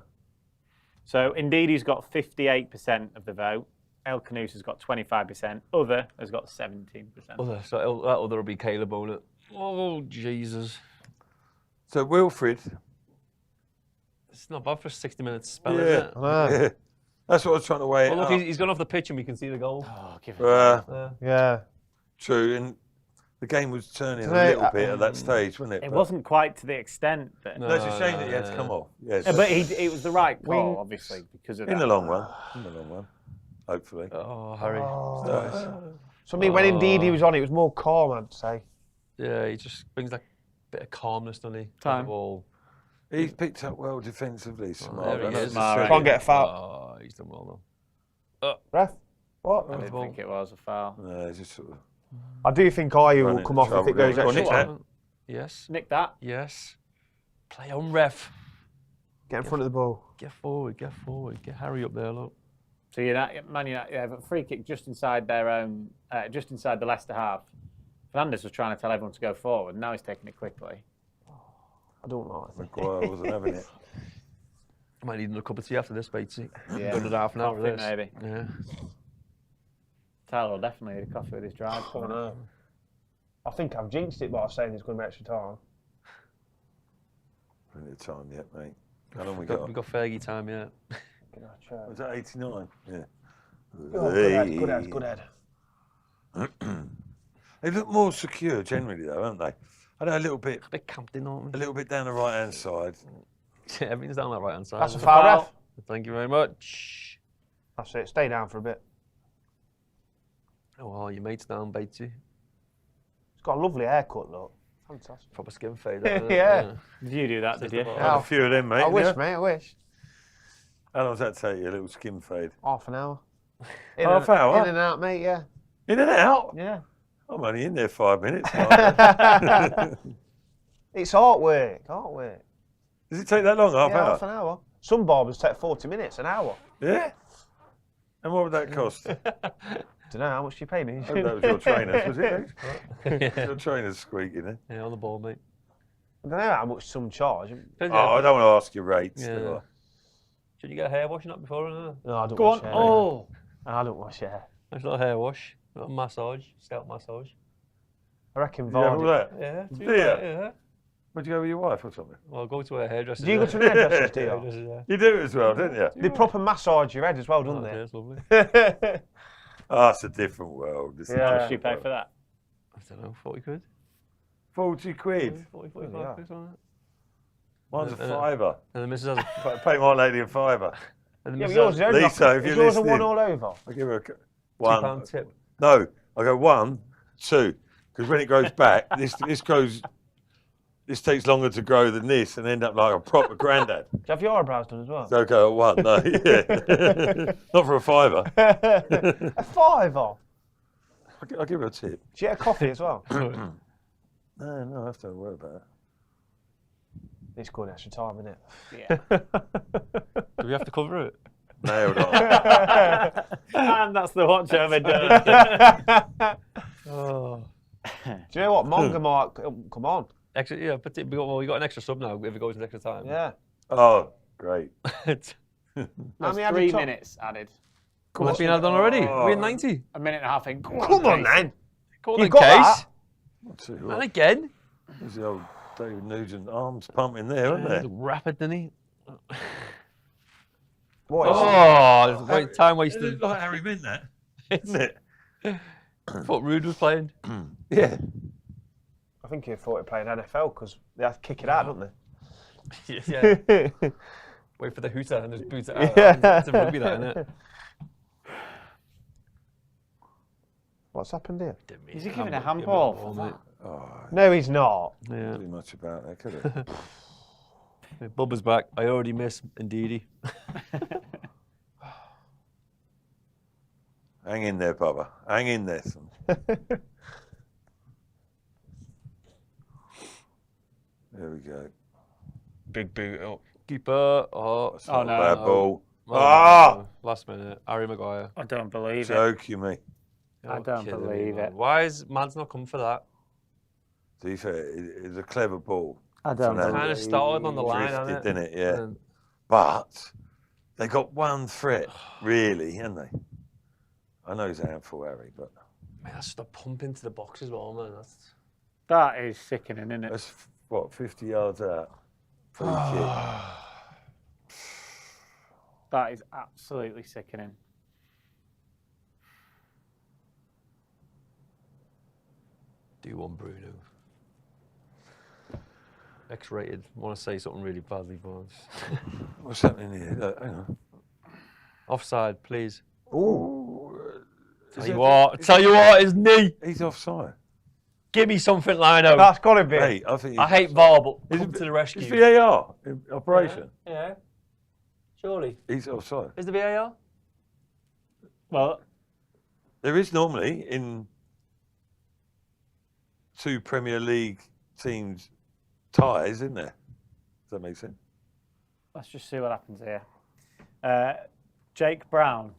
So Ndidi has got 58% of the vote. El Canus has got 25%. Other has got 17%. Other, so that other will be Caleb, won't it? Oh, Jesus. So Wilfred. It's not bad for a 60-minute spell, Yeah. is it? Yeah. That's what I was trying to weigh. Well, it look, up. he's gone off the pitch and we can see the goal. Oh, give it Yeah. True, and the game was turning a Today, little bit at that stage, wasn't it? It But- wasn't quite to the extent that. No, it's a shame that he had to come off. Yes. But it was the right call, obviously, because of in that. the long run. In the long run, hopefully. Oh, Harry. So I mean, when indeed he was on, it was more calm, I'd say. Yeah, he just brings that bit of calmness, doesn't he? Time. Ball. He's picked up well defensively, Smart. there he is. Can't get a foul. Oh, he's done well, though. Ref? What? I didn't think it was a foul. No, it's just sort of I do think Ayew Running will come off if trouble it goes going. Go on, extra Nick, time. Yes. Nick that. Yes. Play on, ref. Get in front of the ball. Get forward, get forward. Get Harry up there, look. So Man United have a free kick just inside their own, just inside the Leicester half. Fernandes was trying to tell everyone to go forward. Now he's taking it quickly. I don't like it. Maguire wasn't having it. I might need another cup of tea after this, Batesy. Yeah. Good half an hour of Coffee, this. maybe. Yeah. Tyler will definitely need a coffee with his drive. I know. I think I've jinxed it by saying there's going to be extra time. Plenty of time yet, mate. How long we We've got Fergie time yet. Was that 89? Yeah. Oh, good head, good head, good head. They look more secure generally, though, haven't they? I know a little bit. A bit camped in, aren't A we? little bit down the right-hand side. Yeah, everything's down that right-hand side. That's a foul, ref. Thank you very much. That's it. Stay down for a bit. Oh, well, your mate's down, Batesy. He's got a lovely haircut, look. Fantastic. Proper skin fade. That, isn't it? Yeah. Did you do that, did you? Had a few of them, mate. I wish, yeah? mate, I wish. How long does that take you, a little skin fade? Half an hour. Half hour? In and out, mate, yeah. In and out? Yeah. I'm only in there 5 minutes. It's artwork, artwork. Does it take that long? Half Yeah, hour? half an hour. Some barbers take 40 minutes, an hour. Yeah? And what would that cost? Don't know, how much do you pay me? I hope that was your trainers, was it? Yeah. Your trainers squeaking, eh? Yeah, on the ball, mate. I don't know how much some charge. Oh, I don't want to ask your rates. Yeah. do I? Should you get a hair wash up before? No, I don't Go wash on. hair. Oh. I don't wash hair. Nice little hair wash, a little massage, scalp massage. I reckon You have all Vardy. that? Yeah, Do you? yeah. Would you go with your wife or something? Well, go to a hairdresser. Do you go to an hairdresser's, do you? Hairdresser, yeah. You do as well, don't you? They proper massage your head as well, don't Okay, they? that's lovely. Oh, it's a different world. It's a How much different do you pay world. for that? I don't know, 40 quid? 40 quid. 40, 45 quid, something like Mine's a that. fiver. And the missus has a... Pay my lady a fiver. And the Yeah, but missus yours has is Lisa, if is you're yours a one listening. all over? I give her a £2 one. tip. No, I go 1, 2, because when it grows back, this takes longer to grow than this, and end up like a proper grandad. Do you have your eyebrows done as well? So I go at 1, no, yeah. Not for a fiver. A fiver? I'll give her a tip. Do you get a coffee as well? No, I have to worry about it. It's good extra time, isn't it? Yeah. Do we have to cover it? Nailed on. And that's the watch over done. Oh. Do you know what? Monga might come on. Extra, yeah, but we got an extra sub now if it goes in extra time. Yeah. Oh, great. There's How many added 3 time? minutes added. Well, it's been added on already. Oh. We're in 90. A minute and a half in. Come on, then. Go on, You then, got Case. that? I'll tell you And what, again. there's the old David Nugent arms pumping there, isn't there? Rapid, didn't he? What is it? Oh, wait, time It wasted. looked like Harry meant that, isn't it? I thought Rude was playing. Yeah. I think he thought he played NFL because they have to kick it out, don't they? Yeah. Wait for the hooter and just boot it out. Yeah. It's a rugby, that, isn't it? What's happened here? Is he giving a handball for that? Oh, No, he's not. Yeah. too much about that, could it? Bubba's back. I already miss Ndidi. Hang in there, Bubba. Hang in there. Son. There we go. Big boot up. Keeper. Oh, That's not a no, bad no. ball. oh, Ah! Last minute. Harry Maguire. I don't believe it. Joke you me. I You're don't kidding me, believe man. it. Why is Man's not come for that? To be fair, it was a clever ball. I don't know. Kind of started on the line, Drifted, hasn't didn't it? Yeah. But they got one threat, really, haven't they? I know he's a handful, Harry, but... Man, that's just a pump into the box as well, man. That is sickening, isn't it? That's, what, 50 yards out? Free kick. That is absolutely sickening. Do one, Bruno. X-rated. I want to say something really badly, but... What's happening here? Look, hang on. Offside, please. Oh. Tell you what, his knee. He's offside. Give me something, Lino. That's got to be. Hey, I hate VAR, but come to the rescue. It's VAR in operation. Yeah. Surely. He's offside. Is the VAR? Well, there is normally in 2 Premier League teams ties, isn't there? Does that make sense? let's just see what happens here. Jake Brown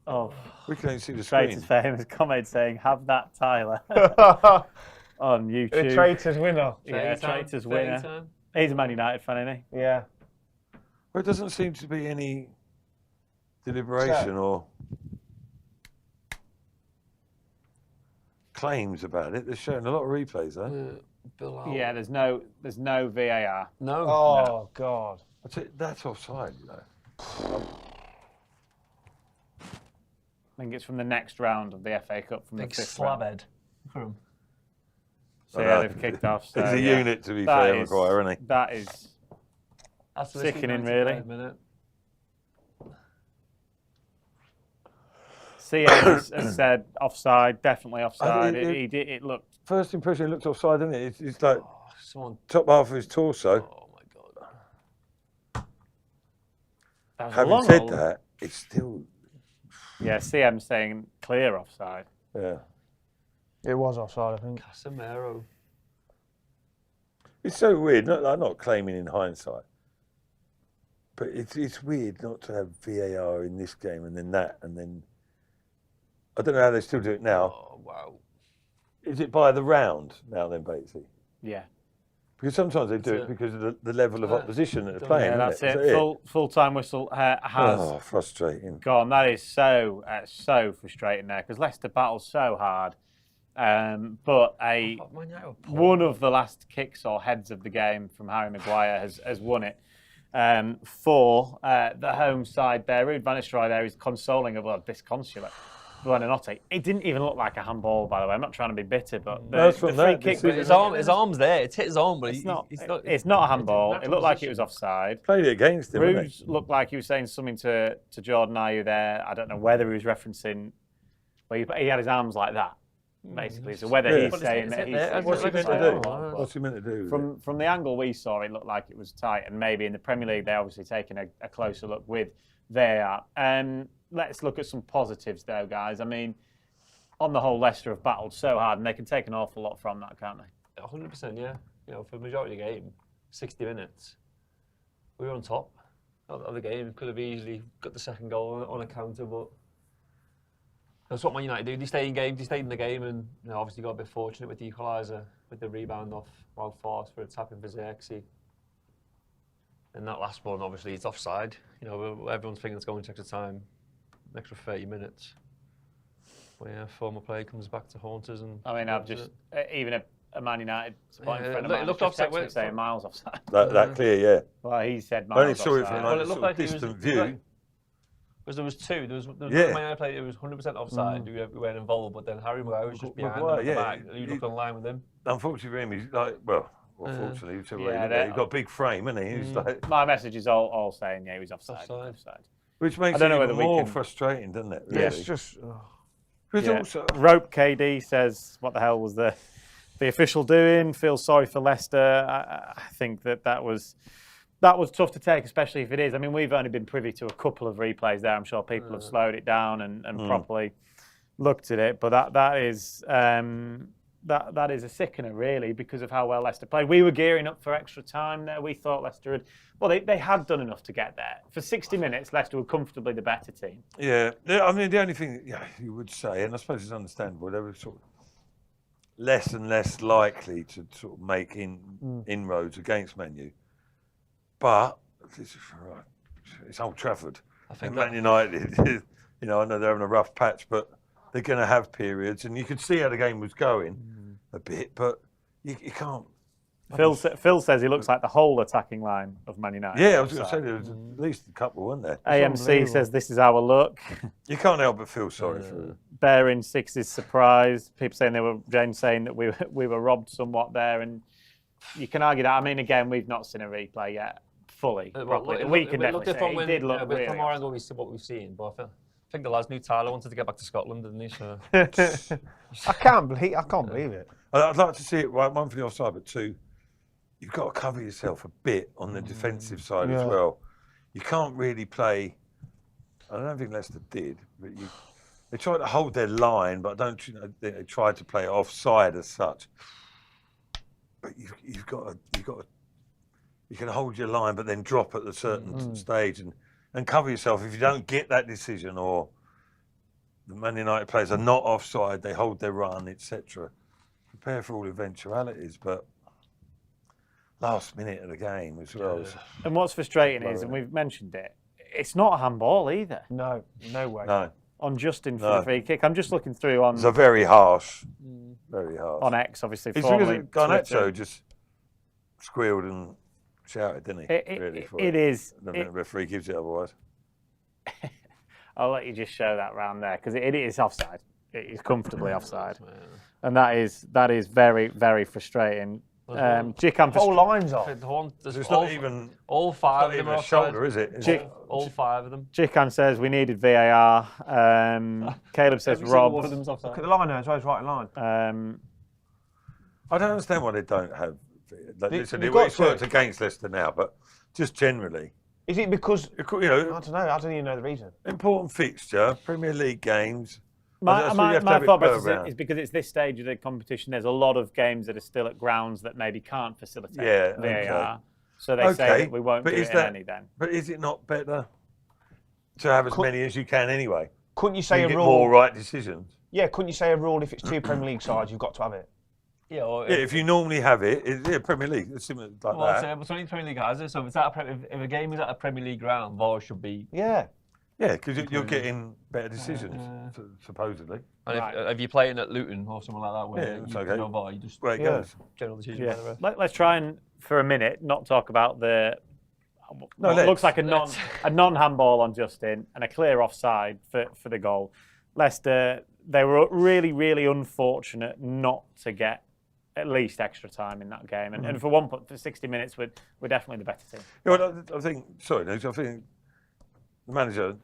of we can only see the screen. Traitors fame has commented saying, "Have that Tyler." On YouTube. The Traitors winner. Yeah, Traitors winner. He's a Man United fan, isn't he? Yeah. Well, it doesn't seem to be any deliberation or claims about it. They're showing a lot of replays, though. Yeah, there's no VAR. No. Oh, God. That's offside, you know. I think it's from the next round of the FA Cup from Big the fifth slab round. head. So yeah, they've kicked off. So, it's a yeah, unit, to be fair, McGuire, isn't he? That is sickening, really. CM has said offside, definitely offside. It looked. First impression, it looked offside, didn't it? It's like top half of his torso. Oh my God. Having said that, it's still. Yeah, CM saying clear offside. Yeah. It was offside, I think. Casemiro. It's so weird. I'm not claiming in hindsight, but it's weird not to have VAR in this game and then that and then. I don't know how they still do it now. Oh wow! Is it by the round now then, Batesy? Yeah. Because sometimes they do it because of the level of opposition that they're playing. Yeah, that's it. Full time whistle has frustrating. gone. That is so frustrating there because Leicester battled so hard. But one of the last kicks or heads of the game from Harry Maguire has won it for the home side there. Ruud van Nistelrooy there is consoling a disconsolate Buonanotte. It didn't even look like a handball, by the way. I'm not trying to be bitter, but the free kick. His arm's there. It's hit his arm, but it's not a handball. It looked like it was offside. Played it against him. Ruud looked like he was saying something to Jordan Ayew there. I don't know whether he was referencing. Well, he had his arms like that. Basically, so whether he's saying that he's what's he meant to do? What's he meant to do? From the angle we saw, it looked like it was tight, and maybe in the Premier League they're obviously taking a closer look with VAR. Let's look at some positives, though, guys. I mean, on the whole, Leicester have battled so hard, and they can take an awful lot from that, can't they? 100%, yeah. You know, for the majority of the game, 60 minutes, we were on top of the game. Could have easily got the second goal on a counter, but. That's what Man United do. They stay in the game, and obviously got a bit fortunate with the equaliser, with the rebound off Wild Force for a tap in for Xerxes. And that last one, obviously, it's offside. You know, everyone's thinking it's going to extra time, an extra 30 minutes. But yeah, former player comes back to haunt us. And I mean, I've just even a Man United supporting friend of mine looked offside. Texted me saying miles offside. That clear, yeah. Well, he said miles I only saw offside. it from a sort of distant view. Because there was two. There was yeah. Man United played. It was 100% offside. We weren't involved, but then Harry Maguire was just behind them at the back. You looked on line with him. Unfortunately for him, he's like, unfortunately, he's got a big frame, isn't he? He's like, my message is all saying, he was offside. Which makes it even more frustrating, doesn't it? Really? Yeah, it's just. Also, Rope KD says, "What the hell was the official doing?" Feels sorry for Leicester. I think that was tough to take, especially if it is. I mean, we've only been privy to a couple of replays there. I'm sure people have slowed it down and properly looked at it. But that is a sickener, really, because of how well Leicester played. We were gearing up for extra time there. We thought Leicester they had done enough to get there. For 60 minutes, Leicester were comfortably the better team. Yeah, I mean, the only thing you would say, and I suppose it's understandable, they were sort of less and less likely to sort of make inroads against Man U. But it's Old Trafford. I think Man United, I know they're having a rough patch, but they're going to have periods, and you could see how the game was going a bit, but you can't. Phil says he looks like the whole attacking line of Man United. Yeah, I was going to say there was at least a couple, weren't there? AMC says this is our look. You can't help but feel sorry for them. Bearing Six is surprised. People saying James saying that we were robbed somewhat there, and you can argue that. I mean, again, we've not seen a replay yet fully. We can definitely say it did look really. From our angle, we see what we've seen, but I think the lads knew Tyler wanted to get back to Scotland, didn't he? So. I can't believe it. I'd like to see it, right, one for the offside, but two, you've got to cover yourself a bit on the defensive side as well. You can't really play. I don't think Leicester did, but they tried to hold their line, but they tried to play offside as such. But you've got to. You can hold your line, but then drop at a certain stage and cover yourself. If you don't get that decision, or the Man United players are not offside, they hold their run, etc. Prepare for all eventualities, but last minute of the game as well. And what's frustrating is, and we've mentioned it, it's not a handball either. No way. No. On Justin for the free kick. I'm just looking through on. It's a very harsh. On X, obviously. It's because Garnacho just squealed and shouted, didn't he? It is. The referee gives it otherwise. I'll let you just show that round there, because it is offside. It is comfortably offside, and that is very, very frustrating. Whole line's off. It's not even all five of them are offside. Shoulder, is it? All five of them. Chikan says we needed VAR. Caleb says Rob. Look at the line there, it's right in line. I don't understand why they don't have. Listen, it's worked against Leicester now, but just generally. Is it because, I don't know, I don't even know the reason. Important fixture, Premier League games. My thought process is because it's this stage of the competition, there's a lot of games that are still at grounds that maybe can't facilitate VAR. So they say that we won't do it in any then. But is it not better to have as many as you can anyway? Couldn't you say you a get rule? More right decisions. Yeah, couldn't you say a rule if it's two Premier League sides, you've got to have it? Yeah, if you normally have it, Premier League, it's similar like that. But only Premier League has it, so if a game is at a Premier League ground, VAR should be. Yeah. Yeah, because you're getting better decisions, supposedly. And if you're playing at Luton or something like that, where it's you know VAR, you just general decision. Yeah. Let's try and, for a minute, not talk about what looks like a non-handball on Justin and a clear offside for the goal. Leicester, they were really, really unfortunate not to get at least extra time in that game, and for 60 minutes, we're definitely the better team. Yeah, well, I think the manager,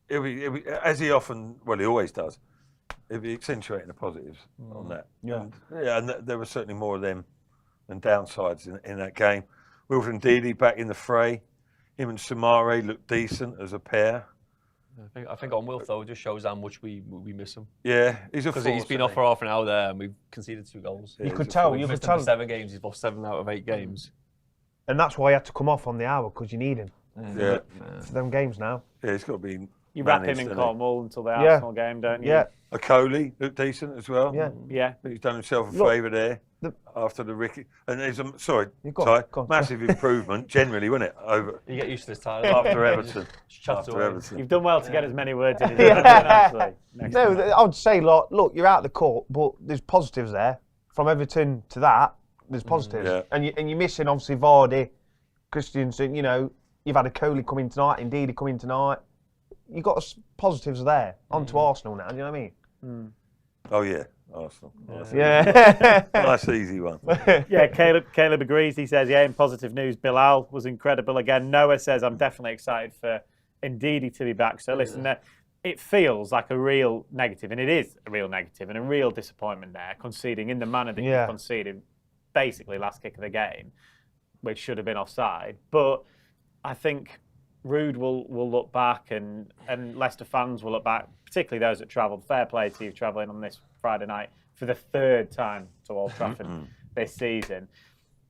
he'll be, as he often, he always does, he'll be accentuating the positives on that. Yeah. And there were certainly more of them than downsides in that game. Wilfred Ndidi back in the fray. Him and Soumare looked decent as a pair. I think on Wilf, though, it just shows how much we miss him. Yeah, he's a force. Because he's been off for half an hour there and we've conceded 2 goals. You could tell. He's missed 7 games. He's lost 7 out of 8 games. And that's why he had to come off on the hour, because you need him. Yeah. For them games now. Yeah, it's got to be. You wrap him in Cornwall until the Arsenal game, don't you? Yeah. Coley looked decent as well. Yeah. He's done himself a favour there after the Ricky. And there's massive improvement generally, wasn't it? Over. You get used to this, Tyler. After Everton. You've done well to get as many words in as actually. I would say, look, you're out of the court, but there's positives there. From Everton to that, there's positives. Yeah. And you're missing, obviously, Vardy, Christensen, you've had a Coley come in tonight, Indeed come in tonight. You've got positives there. On to Arsenal now, do you know what I mean? Oh, yeah, Arsenal. Yeah. Nice, easy one. Yeah, Caleb agrees. He says, in positive news, Bilal was incredible again. Noah says, I'm definitely excited for Ndidi to be back. So listen, it feels like a real negative, and it is a real negative and a real disappointment there, conceding in the manner that you conceded, basically last kick of the game, which should have been offside. But I think Rude will look back, and Leicester fans will look back, particularly those that travelled. Fair play to you travelling on this Friday night for the 3rd time to Old Trafford this season,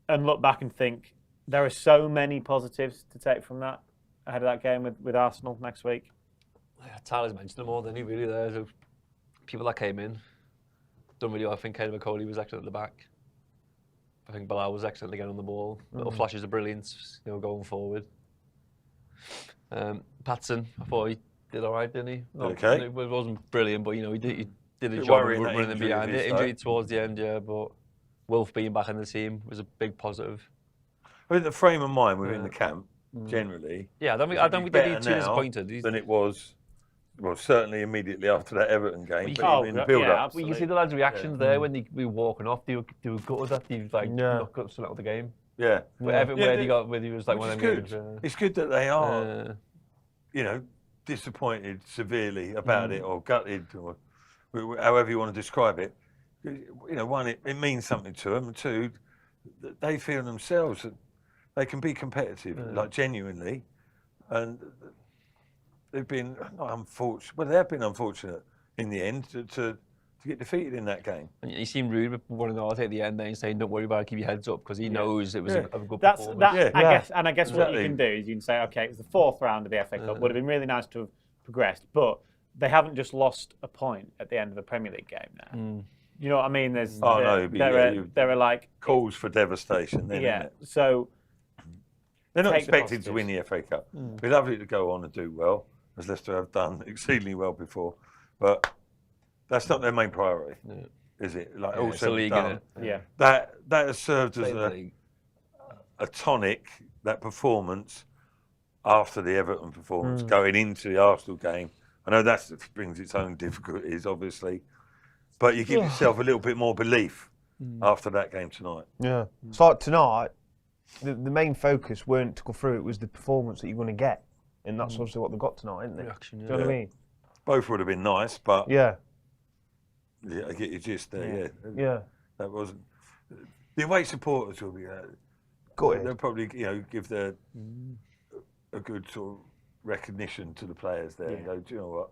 and look back and think there are so many positives to take from that ahead of that game with Arsenal next week. Tyler's mentioned them all, didn't he? Really, there's people that came in. Done really well. I think Caleb McCauley was excellent at the back. I think Bilal was excellent again on the ball. Little flashes of brilliance, going forward. Patson, I thought he did all right, didn't he? Okay. It wasn't brilliant, but he did a Bit job worrying that running injury behind of his, it. though. Injury towards the end, yeah, but Wolf being back in the team was a big positive. I think the frame of mind within the camp, generally. Yeah, I don't think they'd be too disappointed. Than it was. Well, certainly immediately after that Everton game, but Oh, even in the build-up. Well, you see the lads' reactions there when they were walking off. They were gutted that they knocked up something out of the game. Yeah. Where he was like one of them games. It's good that they are, disappointed severely about it or gutted or however you want to describe it. One, it means something to them. And two, they feel themselves that they can be competitive, like genuinely, and they've been not unfortunate. Well, they have been unfortunate in the end to get defeated in that game. And he seemed rude with one of the at the end there and saying, "Don't worry about it, keep your heads up," because he knows it was a good performance. I guess what you can do is you can say, okay, it was the fourth round of the FA Cup. Would have been really nice to have progressed, but they haven't just lost a point at the end of a Premier League game now. You know what I mean? There are like calls for devastation. Then, isn't it? So they're not expected to win the FA Cup. It'd be lovely to go on and do well, as Leicester have done exceedingly well before, but that's not their main priority, is it? Like all said and done, that has served as a tonic. That performance after the Everton performance, going into the Arsenal game. I know that brings its own difficulties, obviously, but you give yourself a little bit more belief after that game tonight. Yeah, it's like tonight. The main focus weren't to go through; it was the performance that you're going to get, and that's obviously what they got tonight, isn't it? Reaction, Do you know what I mean? Both would have been nice, but yeah, I get you just there. Yeah. That wasn't. The away supporters will be. They'll probably give a good sort of recognition to the players there and go, do you know what?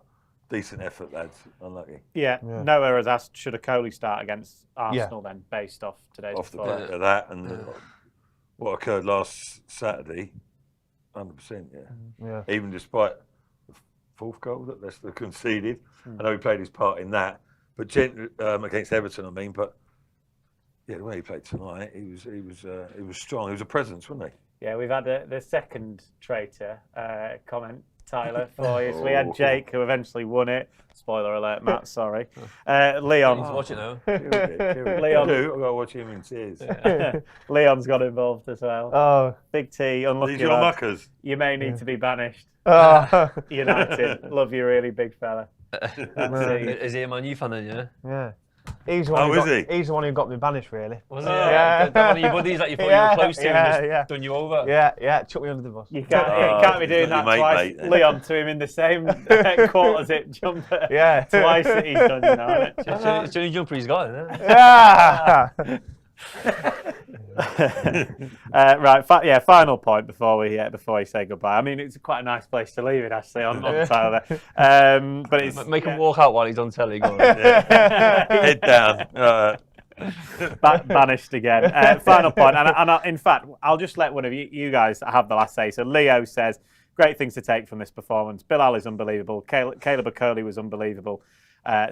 Decent effort, lads. Unlucky. Yeah. Noah has asked, should a Coley start against Arsenal then, based off today's off the back of that and what occurred last Saturday, 100%. Yeah. Even despite the fourth goal that Leicester conceded, I know he played his part in that, but against Everton, but the way he played tonight, he was strong. He was a presence, wasn't he? Yeah, we've had the second traitor comment, Tyler, for you. So we had Jake, who eventually won it. Spoiler alert, Matt, sorry. Leon. He's watching now. Leon. I've got to watch him in tears. Leon's got involved as well. Oh. Big T, unlucky. These your muckers. You may need to be banished. United. Love you, really, big fella. Is he a Man U fan then, yeah? Yeah. He's the one who got me banished, really. Was he? Yeah. One of your buddies that you thought you were close to and just done you over? Yeah, chuck me under the bus. You can't be doing that twice. Mate, Leon to him in the same quarters it jumper. Yeah. Twice that he's done, It's the only jumper he's got, isn't it? Yeah. Right, final point before we say goodbye. I mean, it's quite a nice place to leave it, actually, on Tyler. But it's make him walk out while he's on telly. Go on. Head down. Banished again. Final point, and in fact, I'll just let one of you guys have the last say. So Leo says, great things to take from this performance. Bilal is unbelievable. Caleb Okoli was unbelievable.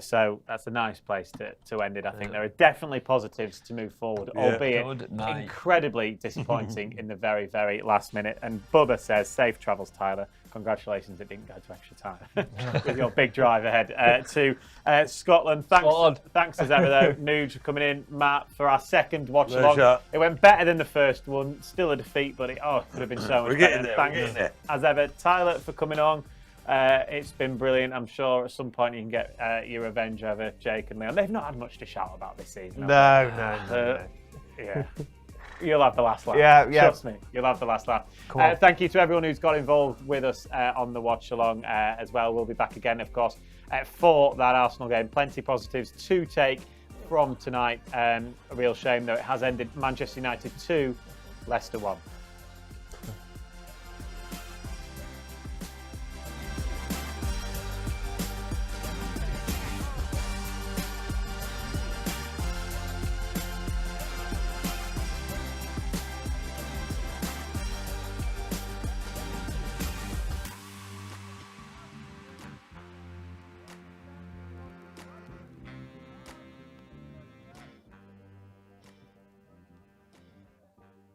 So that's a nice place to end it. I think there are definitely positives to move forward, albeit incredibly disappointing in the very, very last minute. And Bubba says, safe travels, Tyler. Congratulations, it didn't go to extra time with your big drive ahead to Scotland. Thanks as ever, though, Nuge, for coming in. Matt, for our second watch along. It went better than the first one. Still a defeat, but it could have been so much better. Thanks as ever, Tyler, for coming on. It's been brilliant. I'm sure at some point you can get your revenge over Jake and Leon. They've not had much to shout about this season. No. Yeah. You'll have the last laugh. Yeah. Trust me, you'll have the last laugh. Thank you to everyone who's got involved with us on the watch along as well. We'll be back again, of course, for that Arsenal game. Plenty positives to take from tonight. A real shame, though, it has ended Manchester United 2, Leicester 1.